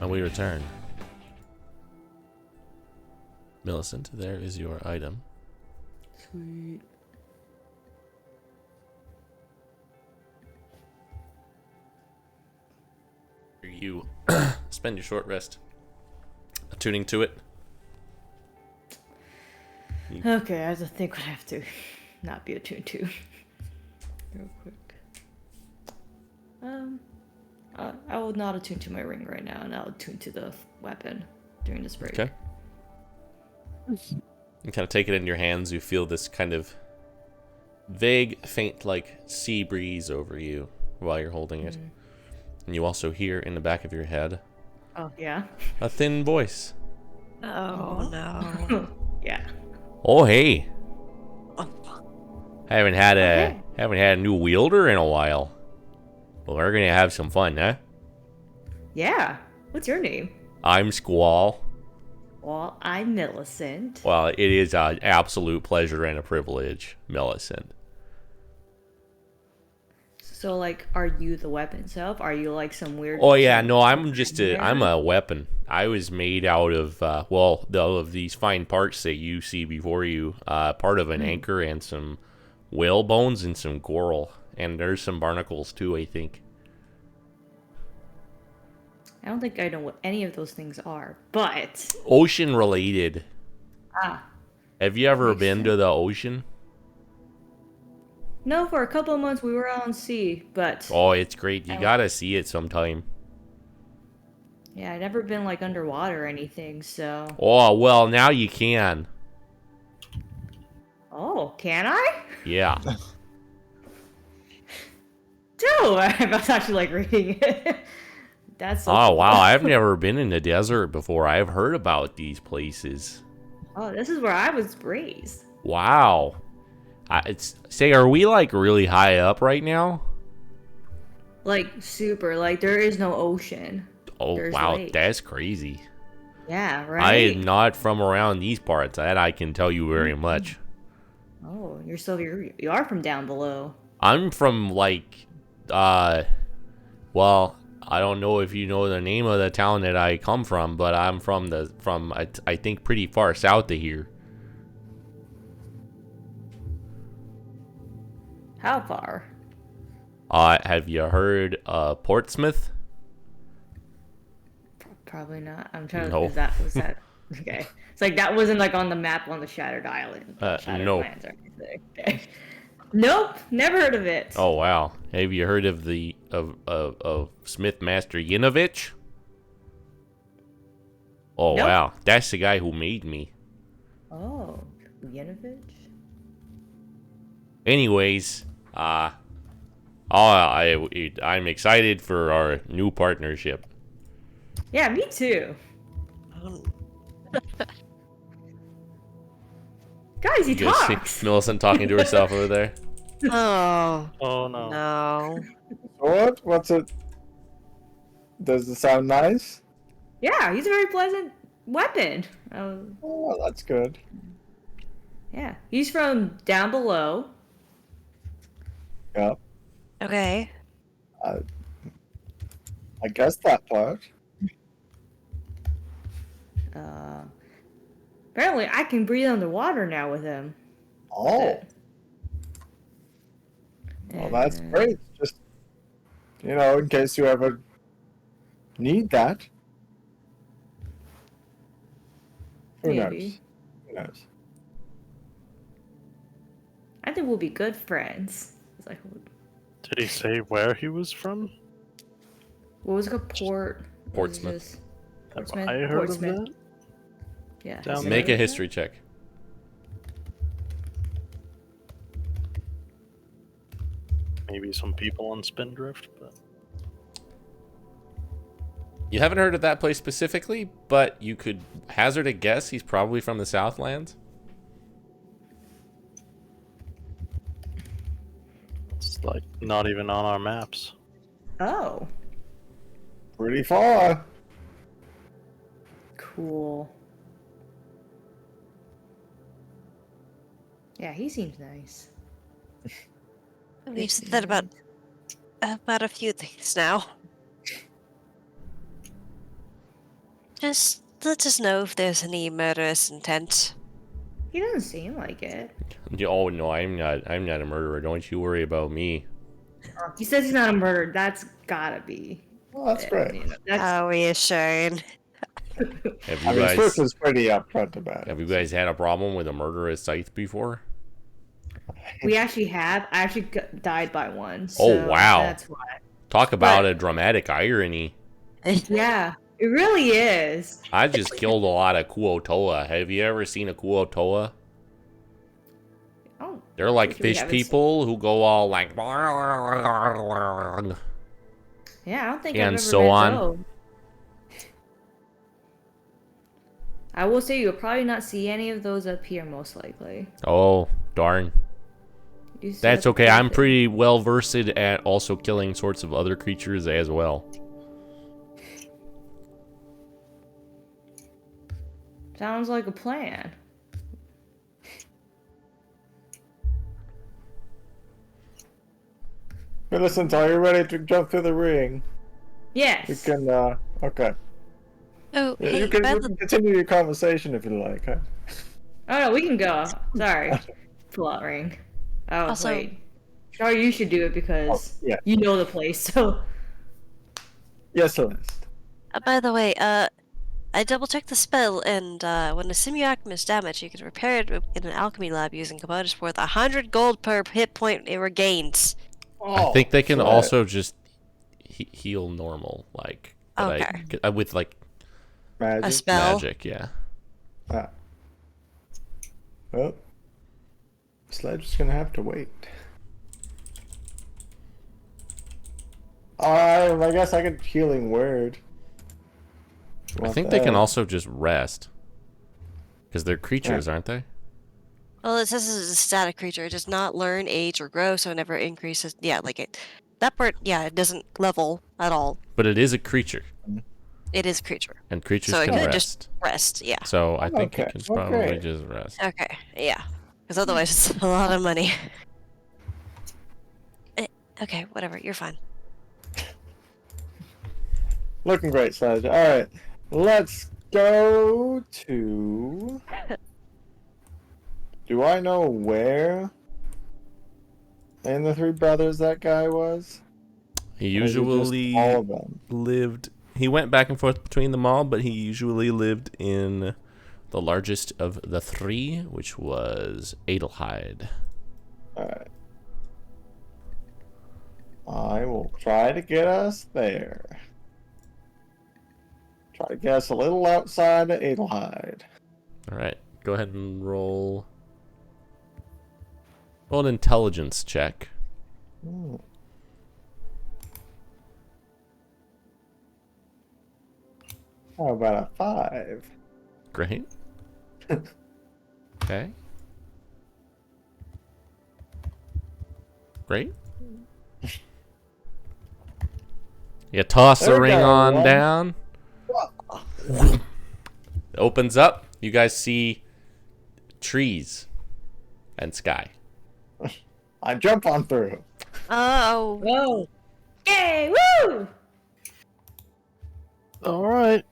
And we return. Millicent, there is your item. Sweet. You spend your short rest attuning to it. Okay, I just think I have to not be attuned to. Real quick. I will not attune to my ring right now, and I'll attune to the weapon during this break. Okay. You kind of take it in your hands. You feel this kind of vague, faint, like sea breeze over you while you're holding it. And you also hear in the back of your head Oh, yeah? a thin voice. Oh no. Yeah. Oh, hey. Oh, Haven't had Okay. a new wielder in a while. Well, we're gonna have some fun, huh? Yeah. What's your name? I'm Squall. Well, I'm Millicent. Well, it is an absolute pleasure and a privilege, Millicent. So, like, are you the weapon itself? Are you like some weird? Oh yeah, no, I'm just there? I'm a weapon. I was made out of of these fine parts that you see before you. Part of an anchor and some whale bones and some coral, and there's some barnacles too, I think. I don't think I know what any of those things are, but Ocean related. ah, Have you ever Makes been to the ocean? no. For a couple of months we were out on sea, but Oh, it's great. You gotta see it sometime. yeah, I'd never been like underwater or anything. So, Oh well, now you can. oh, can I? Yeah. No, I was actually like reading it. That's so Oh cool. wow, I've never been in the desert before. I've heard about these places. Oh, this is where I was raised. Wow. Are we like really high up right now? Like super. Like there is no ocean. Oh There's wow, lake. that's crazy. Yeah, I right. am not from around these parts. That I can tell you very much. Oh, you are from down below. I'm from like well, I don't know if you know the name of the town that I come from, but I'm from I think pretty far south of here. How far? Have you heard Portsmouth? Probably not. I'm trying to. No. Was that? Okay. It's like that wasn't like on the map on the Shattered Island. Shattered no. Lands or anything. Okay. Nope. Never heard of it. Oh wow. Have you heard of the of Smith Master Yinovich? Oh Nope. wow. That's the guy who made me. Oh, Yanovich? Anyways, I'm excited for our new partnership. Yeah, me too. Guys, he You guys talks. see Millicent talking to herself over there? Oh Oh no. no. What? What's it? Does it sound nice? Yeah, he's a very pleasant weapon. Oh, that's good. Yeah, he's from down below. Yeah, Okay. I guess that part. Apparently, I can breathe underwater now with him. Oh, well, that's And- great. Just, in case you ever need that. Who knows? Maybe. Who knows? I think we'll be good friends. It's like, Did he say where he was from? what was it called? Portsmouth. What is this? Have Portsmouth. I heard Portsmouth. of that? Yeah. Down has he Make heard a of history check. Maybe some people on Spindrift, but You haven't heard of that place specifically, but you could hazard a guess he's probably from the Southlands. it's like not even on our maps. that? Oh, Pretty far. cool. Yeah, he seems nice. We've said that about a few things now. Just let us know if there's any murderous intent. He doesn't seem like it. Oh no, I'm not a murderer. Don't you worry about me. He says he's not a murderer. That's gotta be. Well, that's it, great. You know, that's How reassuring. Have I you mean, Swift guys is pretty upfront about have it. you guys had a problem with a murderous scythe before? we actually have. I actually died by one. So Oh, wow. That's why. Talk about But- a dramatic irony. Yeah, it really is. I just killed a lot of Kuotoa. Have you ever seen a Kuotoa? Oh, They're like Which we fish haven't people who go all like yeah, I don't think and I've ever so met on. those. I will say you'll probably not see any of those up here, most likely. Oh, darn. You see That's up okay. there, I'm but- pretty well versed at also killing sorts of other creatures as well. Sounds like a plan. Millicent, are you ready to jump through the ring? Yes. You can, okay. Oh, Yeah, hey, you can by the continue your conversation if you like. Huh? Oh no, we can go. Sorry. Pull out ring. Oh Also- wait. Sorry, you should do it because Oh, yeah. you know the place. So Yes, Celeste. By the way, I double checked the spell, and when a Simiac is damaged, you can repair it in an alchemy lab using commodities worth 100 gold per hit point it regains. I think they can so- also just heal normal, like but Okay. with like Magic. A spell. magic, yeah. Ah. Well, Sledge's gonna have to wait. I guess I could healing word. You I want think they can that? also just rest. Because they're creatures, aren't they? Well, it says it's a static creature. It does not learn, age, or grow, so it never increases. Yeah, like it. That part, yeah, it doesn't level at all. But it is a creature, It is a creature. and creatures So it can could rest. just rest, yeah. So I think Okay, it can probably okay. just rest. Okay, yeah. Because otherwise it's a lot of money. Okay, whatever, you're fine. Looking great, Sledge. Alright. Let's go to. Do I know where in the Three Brothers that guy was? He Or is it just usually all of them. lived. He went back and forth between them all, but he usually lived in the largest of the three, which was Adelheid. Alright. I will try to get us there. Try to get us a little outside of Adelheid. All right, go ahead and roll an intelligence check. Hmm. How about a 5? Great. Okay. Great. You toss the There we ring go, on one. down. It opens up. You guys see trees and sky. I jump on through. Oh, whoa. Yay! Woo! All right.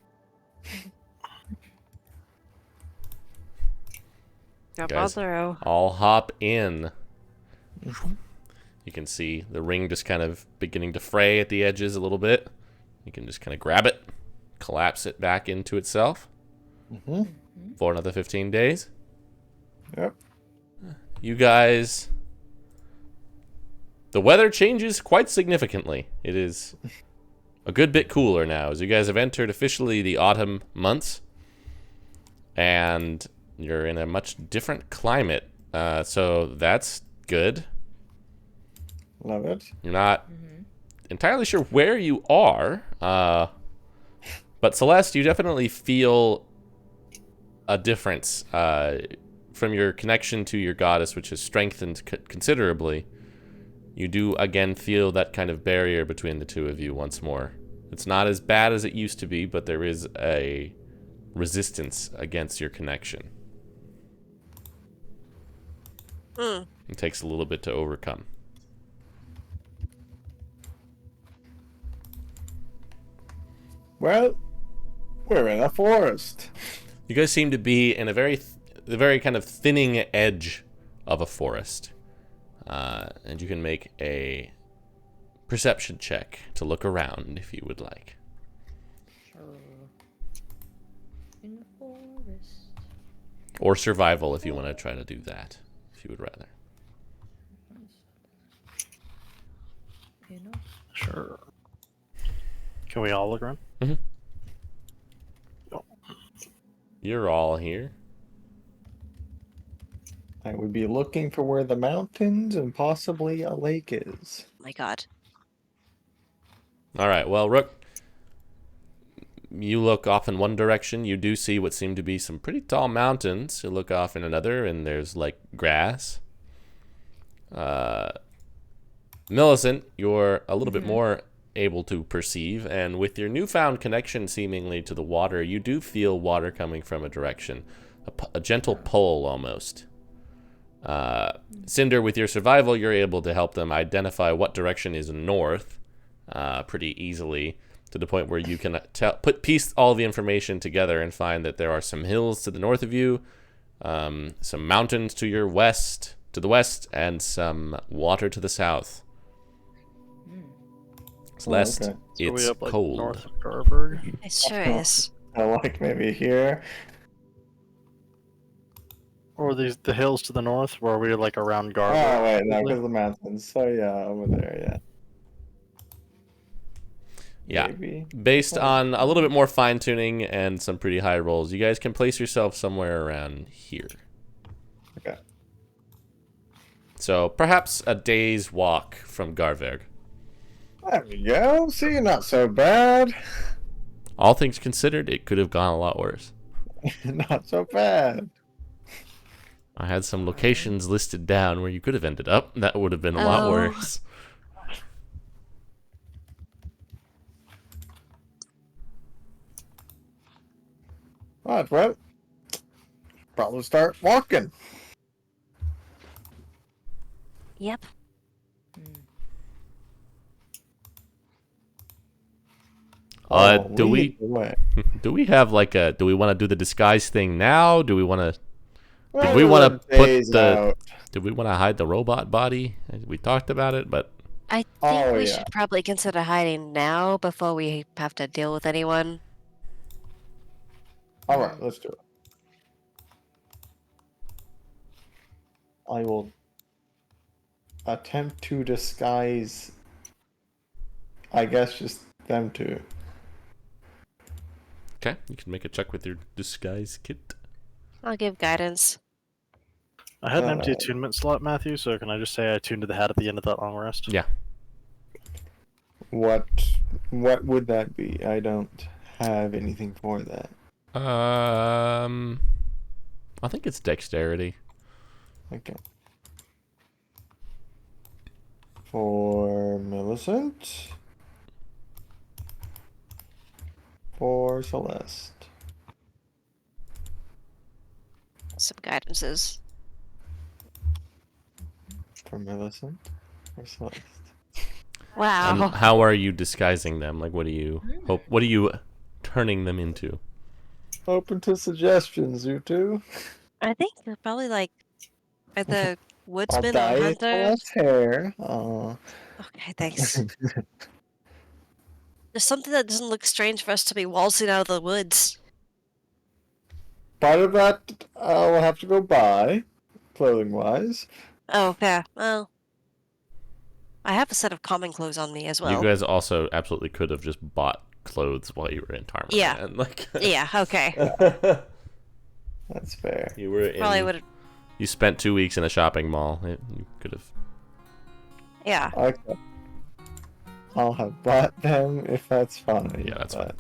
jump on Guys. through. I'll hop in. You can see the ring just kind of beginning to fray at the edges a little bit. You can just kind of grab it, collapse it back into itself Mm-hmm. for another 15 days. Yep. You guys, the weather changes quite significantly. It is a good bit cooler now as you guys have entered officially the autumn months, and you're in a much different climate. So that's good. Love it. You're not entirely sure where you are, but Celeste, you definitely feel a difference from your connection to your goddess, which has strengthened considerably. You do again feel that kind of barrier between the two of you once more. It's not as bad as it used to be, but there is a resistance against your connection. Hmm. It takes a little bit to overcome. Well, We're in a forest. You guys seem to be in a the very kind of thinning edge of a forest. And you can make a perception check to look around if you would like. In the forest. Or survival if you want to try to do that, if you would rather. Sure. Can we all look around? Mm-hmm. You're all here. I would be looking for where the mountains and possibly a lake is. My God. All right, well, Rook, you look off in one direction. You do see what seem to be some pretty tall mountains. You look off in another, and there's, like, grass. Millicent, you're a little bit more able to perceive, and with your newfound connection seemingly to the water, you do feel water coming from a direction. A gentle pull, almost. Cinder, with your survival, you're able to help them identify what direction is north pretty easily, to the point where you can piece all the information together and find that there are some hills to the north of you, some mountains to your west, and some water to the south. Celeste, okay. So it's we up, like, cold. north of Garberg? It sure is. Like maybe here. Or the hills to the north, where we're like around Garberg? Oh wait, no, because the mountains. So yeah, over there, yeah. Yeah. Maybe. Based on a little bit more fine tuning and some pretty high rolls, you guys can place yourself somewhere around here. Okay. So perhaps a day's walk from Garverg. There we go. See, not so bad. All things considered, it could have gone a lot worse. Not so bad. I had some locations listed down where you could have ended up. That would have been a lot Oh. worse. Alright, well, probably start walking. Yep. Do we lead the way. do we have like a do we want to do the disguise thing now? Do we want to Well, we wanna we're put days the- out. do we want to hide the robot body? We talked about it, but I think Oh, we yeah. should probably consider hiding now before we have to deal with anyone. Alright, let's do it. I will attempt to disguise, I guess, just them two. okay, you can make a check with your disguise kit. I'll give guidance. I had an empty Uh, attunement slot, Matthew, so can I just say I tuned to the hat at the end of that long rest? Yeah. What would that be? I don't have anything for that. I think it's dexterity. Okay. For Millicent. For Celeste. Some guidances. For Millicent. For Celeste. And Wow. how are you disguising them? Like, what do you hope? What are you turning them into? Open to suggestions, you two. I think they're probably like either I'll woodsman or dye hunter. Celeste's hair. Oh. Okay, thanks. There's something that doesn't look strange for us to be waltzing out of the woods. Part of that I'll have to go buy, clothing wise. Oh, fair. Well, I have a set of common clothes on me as well. You guys also absolutely could have just bought clothes while you were in Tarmar. Yeah. And like, Yeah, okay. That's fair. you were Probably in. would have. You spent 2 weeks in a shopping mall. You could have. Yeah. Okay. I'll have bought them if that's fine. Yeah, that's fine.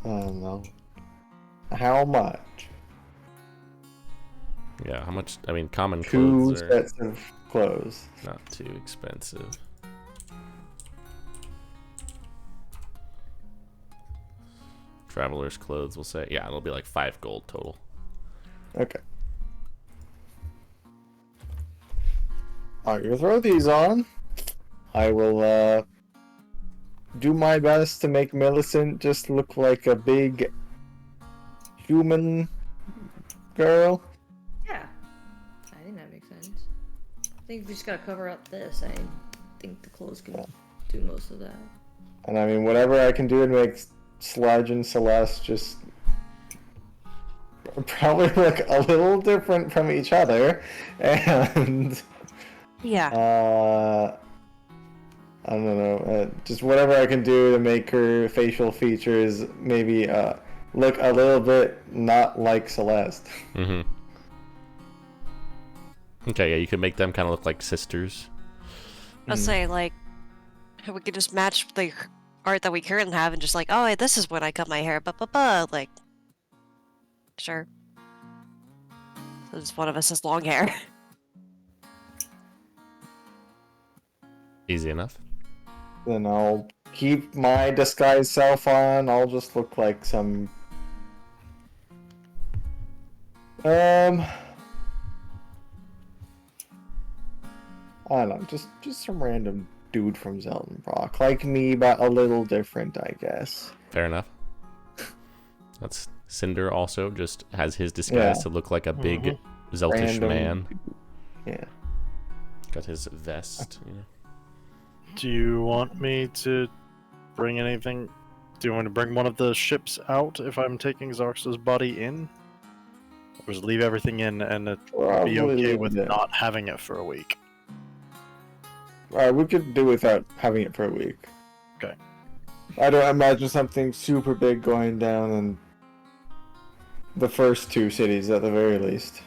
I don't know. How much? Yeah, how much? I mean, common 2 clothes are sets of clothes. not too expensive. Traveler's clothes, we'll say. Yeah, it'll be like 5 gold total. Okay. Alright, you throw these on. I will do my best to make Millicent just look like a big human girl. Yeah. I think that makes sense. I think we just gotta cover up this. I think the clothes can do most of that. And I mean, whatever I can do to make Sludge and Celeste just probably look a little different from each other, and Yeah. I don't know, just whatever I can do to make her facial features maybe look a little bit not like Celeste. Mm-hmm. Okay, yeah, you could make them kind of look like sisters. I'll say, like, we could just match the art that we currently have and just like, oh, this is when I cut my hair, like, sure. So just one of us has long hair. Easy enough. Then I'll keep my disguise self on. I'll just look like some I don't know, just some random dude from Seltenbrach, like me, but a little different, I guess. Fair enough. That's Cinder also just has his disguise to look like a big Zeltish Random man. Yeah. Got his vest. You know. Do you want me to bring anything? Do you want to bring one of the ships out if I'm taking Zarx's body in? Or just leave everything in and be Probably okay leave with it. not having it for a week? Alright, we could do without having it for a week. Okay. I don't imagine something super big going down in the first two cities at the very least.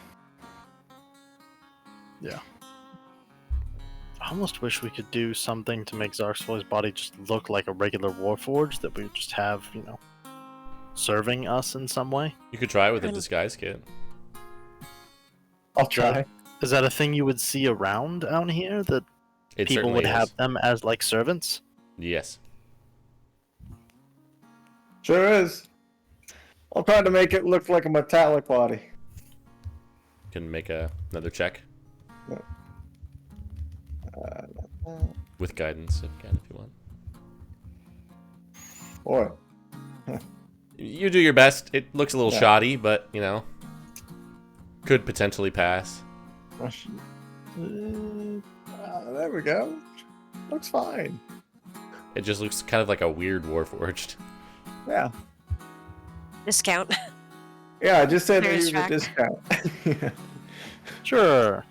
Yeah. I almost wish we could do something to make Zarx's body just look like a regular Warforged that we just have, you know, serving us in some way. You could try with a disguise kit. I'll try. Is that a thing you would see around out here, that It people certainly would is. have them as like servants? Yes. Sure is. I'll try to make it look like a metallic body. You can make another check with guidance if you want. Or You do your best. It looks a little Yeah. shoddy, but you know, could potentially pass. there we go. Looks fine. It just looks kind of like a weird Warforged. Yeah. Discount. Yeah, I just said Clearance use a track. discount. Yeah. Sure.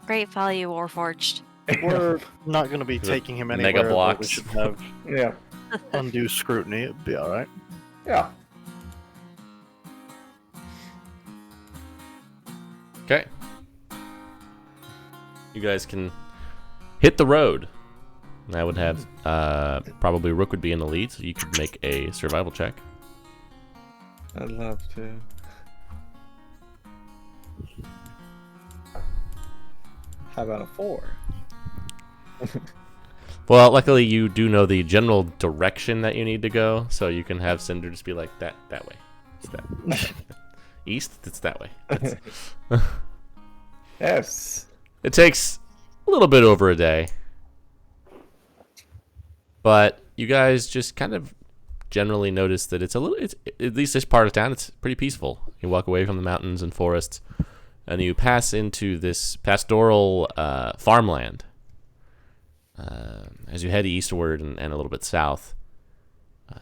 Great value, Warforged. We're not going to be The taking him mega anywhere that we blocks. should have Yeah. undue scrutiny. It'd be alright. Yeah. Okay. You guys can hit the road. I would have probably Rook would be in the lead, so you could make a survival check. I'd love to. How about a 4? Well, luckily you do know the general direction that you need to go, so you can have Cinder just be like that way. It's that. East, it's that way. Yes. It takes a little bit over a day. But you guys just kind of generally notice that it's at least this part of town, it's pretty peaceful. You walk away from the mountains and forests, and you pass into this pastoral farmland. As you head eastward and a little bit south,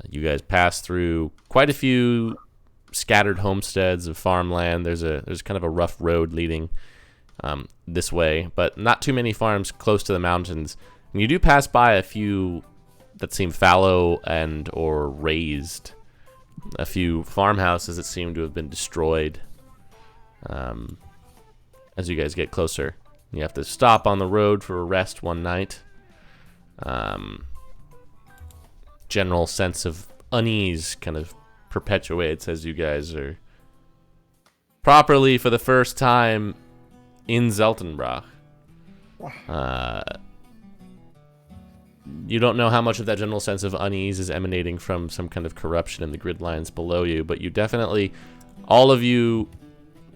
you guys pass through quite a few scattered homesteads of farmland. There's kind of a rough road leading this way, but not too many farms close to the mountains. And you do pass by a few that seem fallow and or razed. A few farmhouses that seem to have been destroyed. As you guys get closer, you have to stop on the road for a rest one night. General sense of unease kind of perpetuates as you guys are properly for the first time in Seltenbrach. You don't know how much of that general sense of unease is emanating from some kind of corruption in the grid lines below you, but you definitely, all of you,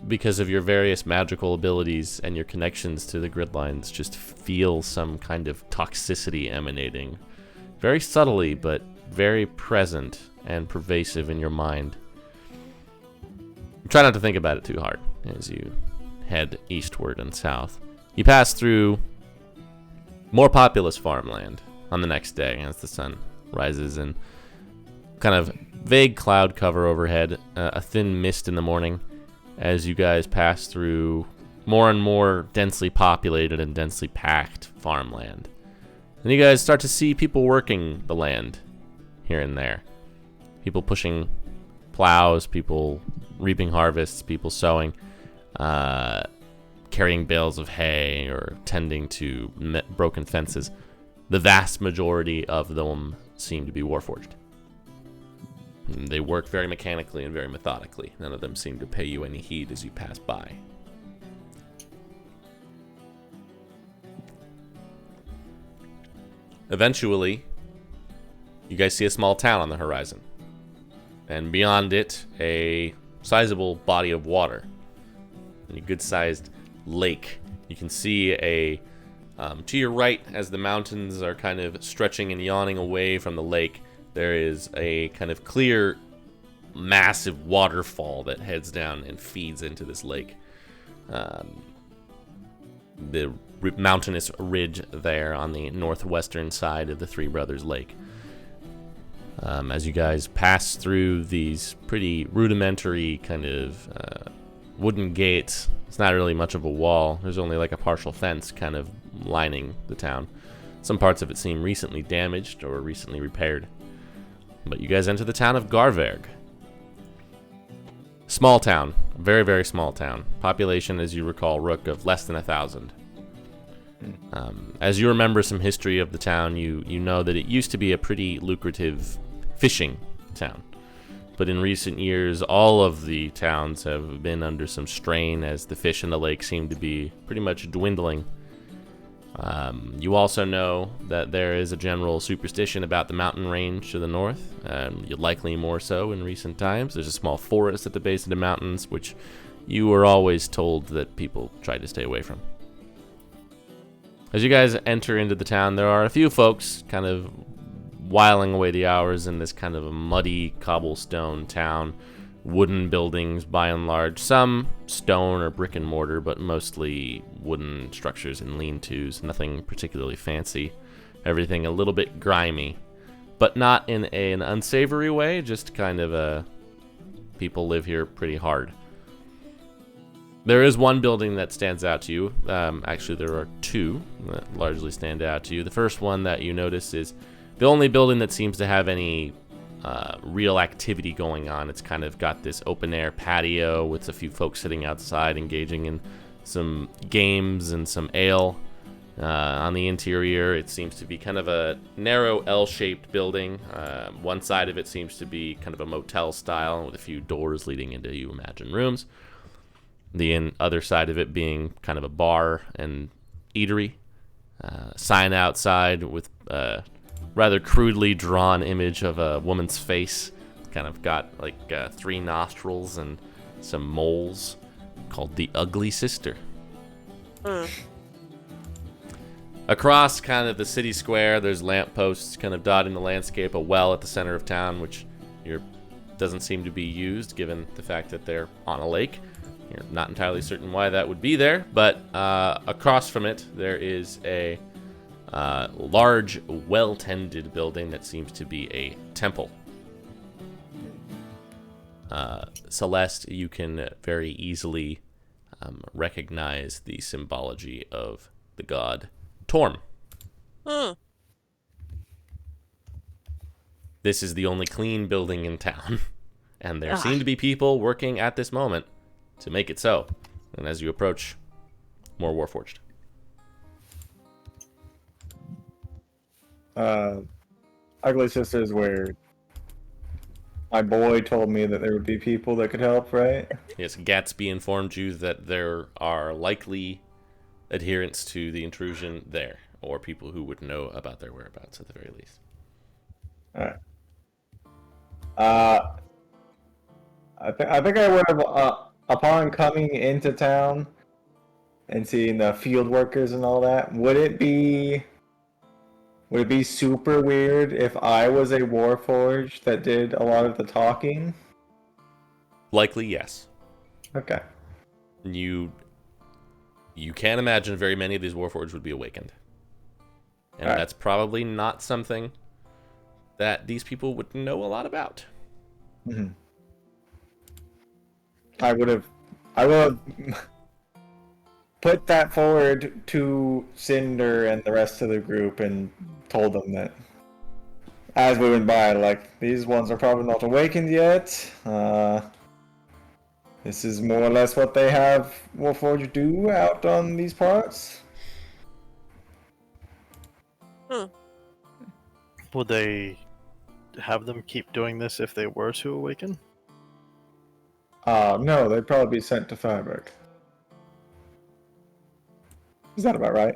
because of your various magical abilities and your connections to the grid lines, just feel some kind of toxicity emanating very subtly, but very present and pervasive in your mind. Try not to think about it too hard as you head eastward and south. You pass through more populous farmland on the next day as the sun rises, and kind of vague cloud cover overhead, a thin mist in the morning as you guys pass through more and more densely populated and densely packed farmland. And you guys start to see people working the land here and there. People pushing plows, people reaping harvests, people sowing, carrying bales of hay or tending to broken fences. The vast majority of them seem to be warforged. They work very mechanically and very methodically. None of them seem to pay you any heed as you pass by. Eventually, you guys see a small town on the horizon. And beyond it, a sizable body of water. And a good-sized lake. You can see to your right, as the mountains are kind of stretching and yawning away from the lake, there is a kind of clear, massive waterfall that heads down and feeds into this lake. The mountainous ridge there on the northwestern side of the Three Brothers Lake. As you guys pass through these pretty rudimentary kind of wooden gates, it's not really much of a wall. There's only like a partial fence kind of lining the town. Some parts of it seem recently damaged or recently repaired. But you guys enter the town of Garverg. Small town, very, very small town. Population, as you recall, Rook, of less than 1,000. As you remember some history of the town, you know that it used to be a pretty lucrative fishing town. But in recent years, all of the towns have been under some strain as the fish in the lake seem to be pretty much dwindling. You also know that there is a general superstition about the mountain range to the north, likely more so in recent times. There's a small forest at the base of the mountains, which you were always told that people tried to stay away from. As you guys enter into the town, there are a few folks kind of whiling away the hours in this kind of a muddy cobblestone town. Wooden buildings by and large, some stone or brick and mortar, but mostly wooden structures and lean-tos, nothing particularly fancy. Everything a little bit grimy, but not in an unsavory way, just kind of people live here pretty hard. There is one building that stands out to you. Actually, there are two that largely stand out to you. The first one that you notice is the only building that seems to have any real activity going on. It's kind of got this open air patio with a few folks sitting outside engaging in some games and some ale. On the interior, it seems to be kind of a narrow L-shaped building. One side of it seems to be kind of a motel style with a few doors leading into, you imagine, rooms. The other side of it being kind of a bar and eatery. Sign outside with rather crudely drawn image of a woman's face. Kind of got like 3 nostrils and some moles, called the Ugly Sister. Across kind of the city square, there's lampposts kind of dotting the landscape, a well at the center of town, which doesn't seem to be used given the fact that they're on a lake. You're not entirely certain why that would be there, but across from it, there is a large, well-tended building that seems to be a temple. Celeste, you can very easily recognize the symbology of the god Torm. This is the only clean building in town, and there seem to be people working at this moment to make it so. And as you approach, more Warforged. Ugly Sister is where my boy told me that there would be people that could help, right? Yes, Gatsby informed you that there are likely adherents to the intrusion there, or people who would know about their whereabouts at the very least. Alright. I think I would have, upon coming into town and seeing the field workers and all that, would it be would it be super weird if I was a Warforged that did a lot of the talking? Likely, yes. Okay. You can't imagine very many of these Warforged would be awakened. And Alright. that's probably not something that these people would know a lot about. Mm-hmm. I would have put that forward to Cinder and the rest of the group and told them that as we went by, like, these ones are probably not awakened yet. This is more or less what they have Warforged do out on these parts. Would they have them keep doing this if they were to awaken? No, they'd probably be sent to Fabric. Is that about right?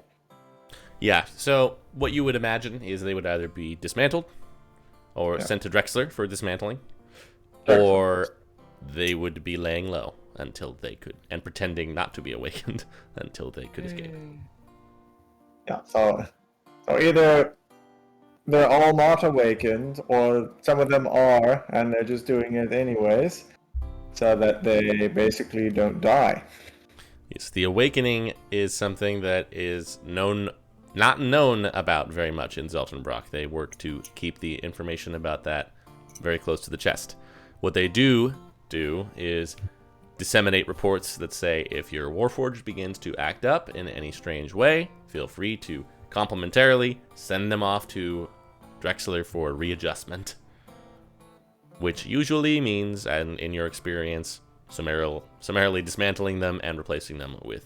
Yeah, so what you would imagine is they would either be dismantled or sent to Drexler for dismantling, or they would be laying low until they could, and pretending not to be awakened until they could escape. Yeah, so either they're all not awakened, or some of them are, and they're just doing it anyways, so that they basically don't die. Yes, the awakening is something that is not known about very much in Seltenbrach. They work to keep the information about that very close to the chest. What they do is disseminate reports that say if your Warforged begins to act up in any strange way, feel free to complimentarily send them off to Drexler for readjustment. Which usually means, and in your experience, summarily dismantling them and replacing them with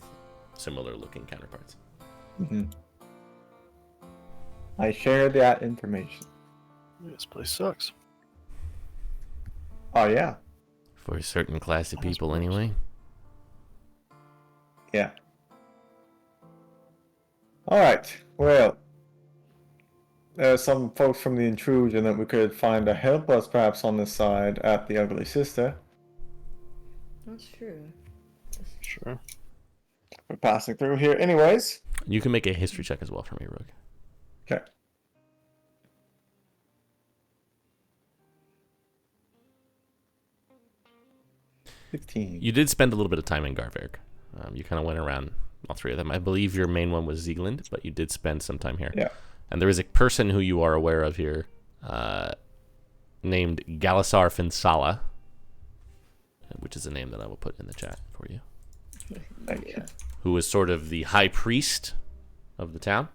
similar-looking counterparts. Mm-hmm. I share that information. This place sucks. Oh, yeah. For a certain class of people, anyway. Yeah. Alright, well, there's some folks from the intrusion that we could find to help us perhaps on this side at the Ugly Sister. That's true. Sure. We're passing through here anyways. You can make a history check as well for me, Rogue. Okay. You did spend a little bit of time in Garverg. You kind of went around all three of them. I believe your main one was Ziegland, but you did spend some time here. Yeah. And there is a person who you are aware of here named Galasar Finsala, which is a name that I will put in the chat for you. Thank you. Who was sort of the high priest of the town.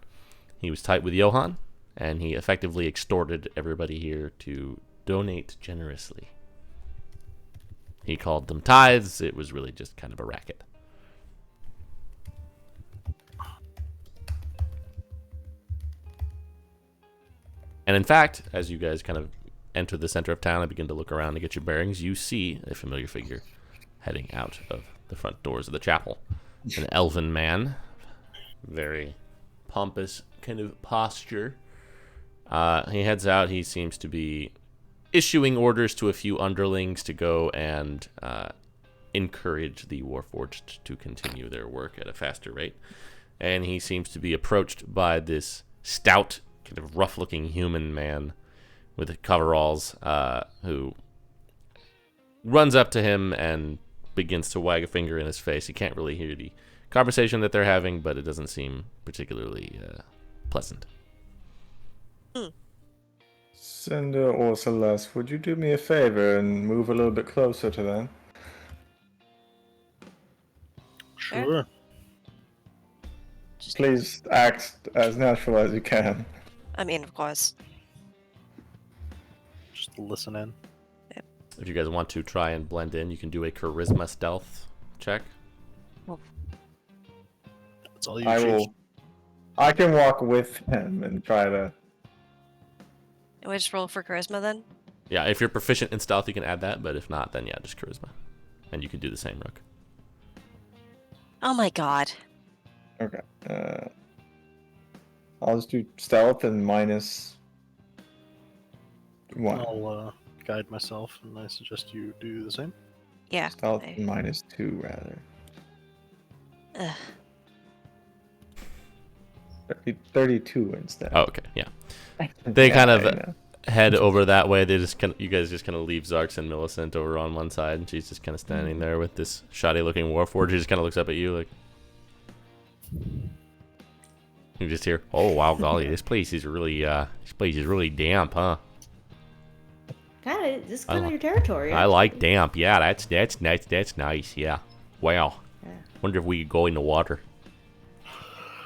He was tight with Johann, and he effectively extorted everybody here to donate generously. He called them tithes. It was really just kind of a racket. And in fact, as you guys kind of enter the center of town and begin to look around to get your bearings, you see a familiar figure heading out of the front doors of the chapel. An elven man, very pompous kind of posture. He heads out. He seems to be issuing orders to a few underlings to go and encourage the Warforged to continue their work at a faster rate. And he seems to be approached by this stout, kind of rough-looking human man with coveralls who runs up to him and begins to wag a finger in his face. You can't really hear the conversation that they're having, but it doesn't seem particularly pleasant. Cinder or Celeste, would you do me a favor and move a little bit closer to them? Sure. Please act as natural as you can. I mean, of course. Just listen in. If you guys want to try and blend in, you can do a charisma stealth check. That's all you I can walk with him and try to. We just roll for charisma then? Yeah, if you're proficient in stealth, you can add that, but if not, then yeah, just charisma. And you can do the same, Rook. Oh my god. Okay. I'll just do stealth and -1. I'll guide myself, and I suggest you do the same. Yeah. Stealth and -2, rather. Ugh. 32 instead. Oh, okay, yeah. They Yeah, kind I of know. head over that way. You guys just kind of leave Zarks and Millicent over on one side, and she's just kind of standing there with this shoddy-looking warforged. She just kind of looks up at you like. You just hear, "Oh wow, golly, this place is really damp, huh?" This is kind of your territory. I like damp. Yeah, that's nice. That's nice. Yeah. Wow. Yeah. Wonder if we could go in the water.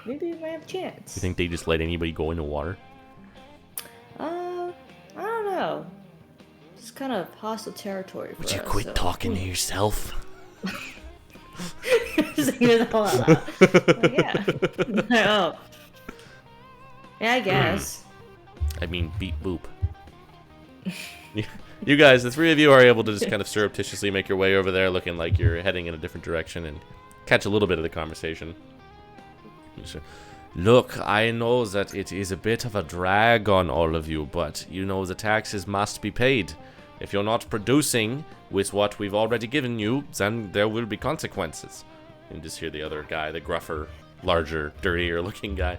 Maybe we might have a chance. You think they just let anybody go in the water? I don't know. It's kind of hostile territory for Would us. you quit talking to yourself? Just hear that out loud. Like, yeah. Oh. Yeah, I guess. I mean, beep boop. You guys, the three of you are able to just kind of surreptitiously make your way over there, looking like you're heading in a different direction, and catch a little bit of the conversation. Look, I know that it is a bit of a drag on all of you, but you know the taxes must be paid. If you're not producing with what we've already given you, then there will be consequences. You just hear the other guy, the gruffer, larger, dirtier looking guy.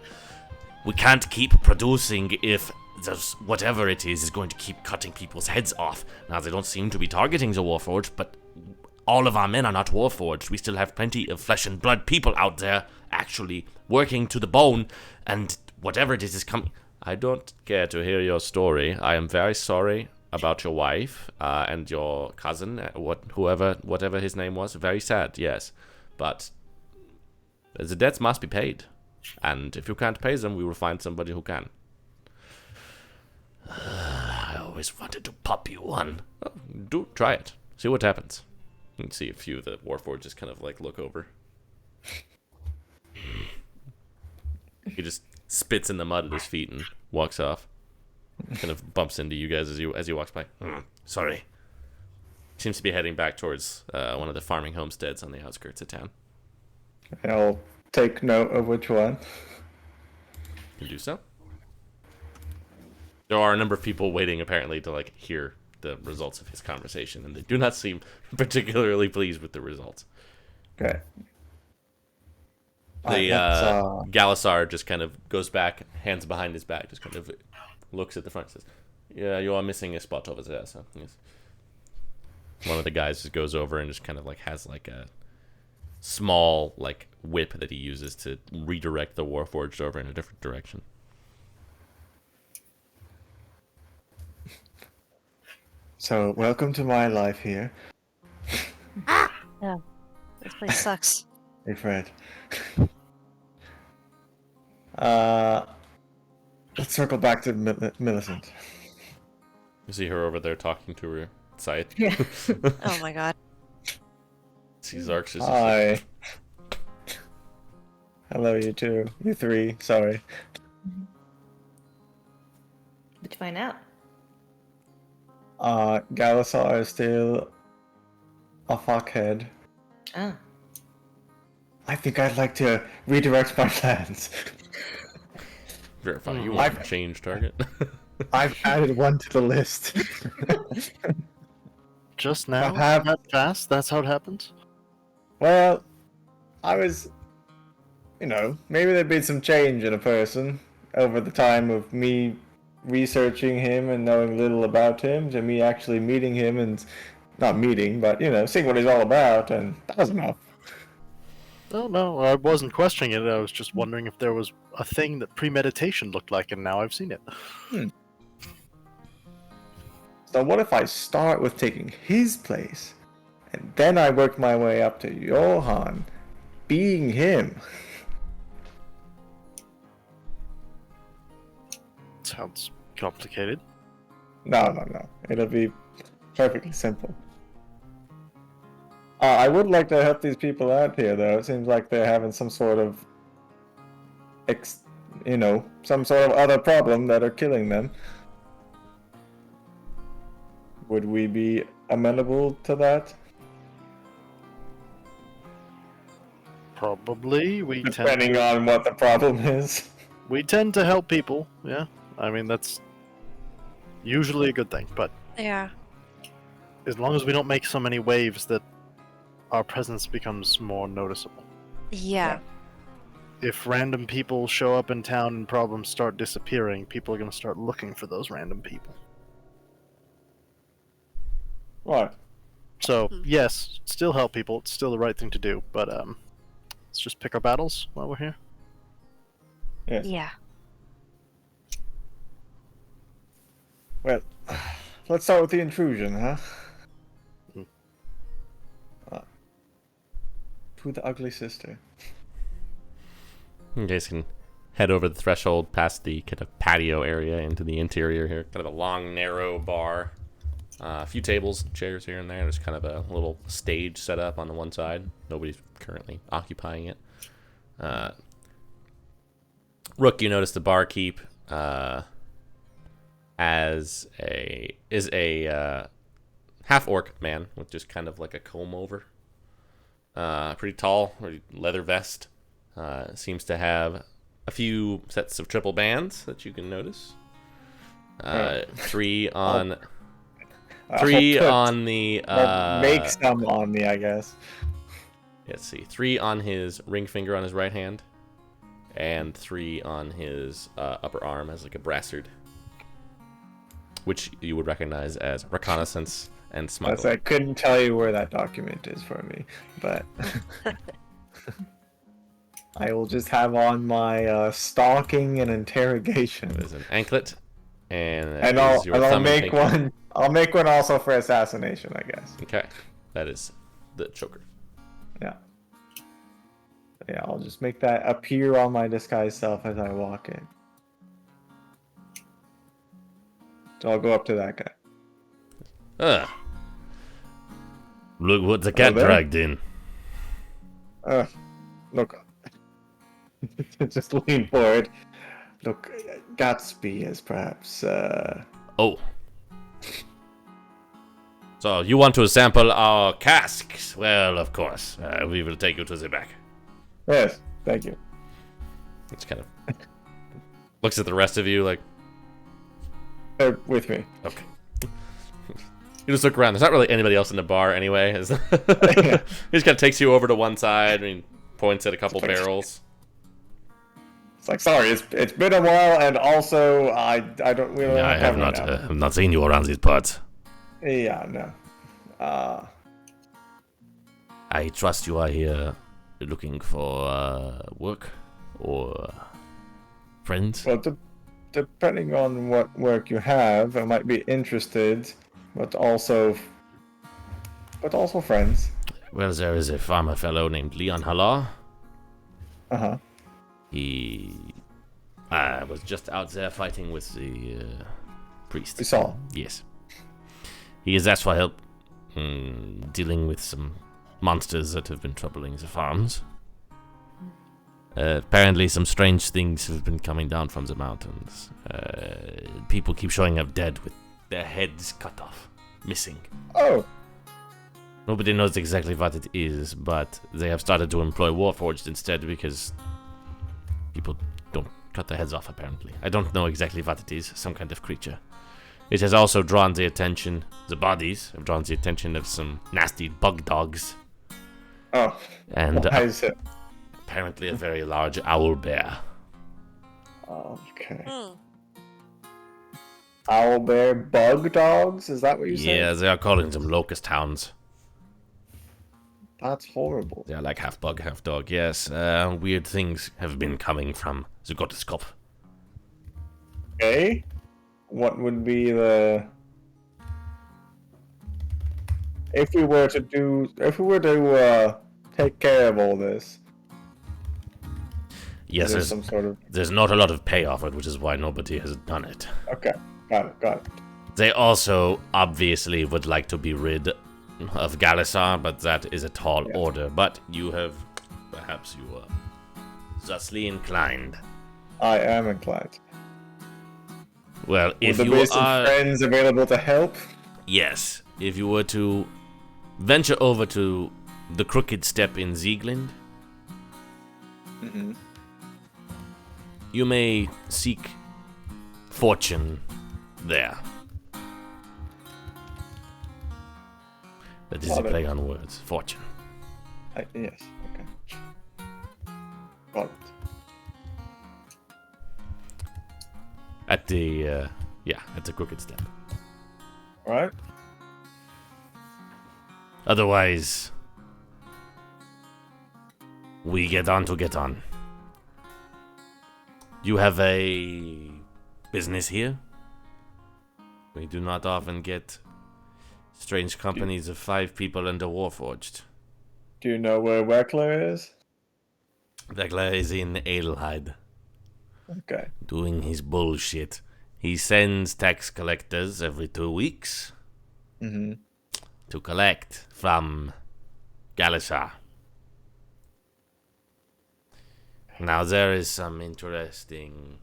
We can't keep producing if there's whatever it is going to keep cutting people's heads off. Now, they don't seem to be targeting the Warforged, but all of our men are not Warforged. We still have plenty of flesh and blood people out there actually working to the bone, and whatever it is coming. I don't care to hear your story. I am very sorry about your wife and your cousin, whatever his name was. Very sad, yes. But the debts must be paid. And if you can't pay them, we will find somebody who can. I always wanted to pop you one. Oh, do try it. See what happens. You can see a few of the Warforged just kind of like look over. He just spits in the mud at his feet and walks off. Kind of bumps into you guys as he walks by. Sorry. Seems to be heading back towards one of the farming homesteads on the outskirts of town. I'll take note of which one. You do so. There are a number of people waiting apparently to like hear the results of his conversation, and they do not seem particularly pleased with the results. Okay. The Galasar just kind of goes back, hands behind his back, just kind of looks at the front and says, "Yeah, you are missing a spot over there." So yes. One of the guys just goes over and just kind of like has like a small like whip that he uses to redirect the Warforged over in a different direction. So, welcome to my life here. Yeah. This place sucks. Hey, Fred. Let's circle back to Millicent. You see her over there talking to her side. Yeah. Oh my god. See Zarks is Hi. Hello, you two. You three. Sorry. What'd you find out? Galasar is still a fuckhead. Ah. I think I'd like to redirect my plans. verify you want to change target. I've added one to the list. Just now? That fast? That's how it happens? Well, I was, maybe there'd been some change in a person over the time of me researching him and knowing little about him to me actually meeting him and not meeting, but seeing what he's all about, and that was enough. No, I wasn't questioning it. I was just wondering if there was a thing that premeditation looked like, and now I've seen it. So what if I start with taking his place, and then I work my way up to Johan, being him? Sounds complicated. No. It'll be perfectly simple. I would like to help these people out here, though. It seems like they're having some sort of, some sort of other problem that are killing them. Would we be amenable to that? Probably. Depending on what the problem is. We tend to help people, yeah. I mean, that's usually a good thing, but Yeah. as long as we don't make so many waves that our presence becomes more noticeable. Yeah. if random people show up in town and problems start disappearing, people are going to start looking for those random people. Right. So, yes, still help people. It's still the right thing to do, but let's just pick our battles while we're here. Yes. Yeah. Well, let's start with the intrusion, huh? Mm. To the ugly sister. You guys can head over the threshold past the kind of patio area into the interior here. Kind of a long, narrow bar. A few tables, chairs here and there. There's kind of a little stage set up on the one side. Nobody's currently occupying it. Rook, you notice the barkeep is a half orc man with just kind of like a comb over. Pretty tall, leather vest. Seems to have a few sets of triple bands that you can notice. Three on the make some on me, I guess. Let's see, 3 on his ring finger on his right hand, and 3 on his upper arm as like a brassard, which you would recognize as reconnaissance and smuggling. I couldn't tell you where that document is for me, but I will just have on my stalking and interrogation. There's an anklet, and I'll make one. I'll make one also for assassination, I guess. Okay, that is the choker. Yeah. Yeah, I'll just make that appear on my disguise self as I walk in. So I'll go up to that guy. Look what the cat dragged in. Look. Just lean forward. Look, Gatsby is perhaps, Oh. So, you want to sample our casks? Well, of course. We will take you to the back. Yes, thank you. It's kind of... looks at the rest of you like... They're with me. Okay. You just look around. There's not really anybody else in the bar anyway. He just kind of takes you over to one side and points at a couple barrels. It's like, sorry, it's been a while, and also I don't. We don't I have not seen you around these parts. Yeah, no. I trust you are here looking for work or friends. Well, depending on what work you have, I might be interested, but also friends. Well, there is a farmer fellow named Leon Halar. Uh-huh. He was just out there fighting with the priest. We saw. Yes. He has asked for help dealing with some monsters that have been troubling the farms. Apparently some strange things have been coming down from the mountains. People keep showing up dead with their heads cut off, missing. Oh. Nobody knows exactly what it is, but they have started to employ Warforged instead because people don't cut their heads off, apparently. I don't know exactly what it is, some kind of creature. It has also drawn the attention, the bodies have drawn the attention of some nasty bug dogs. Oh. And why is it? apparently a very large owl bear. Okay. Owl bear bug dogs? Is that what you said? Yeah, they are calling them locust hounds. That's horrible. They are like half bug, half dog, yes. Weird things have been coming from the Gotteskopf. Okay. What would be the... If we were to take care of all this... Yes, there's not a lot of pay offered, which is why nobody has done it. Okay, got it. They also obviously would like to be rid of Galisar, but that is a tall order. But perhaps you are thusly inclined. I am inclined. Well, if Will there you be some friends available to help? Yes, if you were to venture over to the Crooked Step in Ziegland, you may seek fortune there. That is a play on words. Fortune. Yes, okay. Got it. at the, at the crooked step. Right? Otherwise, we get on. You have a business here? We do not often get strange companies of 5 people and a warforged. Do you know where Weckler is? Vegla is in Adelheid, Okay. doing his bullshit. He sends tax collectors every 2 weeks Mm-hmm. to collect from Galishar. Now there is some interesting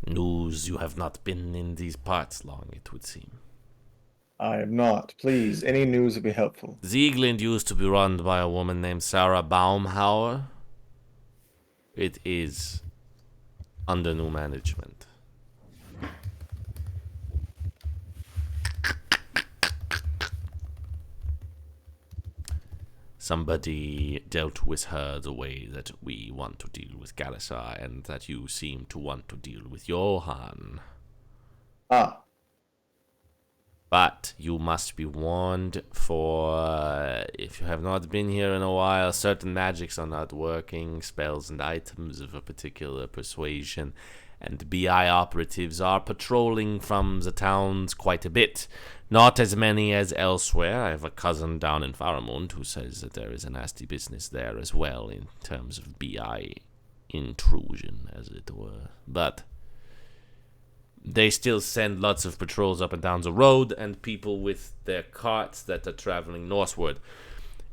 news. You have not been in these parts long, it would seem. I am not. Please, any news would be helpful. Ziegland used to be run by a woman named Sarah Baumhauer. It is under new management. Somebody dealt with her the way that we want to deal with Galishar, and that you seem to want to deal with Johann. Ah, But you must be warned, for if you have not been here in a while, certain magics are not working, spells and items of a particular persuasion, and BI operatives are patrolling from the towns quite a bit. Not as many as elsewhere. I have a cousin down in Faramund who says that there is a nasty business there as well in terms of BI intrusion, as it were. But they still send lots of patrols up and down the road, and people with their carts that are traveling northward.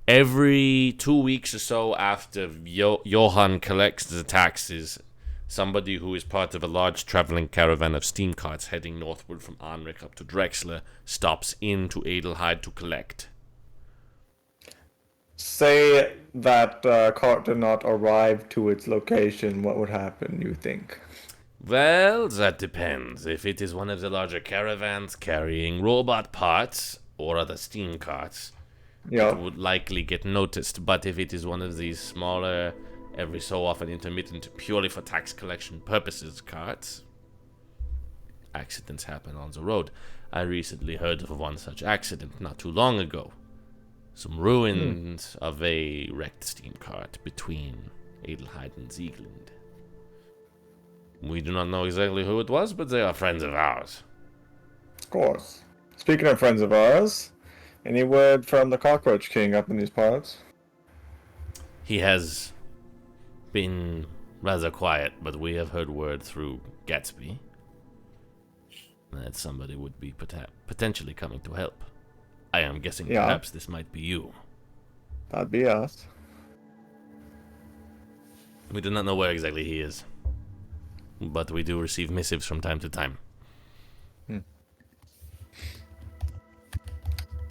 Every 2 weeks or so after Johann collects the taxes, somebody who is part of a large traveling caravan of steam carts heading northward from Anric up to Drexler stops into Adelheid to collect. say that cart did not arrive to its location. What would happen, you think? Well, that depends. If it is one of the larger caravans carrying robot parts or other steam carts, Yeah. it would likely get noticed. But if it is one of these smaller, every so often intermittent, purely for tax collection purposes carts, accidents happen on the road. I recently heard of one such accident not too long ago. Some ruins of a wrecked steam cart between Adelheid and Ziegland. We do not know exactly who it was, but they are friends of ours. Of course. Speaking of friends of ours, any word from the Cockroach King up in these parts? He has been rather quiet, but we have heard word through Gatsby that somebody would be potentially coming to help. I am guessing Yeah. perhaps this might be you. That'd be us. We do not know where exactly he is, but we do receive missives from time to time.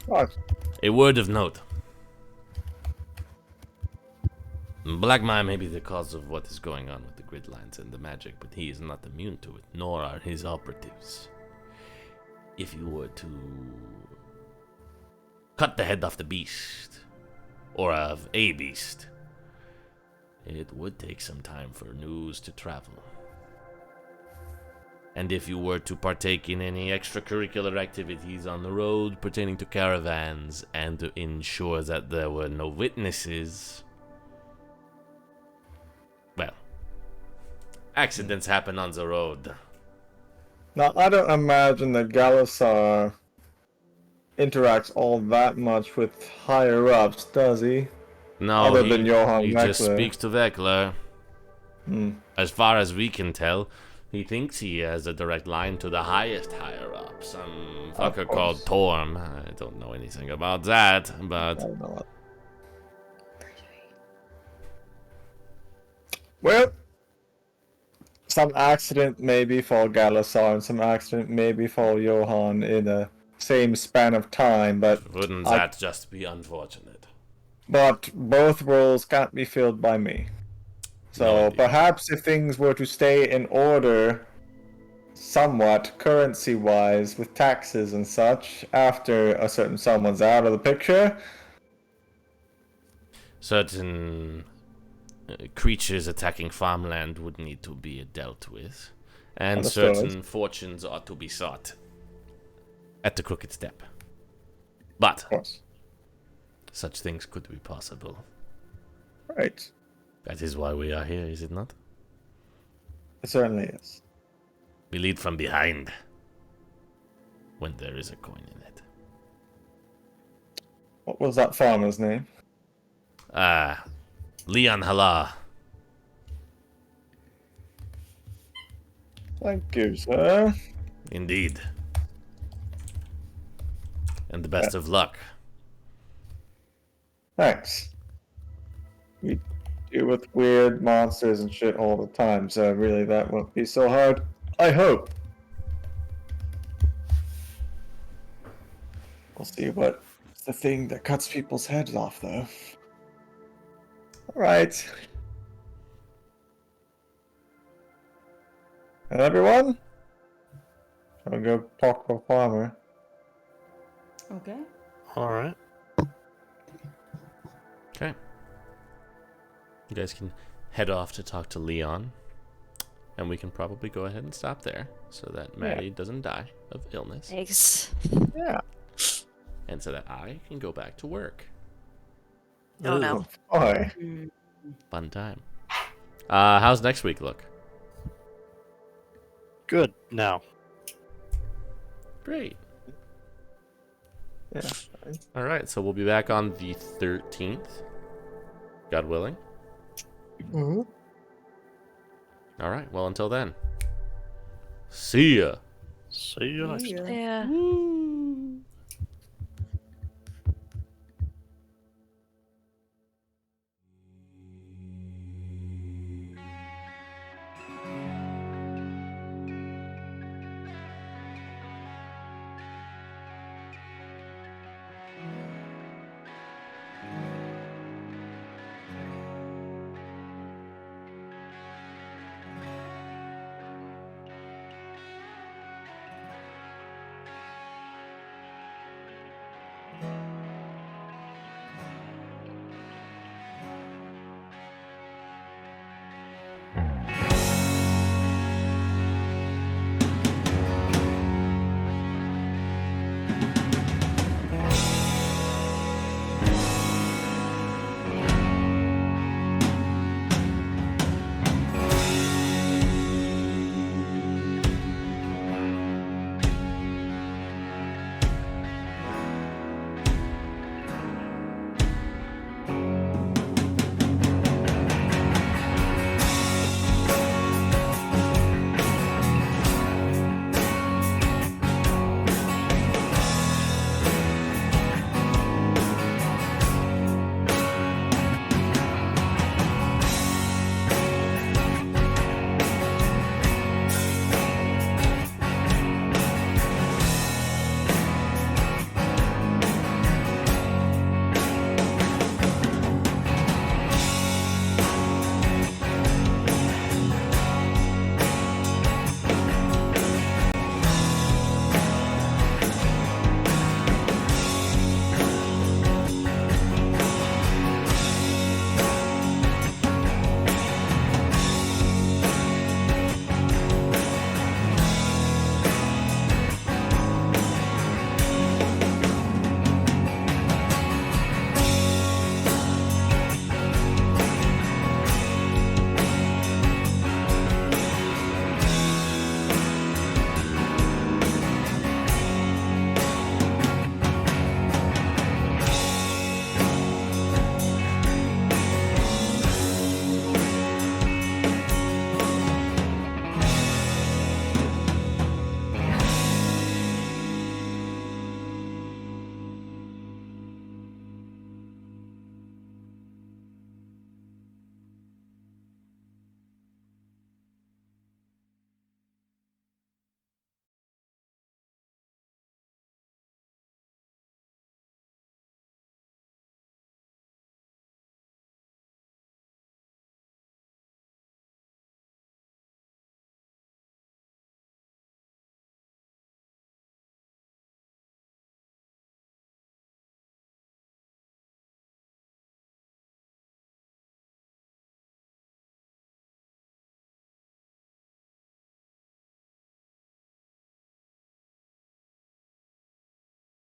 Right. A word of note. Blackmire may be the cause of what is going on with the grid lines and the magic, but he is not immune to it, nor are his operatives. If you were to cut the head off the beast, or of a beast, it would take some time for news to travel. And if you were to partake in any extracurricular activities on the road pertaining to caravans and to ensure that there were no witnesses, well, accidents happen on the road. Now, I don't imagine that Galasar interacts all that much with higher-ups, does he? No, Other than Johann he just Weckler. speaks to Weckler. Hmm. As far as we can tell, he thinks he has a direct line to the highest higher-up, some fucker called Torm. I don't know anything about that, I but don't know. Well, some accident may befall Galasar and some accident may befall Johann in the same span of time, but wouldn't that just be unfortunate? both roles can't be filled by me. So No, indeed. perhaps if things were to stay in order somewhat currency-wise with taxes and such after a certain someone's out of the picture, Certain creatures attacking farmland would need to be dealt with, And Understood. certain fortunes are to be sought at the crooked step. But Of course. such things could be possible. Right. That is why we are here, is it not? It certainly is. We lead from behind when there is a coin in it. What was that farmer's name? Leon Hala. Thank you, sir. Indeed. And the best of luck. Thanks. We deal with weird monsters and shit all the time, so really that won't be so hard. I hope. We'll see what's the thing that cuts people's heads off, though. Alright. And everyone? I'll go talk to a farmer. Okay. All right. Okay. You guys can head off to talk to Leon. And we can probably go ahead and stop there so that Maddie doesn't die of illness. Thanks. Yeah. And so that I can go back to work. Oh no. Boy. Fun time. How's next week look? Good. Now. Great. Yeah. All right, so we'll be back on the 13th, God willing. Mm-hmm. All right, well, until then. See ya. See you next time. Yeah. Woo.